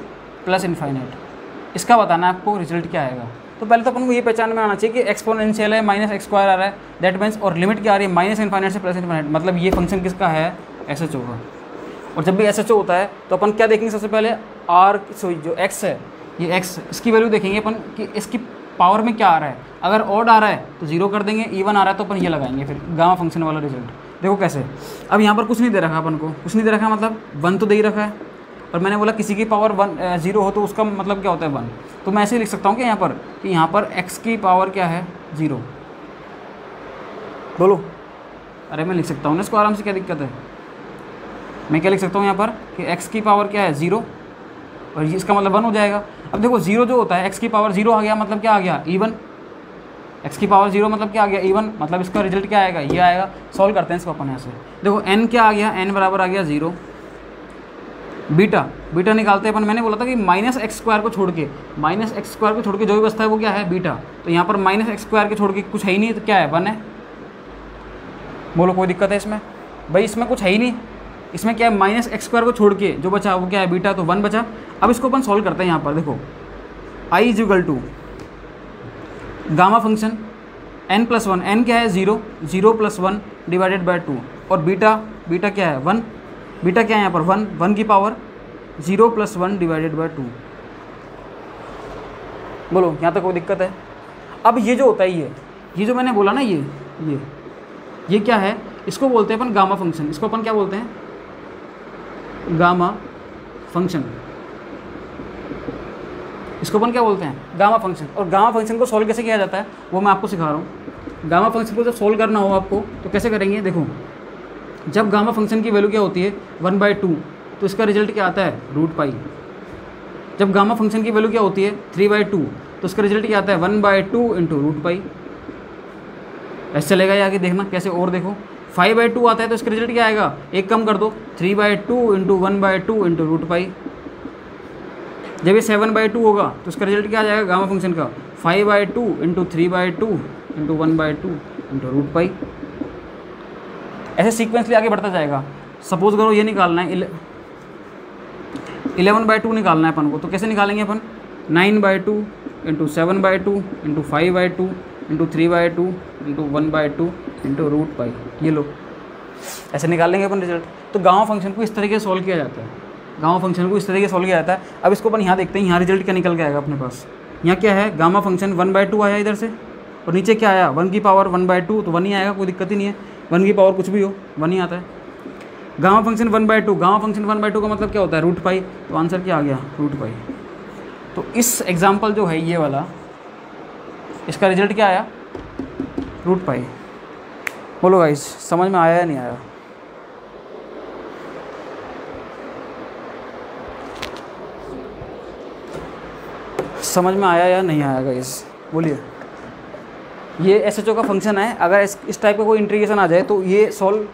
प्लस इन्फाइनाइट, इसका बताना है आपको रिजल्ट क्या आएगा। तो पहले तो अपन को ये पहचान में आना चाहिए कि एक्सपोनेंशियल है, -x² आ रहा है, दैट मीन्स, और लिमिट क्या आ रही है, माइनस इन्फाइनाइट से प्लस इन्फाइनाइट, मतलब ये फंक्शन किसका है, SHO का। और जब भी SHO होता है तो अपन क्या देखेंगे सबसे पहले, जो x है, ये x, इसकी वैल्यू देखेंगे अपन कि इसकी पावर में क्या आ रहा है। अगर ऑड आ रहा है तो 0 कर देंगे, इवन आ रहा है तो अपन ये लगाएंगे फिर गामा फंक्शन वाला रिजल्ट। देखो कैसे, अब यहाँ पर कुछ नहीं दे रखा अपन को, कुछ नहीं दे रखा मतलब 1 तो दे ही रखा है, और मैंने बोला किसी की पावर 0 हो तो उसका मतलब क्या होता है 1। तो मैं ऐसे लिख सकता हूँ कि यहाँ पर x की पावर क्या है, 0। बोलो, अरे मैं लिख सकता हूँ ना इसको आराम से, क्या दिक्कत है। मैं क्या लिख सकता हूँ यहाँ पर कि x की पावर क्या है, 0, और इसका मतलब 1 हो जाएगा। अब देखो 0 जो होता है, x की पावर 0 आ गया मतलब क्या आ गया, इवन। x की पावर 0 मतलब क्या आ गया, इवन, मतलब इसका रिजल्ट क्या आएगा, ये आएगा। सॉल्व करते हैं इसको अपन यहाँ से। देखो n क्या आ गया, n बराबर आ गया 0। बीटा निकालते हैं अपन, मैंने बोला था कि -x² को छोड़ के, -x² को छोड़ के जो भी बचता है वो क्या है, बीटा। तो यहाँ पर -x² के छोड़ के कुछ है ही नहीं, तो क्या है, 1 है। बोलो कोई दिक्कत है इसमें, भाई इसमें कुछ है ही नहीं, इसमें क्या है, -x² को छोड़ के जो बचा वो क्या है, बीटा, तो 1 बचा। अब इसको अपन सॉल्व करते हैं। यहाँ पर देखो i = gamma function n+1, n क्या है, 0 + 1 / 2, और बीटा क्या है, 1। बीटा क्या है यहाँ पर, 1 की पावर 0 + 1 / 2। बोलो यहाँ तक कोई दिक्कत है। अब ये जो होता है, ये जो मैंने बोला ना, ये क्या है, इसको बोलते हैं अपन गामा फंक्शन। इसको अपन क्या बोलते हैं, गामा फंक्शन। इसको अपन क्या बोलते हैं, गामा फंक्शन। और गामा फंक्शन को सॉल्व कैसे किया जाता है वो मैं आपको सिखा रहा हूँ। गामा फंक्शन को जब सॉल्व करना हो आपको तो कैसे करेंगे, देखो जब गामा फंक्शन की वैल्यू क्या होती है, 1/2, तो इसका रिजल्ट क्या आता है, √π। जब गामा फंक्शन की वैल्यू क्या होती है, 3/2, तो इसका रिजल्ट क्या आता है, 1/2 × √π। ऐसे चलेगा, ये आगे देखना कैसे, और देखो 5/2 आता है तो इसका रिजल्ट क्या आएगा, एक कम कर दो, 3/2 × 1/2 × √π। जब ये 7/2 होगा तो इसका रिजल्ट क्या आ जाएगा गामा फंक्शन का, 5/2 × 3/2 × 1/2 × √π। ऐसे सीक्वेंसली आगे बढ़ता जाएगा। सपोज करो ये निकालना है 11/2 निकालना है अपन को, तो कैसे निकालेंगे अपन, 9/2 × 7/2 × 5/2 × 3/2 × 1/2 × √π। ये लो, ऐसे निकालेंगे अपन रिजल्ट। तो गामा फंक्शन को इस तरीके से सॉल्व किया जाता है, गामा फंक्शन को इस तरीके से सॉल्व किया जाता है। अब इसको अपन यहाँ देखते हैं, यहाँ रिजल्ट क्या निकल के आएगा अपने पास। यहाँ क्या है, गामा फंक्शन 1/2 आया इधर से, और नीचे क्या आया, 1 की पावर 1/2, तो 1 ही आएगा, कोई दिक्कत ही नहीं है। 1 की पावर कुछ भी हो 1 ही आता है। गामा फंक्शन 1/2, गामा फंक्शन 1/2 का मतलब क्या होता है, √π। तो आंसर क्या आ गया, √π। तो इस एग्जाम्पल जो है ये वाला, इसका रिजल्ट क्या आया, √π। बोलो गाइस, समझ में आया या नहीं आया। समझ में आया या नहीं आया गाइस, बोलिए। ये SHO का फंक्शन है। अगर इस टाइप का कोई इंटीग्रेशन आ जाए तो ये सॉल्व,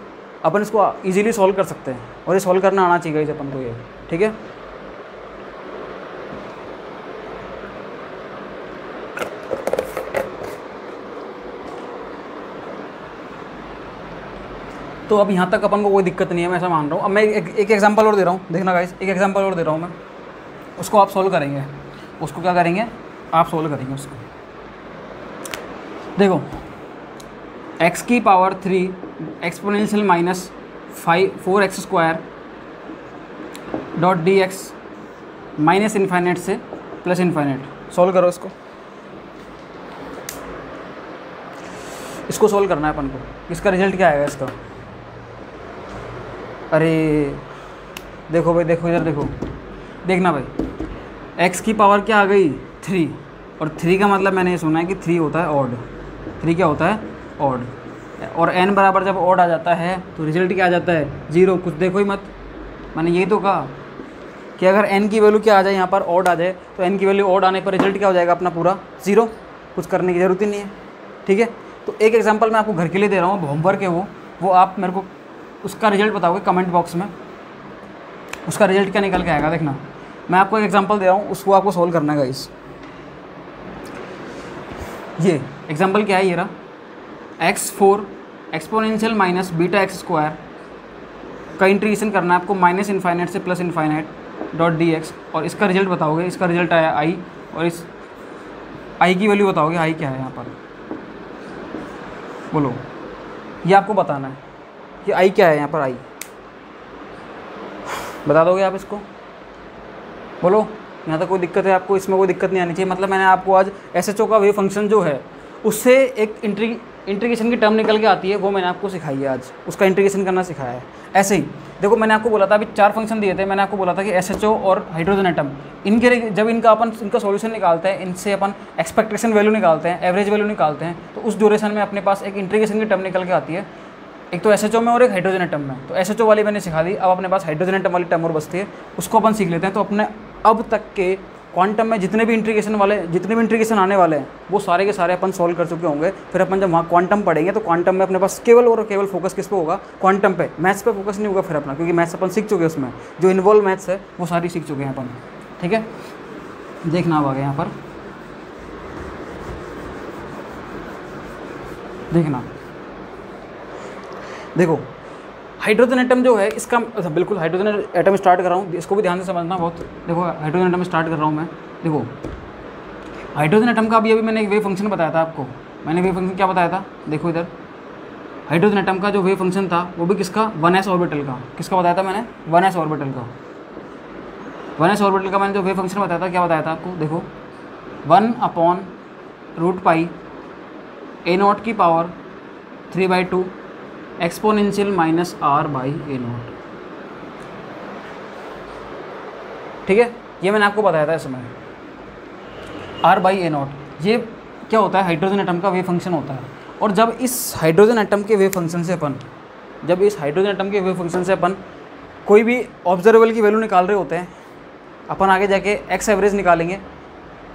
अपन इसको इजीली सॉल्व कर सकते हैं, और ये सॉल्व करना आना चाहिए गाइस अपन को, ये ठीक है। तो अब यहाँ तक अपन को कोई दिक्कत नहीं है, मैं ऐसा मान रहा हूँ। अब मैं एक एग्जांपल और दे रहा हूँ, देखना गाइस, एक एग्जांपल और दे रहा हूँ मैं, उसको आप सॉल्व करेंगे। उसको क्या करेंगे, आप सॉल्व करेंगे उसको। देखो x की power 3 exponential -4x² dx minus infinite से प्लस इन्फाइनाइट। सॉल्व करो इसको सॉल्व करना है अपन को। इसका रिजल्ट क्या आएगा इसका, अरे देखो भाई, देखो इधर देखो, देखना भाई, x की पावर क्या आ गई 3, और 3 का मतलब मैंने ये सुना है कि 3 होता है ऑड। 3 क्या होता है ऑड, और n बराबर जब ऑड आ जाता है तो रिजल्ट क्या आ जाता है 0। कुछ देखो ही मत, मैंने यही तो कहा कि अगर n की वैल्यू क्या आ जाए यहाँ पर ऑड आ जाए, तो n की वैल्यू ऑड आने पर रिजल्ट क्या हो जाएगा अपना पूरा 0, कुछ करने की ज़रूरत ही नहीं है। ठीक है, तो एक एग्जांपल मैं आपको घर के लिए दे रहा हूँ, होमवर्क है वो आप मेरे को उसका रिजल्ट बताओगे कमेंट बॉक्स में, उसका रिजल्ट क्या निकल के आएगा। देखना, मैं आपको एक एग्जांपल दे रहा हूँ, उसको आपको सोल्व करना है गाइस। ये एग्जांपल क्या है, ये रहा x4 exponential minus beta x square का इंटीग्रेशन करना है आपको माइनस इन्फाइनाइट से plus infinite dot D x, और इसका रिजल्ट बताओगे। इसका रिजल्ट आया आई, और इस आई की वैल्यू बताओगे, आई क्या है यहाँ पर, बोलो, ये आपको बताना है कि आई क्या है यहाँ पर, आई बता दोगे आप इसको, बोलो। यहाँ तक कोई दिक्कत है आपको, इसमें कोई दिक्कत नहीं आनी चाहिए। मतलब मैंने आपको आज SHO का वेव फंक्शन जो है उससे एक इंटीग्रेशन की टर्म निकल के आती है, वो मैंने आपको सिखाई है आज, उसका इंटीग्रेशन करना सिखाया है। ऐसे ही देखो, मैंने आपको बोला था अभी 4 फंक्शन दिए थे, मैंने आपको बोला था कि SHO और हाइड्रोजन एटम, इनके जब इनका सॉल्यूशन निकालते हैं, इनसे अपन एक्सपेक्टेशन वैल्यू निकालते हैं, एवरेज वैल्यू निकालते हैं, तो उस ड्यूरेशन में अपने पास एक इंटीग्रेशन की टर्म निकल के आती है, एक तो SHO में और एक हाइड्रोजन एटम में। तो SHO वाली मैंने सिखा दी, अब अपने पास हाइड्रोजन एटम वाली टर्म और बचती है, उसको अपन सीख लेते हैं। तो अपने अब तक के क्वांटम में जितने भी इंटीग्रेशन आने वाले हैं वो सारे के सारे अपन सॉल्व कर चुके होंगे। फिर अपन जब वहाँ क्वांटम पढ़ेंगे तो क्वांटम में अपने पास केवल और केवल फोकस किस पे होगा, क्वांटम पे, मैथ्स पे फोकस नहीं होगा फिर अपना, क्योंकि मैथ्स अपन सीख चुके हैं, उसमें जो इन्वॉल्व मैथ्स है वो सारी सीख चुके हैं अपन। ठीक है, देखना अब आगे यहाँ पर, देखना, देखो हाइड्रोजन एटम जो है इसका, बिल्कुल हाइड्रोजन एटम स्टार्ट कर रहा हूँ, इसको भी ध्यान से समझना बहुत। देखो हाइड्रोजन एटम स्टार्ट कर रहा हूँ मैं, देखो हाइड्रोजन एटम का अभी मैंने एक वेव फंक्शन बताया था आपको। मैंने वेव फंक्शन क्या बताया था, देखो इधर, हाइड्रोजन एटम का जो वेव फंक्शन था वो भी किसका, 1s ऑर्बिटल का। किसका बताया था मैंने, 1s ऑर्बिटल का। 1s ऑर्बिटल का मैंने जो वेव फंक्शन बताया था, क्या बताया था आपको, देखो 1/√π a0 की पावर 3/2 एक्सपोनेंशियल माइनस r/a0। ठीक है, ये मैंने आपको बताया था इस समय, r/a0 ये क्या होता है, हाइड्रोजन एटम का वेव फंक्शन होता है। और जब इस हाइड्रोजन एटम के वेव फंक्शन से अपन कोई भी ऑब्जर्वेबल की वैल्यू निकाल रहे होते हैं, अपन आगे जाके x एवरेज निकालेंगे,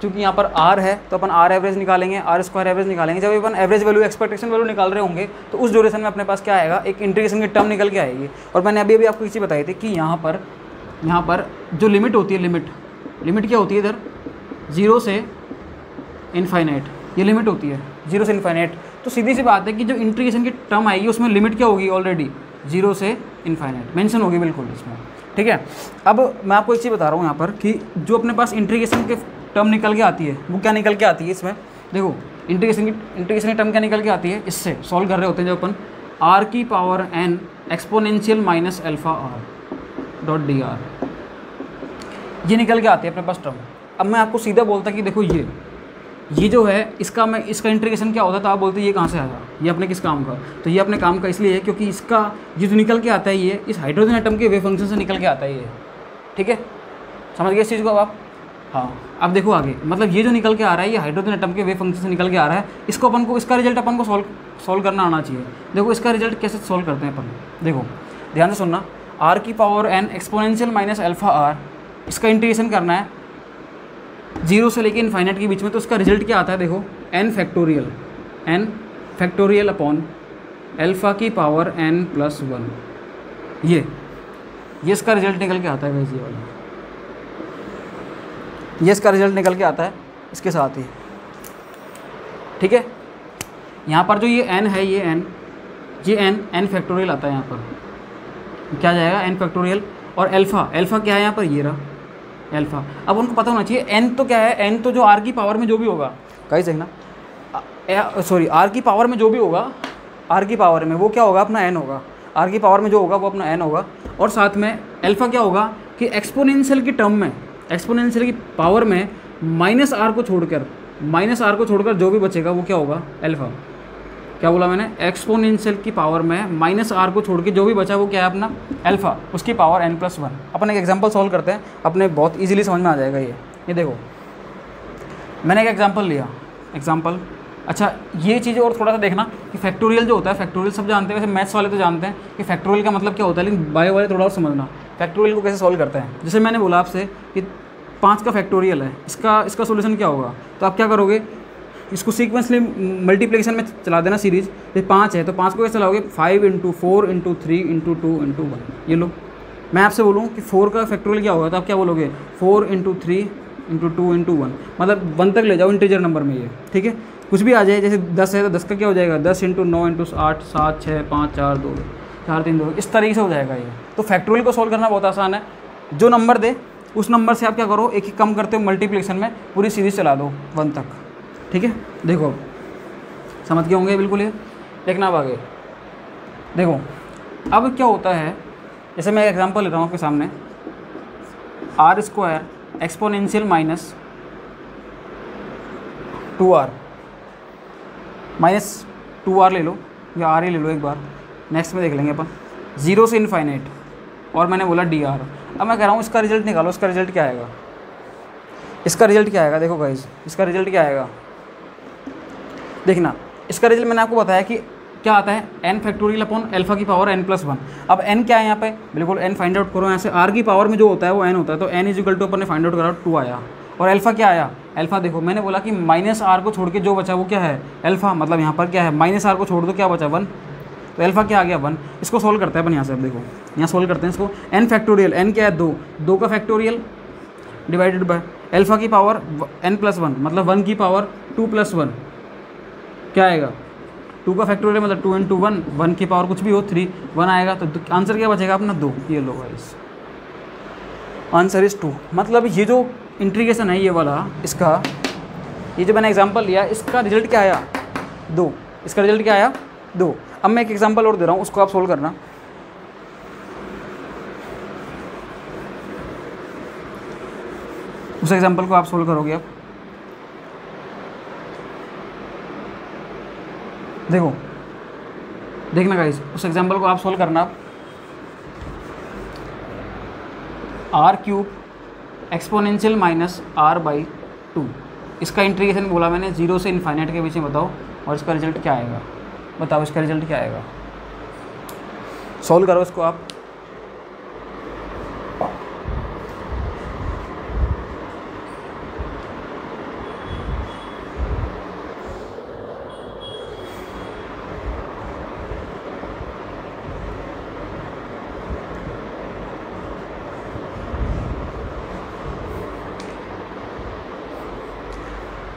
क्योंकि यहाँ पर r है तो अपन r एवरेज निकालेंगे, r² एवरेज निकालेंगे। जब अपन एवरेज वैल्यू एक्सपेक्टेशन वैल्यू निकाल रहे होंगे तो उस ड्यूरेशन में अपने पास क्या आएगा, एक इंटीग्रेशन की टर्म निकल के आएगी। और मैंने अभी आपको इसी बताई थी कि यहाँ पर जो लिमिट होती है, लिमिट क्या होती है इधर, 0 से इनफाइनाइट, ये लिमिट होती है 0 से इनफाइनाइट। तो सीधी सी बात है कि जो इंटीग्रेशन की टर्म आएगी उसमें लिमिट क्या होगी, ऑलरेडी 0 से इनफाइनाइट मेंशन होगी बिल्कुल इसमें। ठीक है, अब मैं आपको एक चीज़ बता रहा हूँ यहाँ पर कि जो अपने पास इंटीग्रेशन के टर्म निकल के आती है वो क्या निकल के आती है इसमें, देखो इंटीग्रेशन की टर्म क्या निकल के आती है, इससे सॉल्व कर रहे होते हैं जब अपन, r⁴n एक्सपोनेंशियल माइनस α/r ये निकल के आती है अपने पास टर्म। अब मैं आपको सीधा बोलता कि देखो ये जो है इसका इंटीग्रेशन क्या होता है, तो आप बोलते ये कहाँ से आया, ये अपने किस काम का, तो ये अपने काम का इसलिए है क्योंकि इसका ये जो निकल के आता है ये इस हाइड्रोजन एटम के वेव फंक्शन से निकल के आता है ये। ठीक है, समझ गए इस चीज़ को अब आप। हाँ, अब देखो आगे, मतलब ये जो निकल के आ रहा है ये हाइड्रोजन एटम के वेव फंक्शन से निकल के आ रहा है, इसको अपन को, इसका रिजल्ट अपन को सॉल्व करना आना चाहिए। देखो इसका रिजल्ट कैसे सॉल्व करते हैं अपन, देखो ध्यान से सुनना, r⁴n एक्सपोनेंशियल माइनस α/r, इसका इंटीग्रेशन करना है 0 से लेके इनफाइनाइट के बीच में। तो उसका रिजल्ट क्या आता है, देखो n फैक्टोरियल अपॉन α⁴n+1, ये इसका रिजल्ट निकल के आता है वैसे वाला, ये इसका रिजल्ट निकल के आता है इसके साथ ही। ठीक है, यहाँ पर जो ये n है, ये n फैक्टोरियल आता है यहाँ पर, क्या जाएगा n फैक्टोरियल, और अल्फ़ा क्या है यहाँ पर, ये रहा अल्फ़ा। अब उनको पता होना चाहिए n तो क्या है, n तो जो r की पावर में जो भी होगा, गाइस देखना, सॉरी r की पावर में जो भी होगा, r की पावर में वो क्या होगा, अपना n होगा, r की पावर में जो होगा वो अपना n होगा। और साथ में अल्फ़ा क्या होगा कि एक्सपोनेंशियल की टर्म में, एक्सपोनेंशियल की पावर में -r को छोड़कर जो भी बचेगा वो क्या होगा, अल्फ़ा। क्या बोला मैंने, एक्सपोनेंशियल की पावर में माइनस आर को छोड़ के जो भी बचा वो क्या है अपना अल्फ़ा, उसकी पावर n+1। अपन एक एग्जांपल सॉल्व करते हैं, अपने बहुत इजीली समझ में आ जाएगा ये देखो मैंने एक एग्जांपल लिया, एग्जांपल। अच्छा ये चीज़ और थोड़ा सा देखना कि फैक्टोरियल जो होता है, फैक्टोरियल सब जानते हैं, वैसे मैथ्स वाले तो जानते हैं कि फैक्टोरियल का मतलब क्या होता है, लेकिन बायो वाले थोड़ा और समझना फैक्टोरियल को कैसे सॉल्व करते हैं। जैसे मैंने बोला आपसे कि 5 का फैक्टोरियल है, इसका सोल्यूशन क्या होगा, तो आप क्या करोगे, इसको सीक्वेंसली मल्टीप्लिकेशन में चला देना सीरीज। ये 5 है तो 5 को कैसे चलाओगे, 5 × 4 × 3 × 2 × 1। ये लो मैं आपसे बोलूँ कि 4 का फैक्टोरियल क्या होगा, तो आप क्या बोलोगे, 4 × 3 × 2 × 1, मतलब 1 तक ले जाओ इंटीजर नंबर में ये, ठीक है। कुछ भी आ जाए, जैसे 10 है तो 10 का क्या हो जाएगा, 10 × 9 × 8 7 6 5 4 2 4 3 2, इस तरीके से हो जाएगा ये। तो फैक्टोरियल को सॉल्व करना बहुत आसान है, जो नंबर दे उस नंबर से आप क्या करो, एक एक कम करते हो मल्टीप्लिकेशन में पूरी सीरीज चला दो 1 तक, ठीक है। देखो समझ के होंगे बिल्कुल, ये देखना अब आगे देखो। अब क्या होता है, जैसे मैं एग्जांपल लेता हूँ आपके सामने, r² exponential minus 2r minus 2r ले लो या r ही ले लो एक बार, नेक्स्ट में देख लेंगे अपन, 0 से इनफाइनाइट, और मैंने बोला dr। अब मैं कह रहा हूँ इसका रिजल्ट निकालो, इसका रिजल्ट क्या आएगा, इसका रिजल्ट क्या आएगा, देखो गाइस इसका रिजल्ट क्या आएगा, देखना इसका रिजल्ट मैंने आपको बताया कि क्या आता है, n फैक्टोरियल अपॉन अल्फा की पावर n+1। अब n क्या है यहाँ पे, बिल्कुल n फाइंड आउट करो, यहाँ से r की पावर में जो होता है वो n होता है, तो n = अपन ने फाइंड आउट करा 2 आया, और अल्फा क्या आया, अल्फा देखो मैंने बोला कि -r को छोड़ के जो बचा वो क्या है अल्फा, मतलब यहाँ पर क्या है -r को छोड़ दो क्या बचा 1, तो अल्फा क्या आ गया 1। इसको सोल्व करते हैं अपन यहाँ से, अब देखो यहाँ सोल्व करते हैं इसको, n फैक्टोरियल, n क्या है 2 का फैक्टोरियल डिवाइडेड बाय अल्फा की पावर n+1, मतलब 1 की पावर 2 + 1 क्या आएगा, 2 का फैक्टोरियल मतलब 2 × 1, 1 की पावर कुछ भी हो 3, 1 आएगा, तो आंसर क्या बचेगा अपना 2। ये लो गाइस आंसर इज़ 2। मतलब ये जो इंटीग्रेशन है ये वाला, इसका ये जो मैंने एग्जांपल लिया, इसका रिजल्ट क्या आया 2, इसका रिजल्ट क्या आया 2। अब मैं एक एग्जांपल और दे रहा हूँ, उसको आप सोल्व करना। उस एग्जांपल को आप सोल्व करोगे। अब देखो देखना गाइस, उस एग्जांपल को आप सोल्व करना। r³ एक्सपोनेंशियल माइनस r/2, इसका इंटीग्रेशन बोला मैंने 0 से इनफाइनाइट के बीच में, बताओ और इसका रिजल्ट क्या आएगा, बताओ इसका रिजल्ट क्या आएगा, सोल्व करो इसको आप।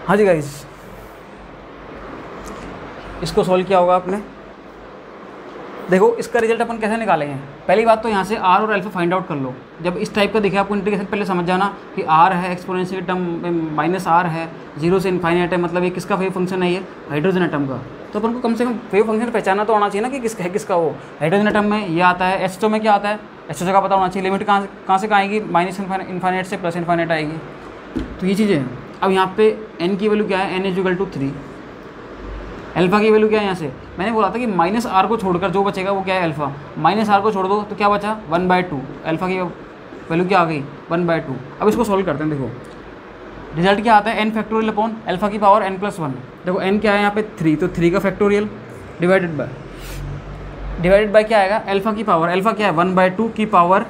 हाँ जी गाइस, इसको सोल्व किया होगा आपने। देखो इसका रिजल्ट अपन कैसे निकालेंगे, पहली बात तो यहाँ से r और अल्फा फाइंड आउट कर लो। जब इस टाइप का दिखे आपको इंटीग्रेशन, पहले समझ जाना कि r है एक्सपोनेंशियल टर्म में -r है, 0 से इनफाइनाइट है, मतलब ये किसका वेव फंक्शन है, ये हाइड्रोजन एटम का। तो अपन को कम से कम वेव फंक्शन पहचाना तो आना चाहिए ना कि किसका है, किसका वो हाइड्रोजन एटम में ये आता है। H2 में क्या आता है, H2 का पता होना चाहिए, लिमिट कहाँ से कहाँ आएगी, -इनफाइनाइट से +इनफाइनाइट आएगी। तो ये चीज़ें हैं। अब यहाँ पे n की वैल्यू क्या है, n = 3, अल्फा की वैल्यू क्या है, यहाँ से मैंने बोला था कि -r को छोड़कर जो बचेगा वो क्या है अल्फा, -r को छोड़ दो तो क्या बचा 1/2, अल्फा की वैल्यू क्या आ गई 1/2। अब इसको सोल्व करते हैं। देखो रिजल्ट क्या आता है, n फैक्टोरियल अपॉन अल्फा की पावर n+1। देखो n क्या है यहाँ पे 3, तो 3 का फैक्टोरियल डिवाइडेड बाय क्या आएगा, अल्फा की पावर, अल्फा क्या है 1/2 की पावर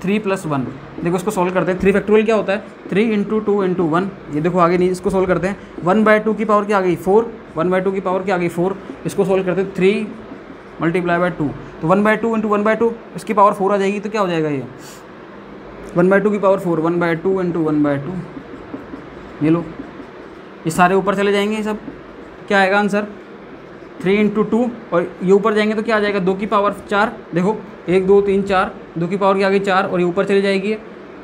3 + 1। देखो इसको सोल्व करते हैं। 3 फैक्टोरियल क्या होता है 3 × 2 × 1। ये देखो आगे नहीं, इसको सोल्व करते हैं। 1/2 की पावर क्या आ गई 4, 1/2 की पावर क्या आ गई 4। इसको सोल्व करते हैं 3 × 2, तो 1/2 × 1/2 इसकी पावर 4 आ जाएगी, तो क्या हो जाएगा ये 1/2 की पावर 4, 1/2 × 1/2। ये लो ये सारे ऊपर चले जाएंगे, ये सब क्या आएगा आंसर 3 × 2, और ये ऊपर जाएंगे तो क्या आ जाएगा 2 की पावर 4। देखो 1 2 3 4, 2 की पावर क्या आ गई 4, और ये ऊपर चली जाएगी।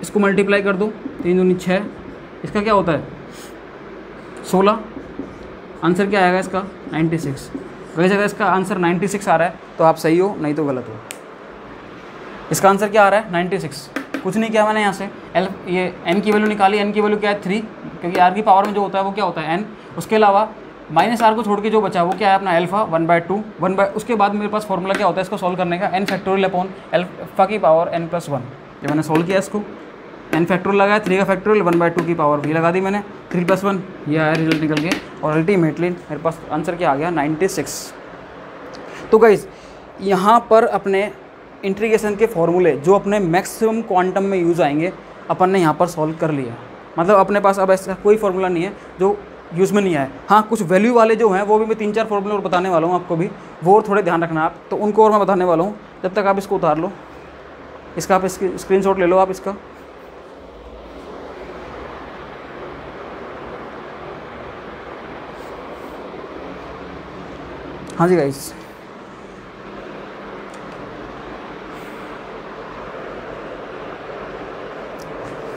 इसको मल्टीप्लाई कर दो, 3 दूनी 6, इसका क्या होता है 16। आंसर क्या आएगा इसका 96। वैसे अगर इसका आंसर 96 आ रहा है तो आप सही हो, नहीं तो गलत हो। इसका आंसर क्या आ रहा है 96। कुछ नहीं किया मैंने यहाँ से ये n की वैल्यू निकाली। n की वैल्यू क्या है 3, क्योंकि r की पावर में जो होता है वो क्या होता है n। उसके अलावा माइनस आर को छोड़ के जो बचा वो क्या है अपना अल्फा 1/2 उसके बाद मेरे पास फॉर्मूला क्या होता है इसको सॉल्व करने का, n फैक्टोरियल अपॉन अल्फा की पावर n+1। जब मैंने सॉल्व किया इसको n फैक्टोरियल लगाया, 3 का फैक्टोरियल 1/2 की पावर भी लगा दी मैंने, 3+1 ये आया रिजल्ट निकल के, और अल्टीमेटली मेरे पास आंसर क्या आ गया 96। तो गाइज यहाँ पर अपने इंटीग्रेशन के फॉर्मूले जो अपने मैक्सिमम क्वांटम में यूज़ आएंगे अपन ने यहाँ पर सॉल्व कर लिया। मतलब अपने पास अब ऐसा कोई फार्मूला नहीं है जो यूज़ में नहीं आए। हाँ कुछ वैल्यू वाले जो हैं वो भी मैं 3-4 फार्मूले और बताने वाला हूँ आपको भी, वो थोड़े ध्यान रखना आप, तो उनको और मैं बताने वाला हूँ। जब तक आप इसको उतार लो, इसका आप स्क्रीनशॉट ले लो आप इसका। हाँ जी गाइस,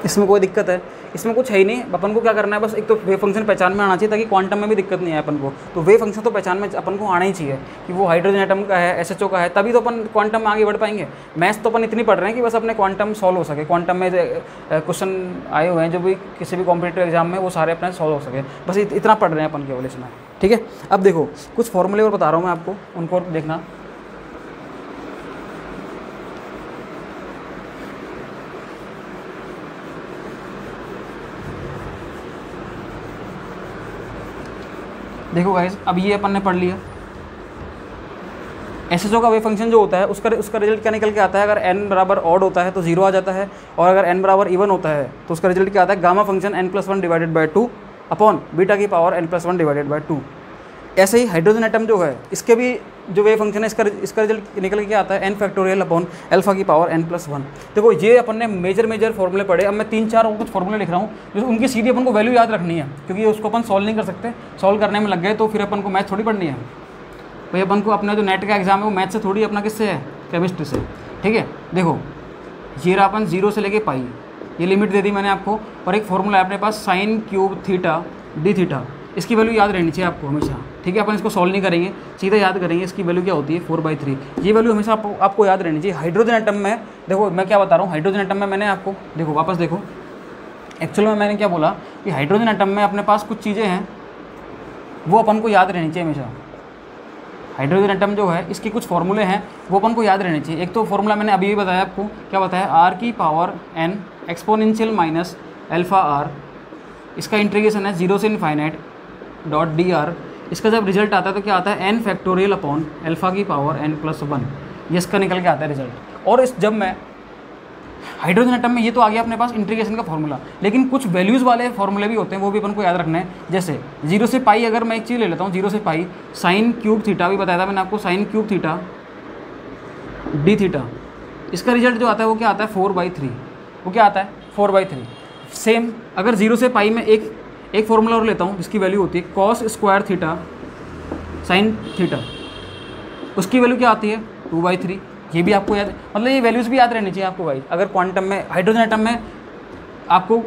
इसमें कोई दिक्कत है? इसमें कुछ है ही नहीं। अपन को क्या करना है, बस एक तो वेव फंक्शन पहचान में आना चाहिए ताकि क्वांटम में भी दिक्कत नहीं आए अपन को। तो वेव फंक्शन तो पहचान में अपन को आना ही चाहिए कि वो हाइड्रोजन एटम का है, SHO का है, तभी तो अपन क्वांटम में आगे बढ़ पाएंगे। मैथ्स तो अपन इतनी पढ़ रहे हैं कि बस अपने क्वांटम सॉल्व हो सके। क्वांटम में क्वेश्चन आए हुए हैं जो भी किसी भी कॉम्पिटिटिव एग्जाम में, वो सारे अपने सॉल्व हो सके, बस इतना पढ़ रहे हैं अपन केवल इसमें। ठीक है, अब देखो कुछ फॉर्मूले और बता रहा हूँ मैं आपको, उनको और देखना। देखो गाइस, अब ये अपन ने पढ़ लिया। SHO का वेव फंक्शन जो होता है उसका रिजल्ट क्या निकल के आता है, अगर n बराबर ऑड होता है तो 0 आ जाता है, और अगर n बराबर इवन होता है तो उसका रिजल्ट क्या आता है, gamma function n+1 divided by 2 upon beta की पावर n+1 डिवाइडेड बाई 2। ऐसे ही हाइड्रोजन एटम जो है इसके भी जो वेव फंक्शन है इसका रिजल्ट निकल के क्या आता है, n फैक्टोरियल अपॉन अल्फा की पावर n+1। देखो ये अपन ने मेजर फार्मूले पढ़े। अब मैं 3-4 और कुछ फार्मूले लिख रहा हूँ जो उनकी सीधी अपन को वैल्यू याद रखनी है, क्योंकि उसको अपन सॉल्व नहीं कर सकते। सॉल्व करने में लग गए तो फिर अपन को मैथ थोड़ी पढ़नी है भाई। अपन को अपना जो नेट का एग्जाम है वो मैथ से थोड़ी, अपना किससे है, केमिस्ट्री से। ठीक है, देखो ये रहा अपन 0 से लेके पाई, ये लिमिट दे दी मैंने आपको, और एक फॉर्मूला है अपने पास sin cube theta D theta. इसकी वैल्यू याद रहनी चाहिए आपको हमेशा। ठीक है, अपन इसको सॉल्व नहीं करेंगे, सीधा याद करेंगे। इसकी वैल्यू क्या होती है 4/3। ये वैल्यू हमेशा आपको याद रहनी चाहिए। हाइड्रोजन एटम में देखो मैं क्या बता रहा हूँ, हाइड्रोजन एटम में मैंने आपको, देखो वापस देखो, एक्चुअल में मैंने क्या बोला कि हाइड्रोजन एटम में अपने पास कुछ चीज़ें हैं वो अपन को याद रहनी चाहिए हमेशा। हाइड्रोजन एटम जो है इसके कुछ फॉर्मूले हैं वो अपन को याद रहने चाहिए। एक तो फॉर्मूला मैंने अभी भी बताया आपको, क्या बताया, r की power n exponential minus alpha r, इसका इंटीग्रेशन है 0 से इनफाइनाइट डॉट dr। इसका जब रिजल्ट आता है तो क्या आता है, n फैक्टोरियल अपॉन अल्फा की पावर n+1, ये इसका निकल के आता है रिजल्ट। और इस जब मैं हाइड्रोजन एटम में, ये तो आ गया अपने पास इंटीग्रेशन का फॉर्मूला, लेकिन कुछ वैल्यूज़ वाले फॉर्मूले भी होते हैं, वो भी अपन को याद रखना है। जैसे 0 से पाई, अगर मैं एक चीज़ ले लेता हूँ 0 से पाई, साइन क्यूब थीटा भी बताया था मैंने आपको, sine cube theta D theta, इसका रिजल्ट जो आता है वो क्या आता है 4/3। वो क्या आता है 4/3। सेम अगर 0 से पाई में एक फॉर्मूला और लेता हूँ जिसकी वैल्यू होती है cos square theta sine theta, उसकी वैल्यू क्या आती है 2/3। ये भी आपको याद, मतलब ये वैल्यूज़ भी याद रहनी चाहिए आपको भाई। अगर क्वांटम में, हाइड्रोजन एटम में आपको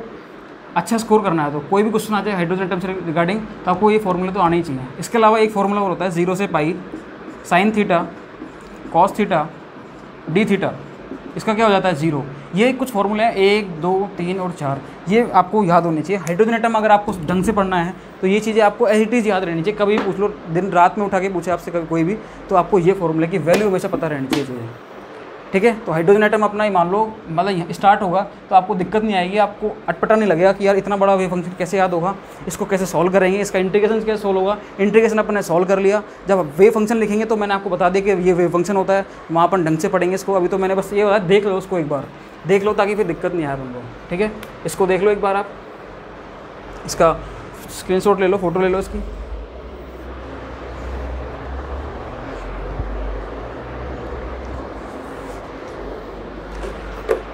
अच्छा स्कोर करना है तो कोई भी क्वेश्चन आ जाए हाइड्रोजन एटम से रिगार्डिंग तो आपको ये फॉर्मूला तो आना ही चाहिए। इसके अलावा एक फॉर्मूला और होता है 0 से pi sine theta cos theta D theta, इसका क्या हो जाता है 0। ये कुछ फॉर्मूले हैं 1, 2, 3 और 4, ये आपको याद होनी चाहिए। हाइड्रोजन एटम अगर आपको ढंग से पढ़ना है तो ये चीज़ें आपको एज इट इज़ याद रहनी चाहिए। कभी पूछ लो, दिन रात में उठा के पूछे आपसे कभी कोई भी, तो आपको ये फॉर्मूले की वैल्यू हमेशा पता रहनी चाहिए चीज़ें। ठीक है, तो हाइड्रोजन एटम अपना ही मान लो, मतलब स्टार्ट होगा तो आपको दिक्कत नहीं आएगी, आपको अटपटा नहीं लगेगा कि यार इतना बड़ा वेव फंक्शन कैसे याद होगा, इसको कैसे सॉल्व करेंगे, इसका इंटीग्रेशन कैसे सॉल्व होगा। इंटीग्रेशन अपन ने सॉल्व कर लिया। जब वेव फंक्शन लिखेंगे तो मैंने आपको बता दिया कि ये वेव फंक्शन होता है, वहाँ अपन ढंग से पढ़ेंगे इसको। अभी तो मैंने बस ये बताया, देख लो उसको एक बार, देख लो ताकि फिर दिक्कत नहीं आए अपन को। ठीक है, इसको देख लो एक बार आप, इसका स्क्रीनशॉट ले लो, फोटो ले लो इसकी।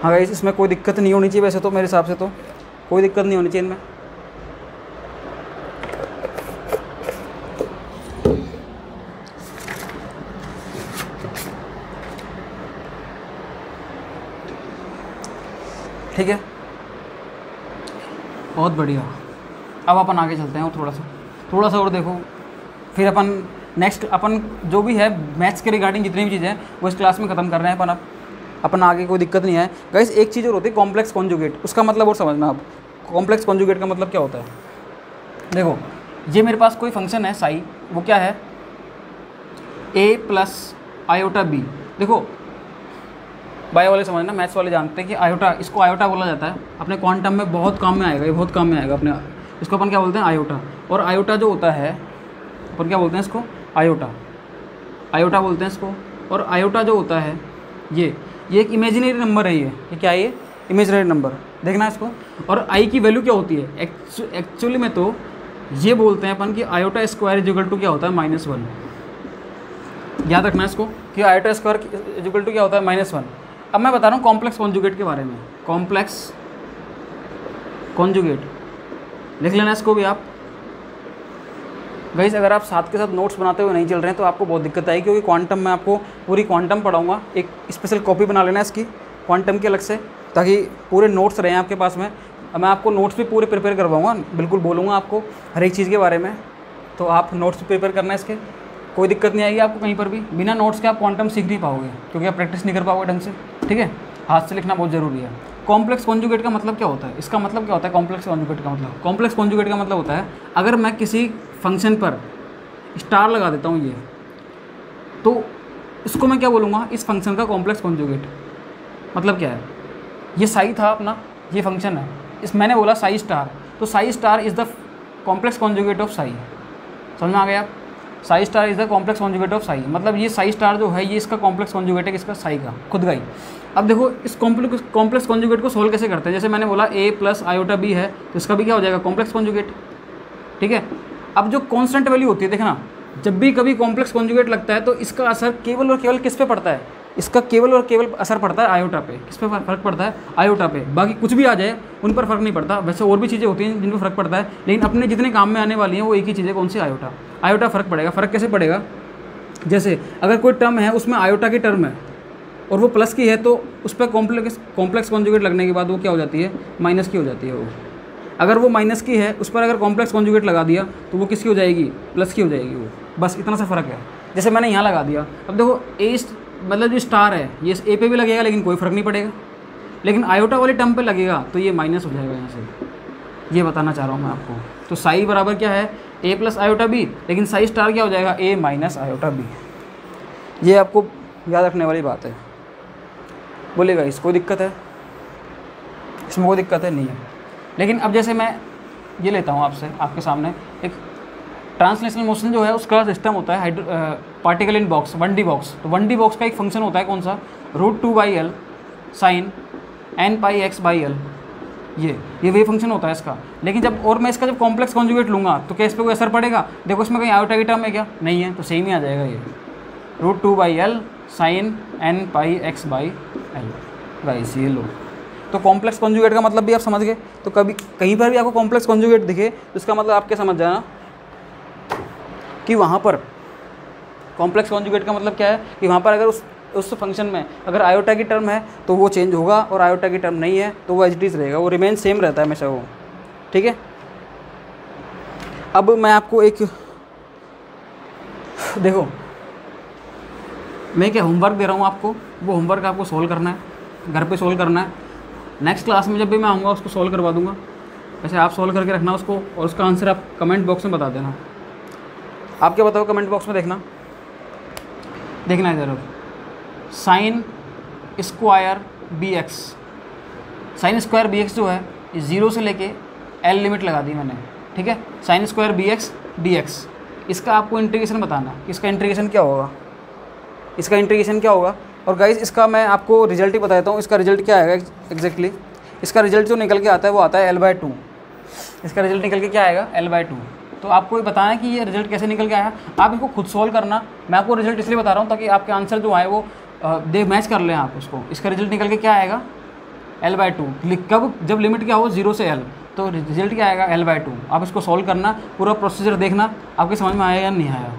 हाँ गाइस, इसमें कोई दिक्कत नहीं होनी चाहिए, वैसे तो मेरे हिसाब से तो कोई दिक्कत नहीं होनी चाहिए इनमें। ठीक है, बहुत बढ़िया। अब अपन आगे चलते हैं और थोड़ा सा और देखो, फिर अपन नेक्स्ट अपन जो भी है मैथ्स के रिगार्डिंग जितनी भी चीज़ें हैं वो इस क्लास में ख़त्म कर रहे हैं अपन आगे, कोई दिक्कत नहीं है गाइस। एक चीज़ और होती है कॉम्प्लेक्स कॉन्जुगेट, उसका मतलब और समझना आप। कॉम्प्लेक्स कॉन्जुगेट का मतलब क्या होता है, देखो ये मेरे पास कोई फंक्शन है साई, वो क्या है a प्लस आयोटा बी। देखो बायो वाले समझना, मैथ्स वाले जानते हैं कि आयोटा, इसको आयोटा बोला जाता है, अपने क्वांटम में बहुत काम में आएगा, ये बहुत काम में आएगा अपने, इसको अपन क्या बोलते हैं आयोटा। और आयोटा जो होता है अपन क्या बोलते हैं इसको आयोटा, आयोटा बोलते हैं इसको। और आयोटा जो होता है ये एक इमेजिनरी नंबर है, ये क्या है, ये इमेजिनरी नंबर, देखना इसको। और आई की वैल्यू क्या होती है, एक्चुअली में तो ये बोलते हैं अपन कि आयोटा स्क्वायर इक्वल टू क्या होता है -1। याद रखना इसको कि आयोटा स्क्वायर इक्वल टू क्या होता है -1। अब मैं बता रहा हूँ कॉम्प्लेक्स कॉन्जुगेट के बारे में, कॉम्प्लेक्स कॉन्जुगेट लिख लेना इसको भी आप। गाइस अगर आप साथ के साथ नोट्स बनाते हुए नहीं चल रहे हैं तो आपको बहुत दिक्कत आएगी, क्योंकि क्वांटम में आपको पूरी क्वांटम पढ़ाऊंगा, एक स्पेशल कॉपी बना लेना इसकी क्वांटम की अलग से, ताकि पूरे नोट्स रहें आपके पास में। मैं आपको नोट्स भी पूरे प्रिपेयर करवाऊँगा, बिल्कुल बोलूँगा आपको हर एक चीज़ के बारे में, तो आप नोट्स प्रिपेयर करना इसके, कोई दिक्कत नहीं आएगी आपको कहीं पर भी। बिना नोट्स के आप क्वांटम सीख नहीं पाओगे, क्योंकि आप प्रैक्टिस नहीं कर पाओगे ढंग से, ठीक है। हाथ से लिखना बहुत ज़रूरी है। कॉम्प्लेक्स कॉन्जुगेट का मतलब क्या होता है, इसका मतलब क्या होता है कॉम्प्लेक्स कॉन्जुगेट का मतलब, कॉम्प्लेक्स कॉन्जुगेट का मतलब होता है अगर मैं किसी फंक्शन पर स्टार लगा देता हूँ ये, तो इसको मैं क्या बोलूँगा, इस फंक्शन का कॉम्प्लेक्स कॉन्जुगेट। मतलब क्या है, ये साई था अपना, ये फंक्शन है, इस मैंने बोला साई स्टार, तो Sai star is the complex conjugate of Sai. समझ में आ गया आप, Sai star is the complex conjugate of Sai, मतलब ये साई स्टार जो है ये इसका कॉम्प्लेक्स कॉन्जुगेट है, किसका, साई का, खुद का ही। अब देखो इस कॉम्प्लेक्स कॉन्जुगेट को सोल्व कैसे करते हैं, जैसे मैंने बोला a प्लस आयोटा b है, तो इसका भी क्या हो जाएगा कॉम्प्लेक्स कॉन्जुगेट, ठीक है। अब जो कांस्टेंट वैल्यू होती है, देखना जब भी कभी कॉम्प्लेक्स कॉन्जुगेट लगता है तो इसका असर केवल और केवल किस पे पड़ता है, इसका केवल और केवल असर पड़ता है आयोटा पे। किस पे फर्क पड़ता है, आयोटा पे, बाकी कुछ भी आ जाए उन पर फर्क नहीं पड़ता। वैसे और भी चीज़ें होती हैं जिन पर फर्क पड़ता है, लेकिन अपने जितने काम में आने वाली हैं वो एक ही चीज़ है, कौन सी, आयोटा। आयोटा फर्क पड़ेगा। फ़र्क कैसे पड़ेगा, जैसे अगर कोई टर्म है उसमें आयोटा की टर्म है और वो प्लस की है, तो उस पर कॉम्प्लेक्स कॉन्जुगेट लगने के बाद वो क्या हो जाती है, माइनस की हो जाती है वो। अगर वो माइनस की है उस पर अगर कॉम्प्लेक्स कॉन्जुगेट लगा दिया तो वो किसकी हो जाएगी, प्लस की हो जाएगी वो। बस इतना सा फ़र्क है। जैसे मैंने यहाँ लगा दिया, अब देखो ए मतलब जो स्टार है ये ए पे भी लगेगा लेकिन कोई फ़र्क नहीं पड़ेगा, लेकिन आयोटा वाली टर्म पे लगेगा तो ये माइनस हो जाएगा यहाँ से। ये बताना चाह रहा हूँ मैं आपको। तो साई बराबर क्या है, a प्लस आयोटा बी, लेकिन साई स्टार क्या हो जाएगा, a माइनस आयोटा बी। ये आपको याद रखने वाली बात है। बोलेगा इस कोई दिक्कत है, इसमें कोई दिक्कत है नहीं है। लेकिन अब जैसे मैं ये लेता हूँ आपसे, आपके सामने एक ट्रांसलेशनल मोशन जो है उसका सिस्टम होता है particle in box, 1D box. तो 1D बॉक्स का एक फंक्शन होता है कौन सा, √2/L साइन n πx/L, ये वही फंक्शन होता है इसका। लेकिन जब और मैं इसका जब कॉम्प्लेक्स कॉन्जुगेट लूँगा तो क्या इस पर कोई असर पड़ेगा, देखो इसमें कहीं आयोटा की टर्म है क्या, नहीं है, तो सेम ही आ जाएगा ये √2/L sign n πx/L। Guys ये लो, तो कॉम्प्लेक्स कॉन्जुगेट का मतलब भी आप समझ गए। तो कभी कहीं पर भी आपको कॉम्प्लेक्स कॉन्जुगेट दिखे तो इसका मतलब आप क्या समझ जाना कि वहाँ पर कॉम्प्लेक्स कॉन्जुगेट का मतलब क्या है कि वहाँ पर अगर उस फंक्शन में अगर आयोटा की टर्म है तो वो चेंज होगा, और आयोटा की टर्म नहीं है तो वो एज इट इज़ रहेगा, वो रिमेन सेम रहता है हमेशा वो, ठीक है। अब मैं आपको एक देखो, मैं क्या होमवर्क दे रहा हूँ आपको, वो होमवर्क आपको सोल्व करना है, घर पे सोल्व करना है। नेक्स्ट क्लास में जब भी मैं आऊँगा उसको सोल्व करवा दूँगा। वैसे आप सोल्व करके रखना उसको, और उसका आंसर आप कमेंट बॉक्स में बता देना। आप क्या बताओ कमेंट बॉक्स में, देखना है ज़रूर। Sine square bx, sine square bx जो है ये 0 से लेके L लिमिट लगा दी मैंने, ठीक है। साइन स्क्वायर bx dx, इसका आपको इंटीग्रेशन बताना, इसका इंटीग्रेशन क्या होगा, इसका इंटीग्रेशन क्या होगा। और गाइस इसका मैं आपको रिजल्ट ही बताता हूँ, इसका रिजल्ट क्या आएगा एग्जैक्टली। इसका रिजल्ट जो निकल के आता है वो आता है L/2, इसका रिजल्ट निकल के क्या आएगा, L/2। तो आपको ये बताना है कि ये रिजल्ट कैसे निकल के आया, आप इसको खुद सॉल्व करना। मैं आपको रिजल्ट इसलिए बता रहा हूँ ताकि आपके आंसर जो आए वो मैच कर लें आप उसको। इसका रिजल्ट निकल के क्या आएगा, L/2। कब, जब लिमिट क्या हो 0 से L, तो रिजल्ट क्या आएगा, L/2। आप इसको सॉल्व करना, पूरा प्रोसीजर देखना आपके समझ में आया या नहीं आया,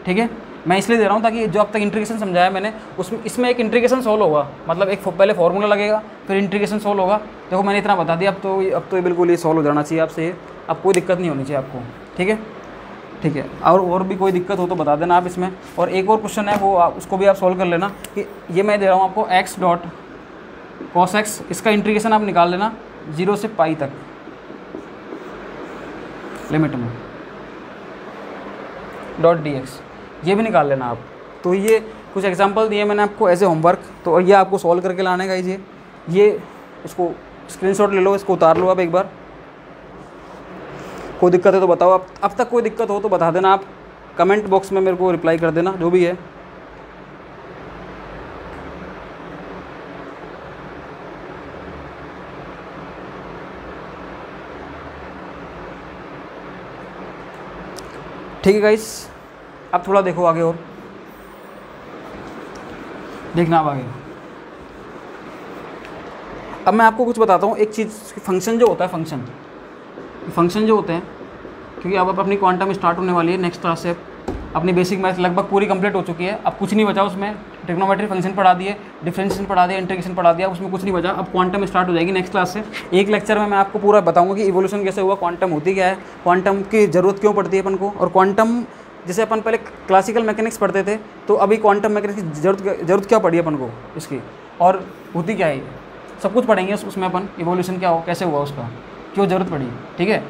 ठीक है। मैं इसलिए दे रहा हूँ ताकि जो अब तक इंटीग्रेशन समझाया मैंने उसमें, इसमें एक इंटीग्रेशन सॉल्व होगा, मतलब एक पहले फॉर्मूला लगेगा फिर इंटीग्रेशन सॉल्व होगा। देखो मैंने इतना बता दिया, अब तो ये बिल्कुल ये सॉल्व हो जाना चाहिए आपसे, अब कोई दिक्कत नहीं होनी चाहिए आपको, ठीक है, ठीक है। और भी कोई दिक्कत हो तो बता देना आप इसमें। और एक और क्वेश्चन है वो उसको भी आप सॉल्व कर लेना कि ये मैं दे रहा हूँ आपको x डॉट cos x, इसका इंटीग्रेशन आप निकाल लेना 0 से पाई तक लिमिट में, डॉट डी एक्स, ये भी निकाल लेना आप। तो ये कुछ एग्जांपल दिए मैंने आपको एज ए होमवर्क, तो ये आपको सॉल्व करके लाने का। ये इसको स्क्रीनशॉट ले लो, इसको उतार लो आप एक बार। कोई दिक्कत है तो बताओ, आप अब तक कोई दिक्कत हो तो बता देना, आप कमेंट बॉक्स में मेरे को रिप्लाई कर देना जो भी है। ठीक है गाइस, अब थोड़ा देखो आगे और देखना अब आगे। अब मैं आपको कुछ बताता हूँ एक चीज़, फंक्शन जो होता है, फंक्शन जो होते हैं, क्योंकि अब अपनी क्वांटम स्टार्ट होने वाली है नेक्स्ट क्लास से। अपनी बेसिक मैथ लगभग पूरी कंप्लीट हो चुकी है, अब कुछ नहीं बचा उसमें। ट्रिग्नोमेट्री फंक्शन पढ़ा दिए, डिफरेंशिएशन पढ़ा दिया, इंटीग्रेशन पढ़ा दिया, उसमें कुछ नहीं बचा। अब क्वांटम स्टार्ट हो जाएगी नेक्स्ट क्लास से। एक लेक्चर में मैं आपको पूरा बताऊंगा कि इवोल्यूशन कैसे हुआ, क्वांटम होती क्या है, क्वांटम की ज़रूरत क्यों पड़ती है अपन को, और क्वांटम जैसे अपन पहले क्लासिकल मैकेनिक्स पढ़ते थे, तो अभी क्वांटम मैकेनिक्स की ज़रूरत क्या पड़ी अपन को इसकी, और होती क्या है, सब कुछ पढ़ेंगे उसमें अपन। इवोल्यूशन क्या हो, कैसे हुआ, उसका क्यों ज़रूरत पड़ी। ठीक है,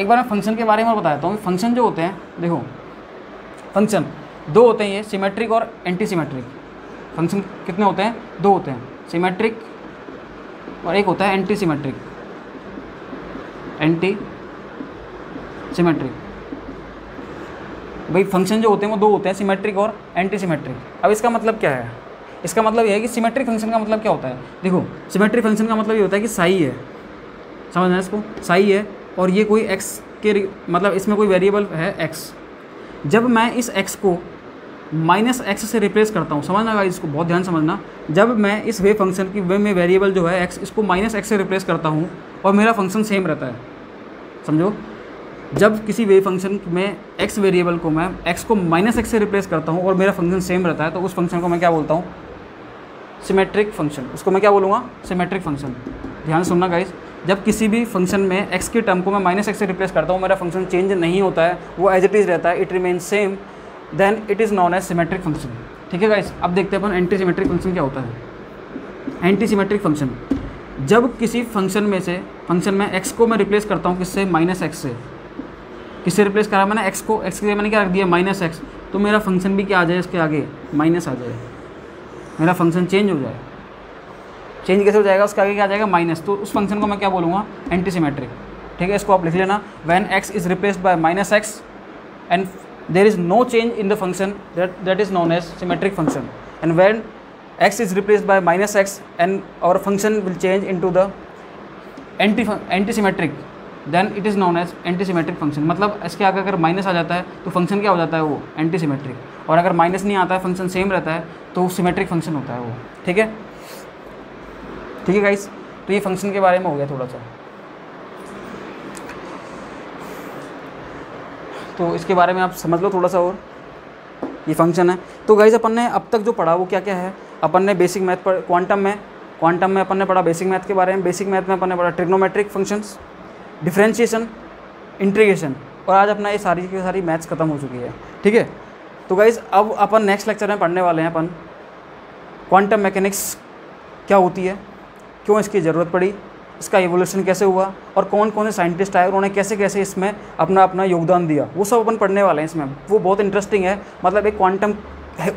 एक बार मैं फंक्शन के बारे में बताता हूँ। फंक्शन जो होते हैं, देखो फंक्शन दो होते हैं, ये सिमेट्रिक और एंटी सिमेट्रिक। फंक्शन कितने होते हैं, दो होते हैं, सिमेट्रिक और एक होता है एंटी सिमेट्रिक। एंटी सिमेट्रिक भाई, फंक्शन जो होते हैं वो दो होते हैं, सिमेट्रिक और एंटी सिमेट्रिक। अब इसका मतलब क्या है, इसका मतलब यह है कि सिमेट्रिक फंक्शन का मतलब क्या होता है। देखो सिमेट्रिक फंक्शन का मतलब ये होता है कि साई है, समझना है इसको, साई है और ये कोई एक्स के मतलब इसमें कोई वेरिएबल है एक्स। जब मैं इस एक्स को माइनस एक्स से रिप्लेस करता हूँ, समझना गाइस, इसको बहुत ध्यान समझना। जब मैं इस वेव फंक्शन की वे में वेरिएबल जो है एक्स, इसको माइनस एक्स से रिप्लेस करता हूँ और मेरा फंक्शन सेम रहता है, समझो। जब किसी वेव फंक्शन में एक्स वेरिएबल को मैं एक्स को माइनस एक्स से रिप्लेस करता हूँ और मेरा फंक्शन सेम रहता है, तो उस फंक्शन को मैं क्या बोलता हूँ, सिमेट्रिक फंक्शन। उसको मैं क्या बोलूँगा, सिमेट्रिक फंक्शन। ध्यान सुनना गाइस, जब किसी भी फंक्शन में एक्स की टर्म को मैं माइनस एक्स से रिप्लेस करता हूँ, मेरा फंक्शन चेंज नहीं होता है, वो एज इट इज़ रहता है, it remain same, then it is known as symmetric function. ठीक है गाइस, अब देखते हैं अपन एंटी सिमेट्रिक फंक्शन क्या होता है। एंटी सिमेट्रिक फंक्शन, जब किसी फंक्शन में एक्स को मैं रिप्लेस करता हूँ किससे, माइनस एक्स से। किससे रिप्लेस करा मैंने, एक्स को, एक्स के लिए मैंने क्या रख दिया, माइनस एक्स, तो मेरा फंक्शन भी क्या आ जाए, इसके आगे माइनस आ जाए, मेरा फंक्शन चेंज हो जाए। चेंज कैसे हो जाएगा, उसके आगे क्या आ जाएगा, माइनस, तो उस फंक्शन को मैं क्या बोलूँगा, एंटी सिमेट्रिक। ठीक है, इसको आप लिख लेना, when x is replaced by minus x and there is no change in the function, that is known as symmetric function. And when x is replaced by minus x and our function will change into the anti symmetric, then it is known as anti symmetric function. मतलब इसके आगे अगर minus आ जाता है तो function क्या हो जाता है, वो एंटी सिमेट्रिक, और अगर माइनस नहीं आता है, फंक्शन सेम रहता है, तो सिमेट्रिक फंक्शन होता है वो। ठीक है, ठीक है गाइस, तो ये फंक्शन के बारे में हो गया थोड़ा सा। तो इसके बारे में आप समझ लो थोड़ा सा और, ये फंक्शन है। तो गाइस अपन ने अब तक जो पढ़ा वो क्या क्या है, अपन ने बेसिक मैथ पढ़, क्वांटम में अपन ने पढ़ा बेसिक मैथ के बारे में। बेसिक मैथ में अपन ने पढ़ा ट्रिग्नोमेट्रिक फंक्शंस, डिफरेंशिएशन, इंटीग्रेशन, और आज अपना ये सारी की सारी मैथ्स खत्म हो चुकी है। ठीक है, तो गाइस अब अपन नेक्स्ट लेक्चर में पढ़ने वाले हैं अपन क्वांटम मैकेनिक्स क्या होती है, क्यों इसकी ज़रूरत पड़ी, इसका इवोल्यूशन कैसे हुआ, और कौन कौन से साइंटिस्ट आए, उन्होंने कैसे कैसे इसमें अपना अपना योगदान दिया, वो सब अपन पढ़ने वाले हैं इसमें। वो बहुत इंटरेस्टिंग है, मतलब एक क्वांटम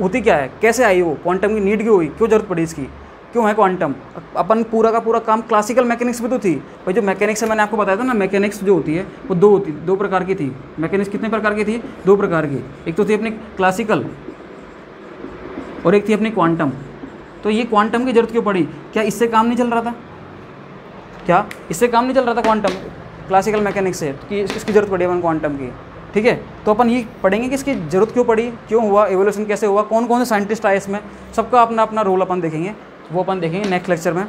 होती क्या है, कैसे आई वो, क्वांटम की नीड क्यों हुई, क्यों ज़रूरत पड़ी इसकी, क्यों है क्वांटम। अपन पूरा का पूरा काम क्लासिकल मैकेनिक्स में तो थी भाई, जो मैकेनिक्स है मैंने आपको बताया था ना, मैकेनिक्स जो होती है वो दो प्रकार की थी। मैकेनिक्स कितने प्रकार की थी, दो प्रकार की, एक तो थी अपनी क्लासिकल और एक थी अपनी क्वांटम। तो ये क्वांटम की जरूरत क्यों पड़ी, क्या इससे काम नहीं चल रहा था, क्या इससे काम नहीं चल रहा था क्वांटम क्लासिकल मैकेनिक्स से, कि इसकी ज़रूरत पड़ी अपन क्वांटम की। ठीक है, तो अपन ये पढ़ेंगे कि इसकी ज़रूरत क्यों पड़ी, क्यों हुआ, एवोल्यूशन कैसे हुआ, कौन कौन से साइंटिस्ट आए इसमें, सबका अपना अपना रोल अपन देखेंगे, वो अपन देखेंगे नेक्स्ट लेक्चर में।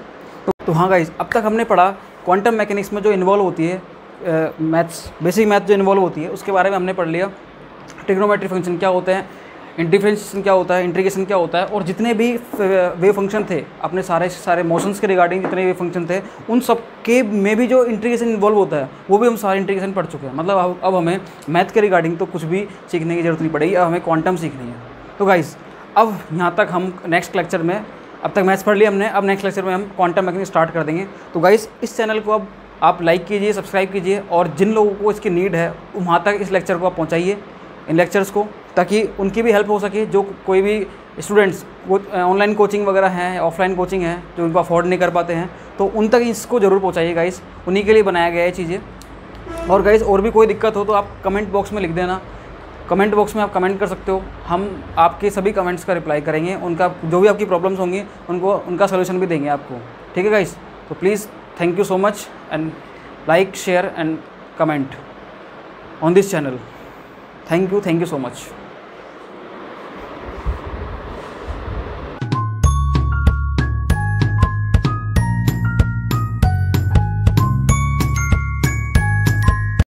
तो हाँ गाइस, अब तक हमने पढ़ा क्वांटम मैकेनिक्स में जो इन्वॉल्व होती है मैथ्स, बेसिक मैथ जो इन्वॉल्व होती है, उसके बारे में हमने पढ़ लिया। ट्रिग्नोमेट्री फंक्शन क्या होते हैं, डिफरेंशिएशन क्या होता है, इंटीग्रेशन क्या होता है, और जितने भी वेव फंक्शन थे अपने सारे मोशंस के रिगार्डिंग जितने वेव फंक्शन थे, उन सब के में भी जो इंटीग्रेशन इन्वॉल्व होता है वो भी हम सारे इंटीग्रेशन पढ़ चुके हैं। मतलब अब हमें मैथ के रिगार्डिंग तो कुछ भी सीखने की जरूरत नहीं पड़ेगी, अब हमें क्वांटम सीखनी है। तो गाइस अब यहाँ तक हम नेक्स्ट लेक्चर में, अब तक मैथ्स पढ़ लिया हमने, अब नेक्स्ट लेक्चर में हम क्वांटम मैकेनिक्स स्टार्ट कर देंगे। तो गाइस इस चैनल को अब आप लाइक कीजिए, सब्सक्राइब कीजिए, और जिन लोगों को इसकी नीड है वहाँ तक इस लेक्चर को आप पहुँचाइए, इन लेक्चर्स को। ताकि उनकी भी हेल्प हो सके। जो कोई भी स्टूडेंट्स ऑनलाइन कोचिंग वगैरह हैं, ऑफलाइन कोचिंग है, जो उनको अफोर्ड नहीं कर पाते हैं, तो उन तक इसको ज़रूर पहुँचाइए गाइस। उन्हीं के लिए बनाया गया है चीज़ें। और गाइस और भी कोई दिक्कत हो तो आप कमेंट बॉक्स में लिख देना। कमेंट बॉक्स में आप कमेंट कर सकते हो, हम आपके सभी कमेंट्स का रिप्लाई करेंगे। उनका जो भी आपकी प्रॉब्लम्स होंगी उनका सोल्यूशन भी देंगे आपको। ठीक है गाइस, तो please thank you so much and like, share and comment on this channel. Thank you so much.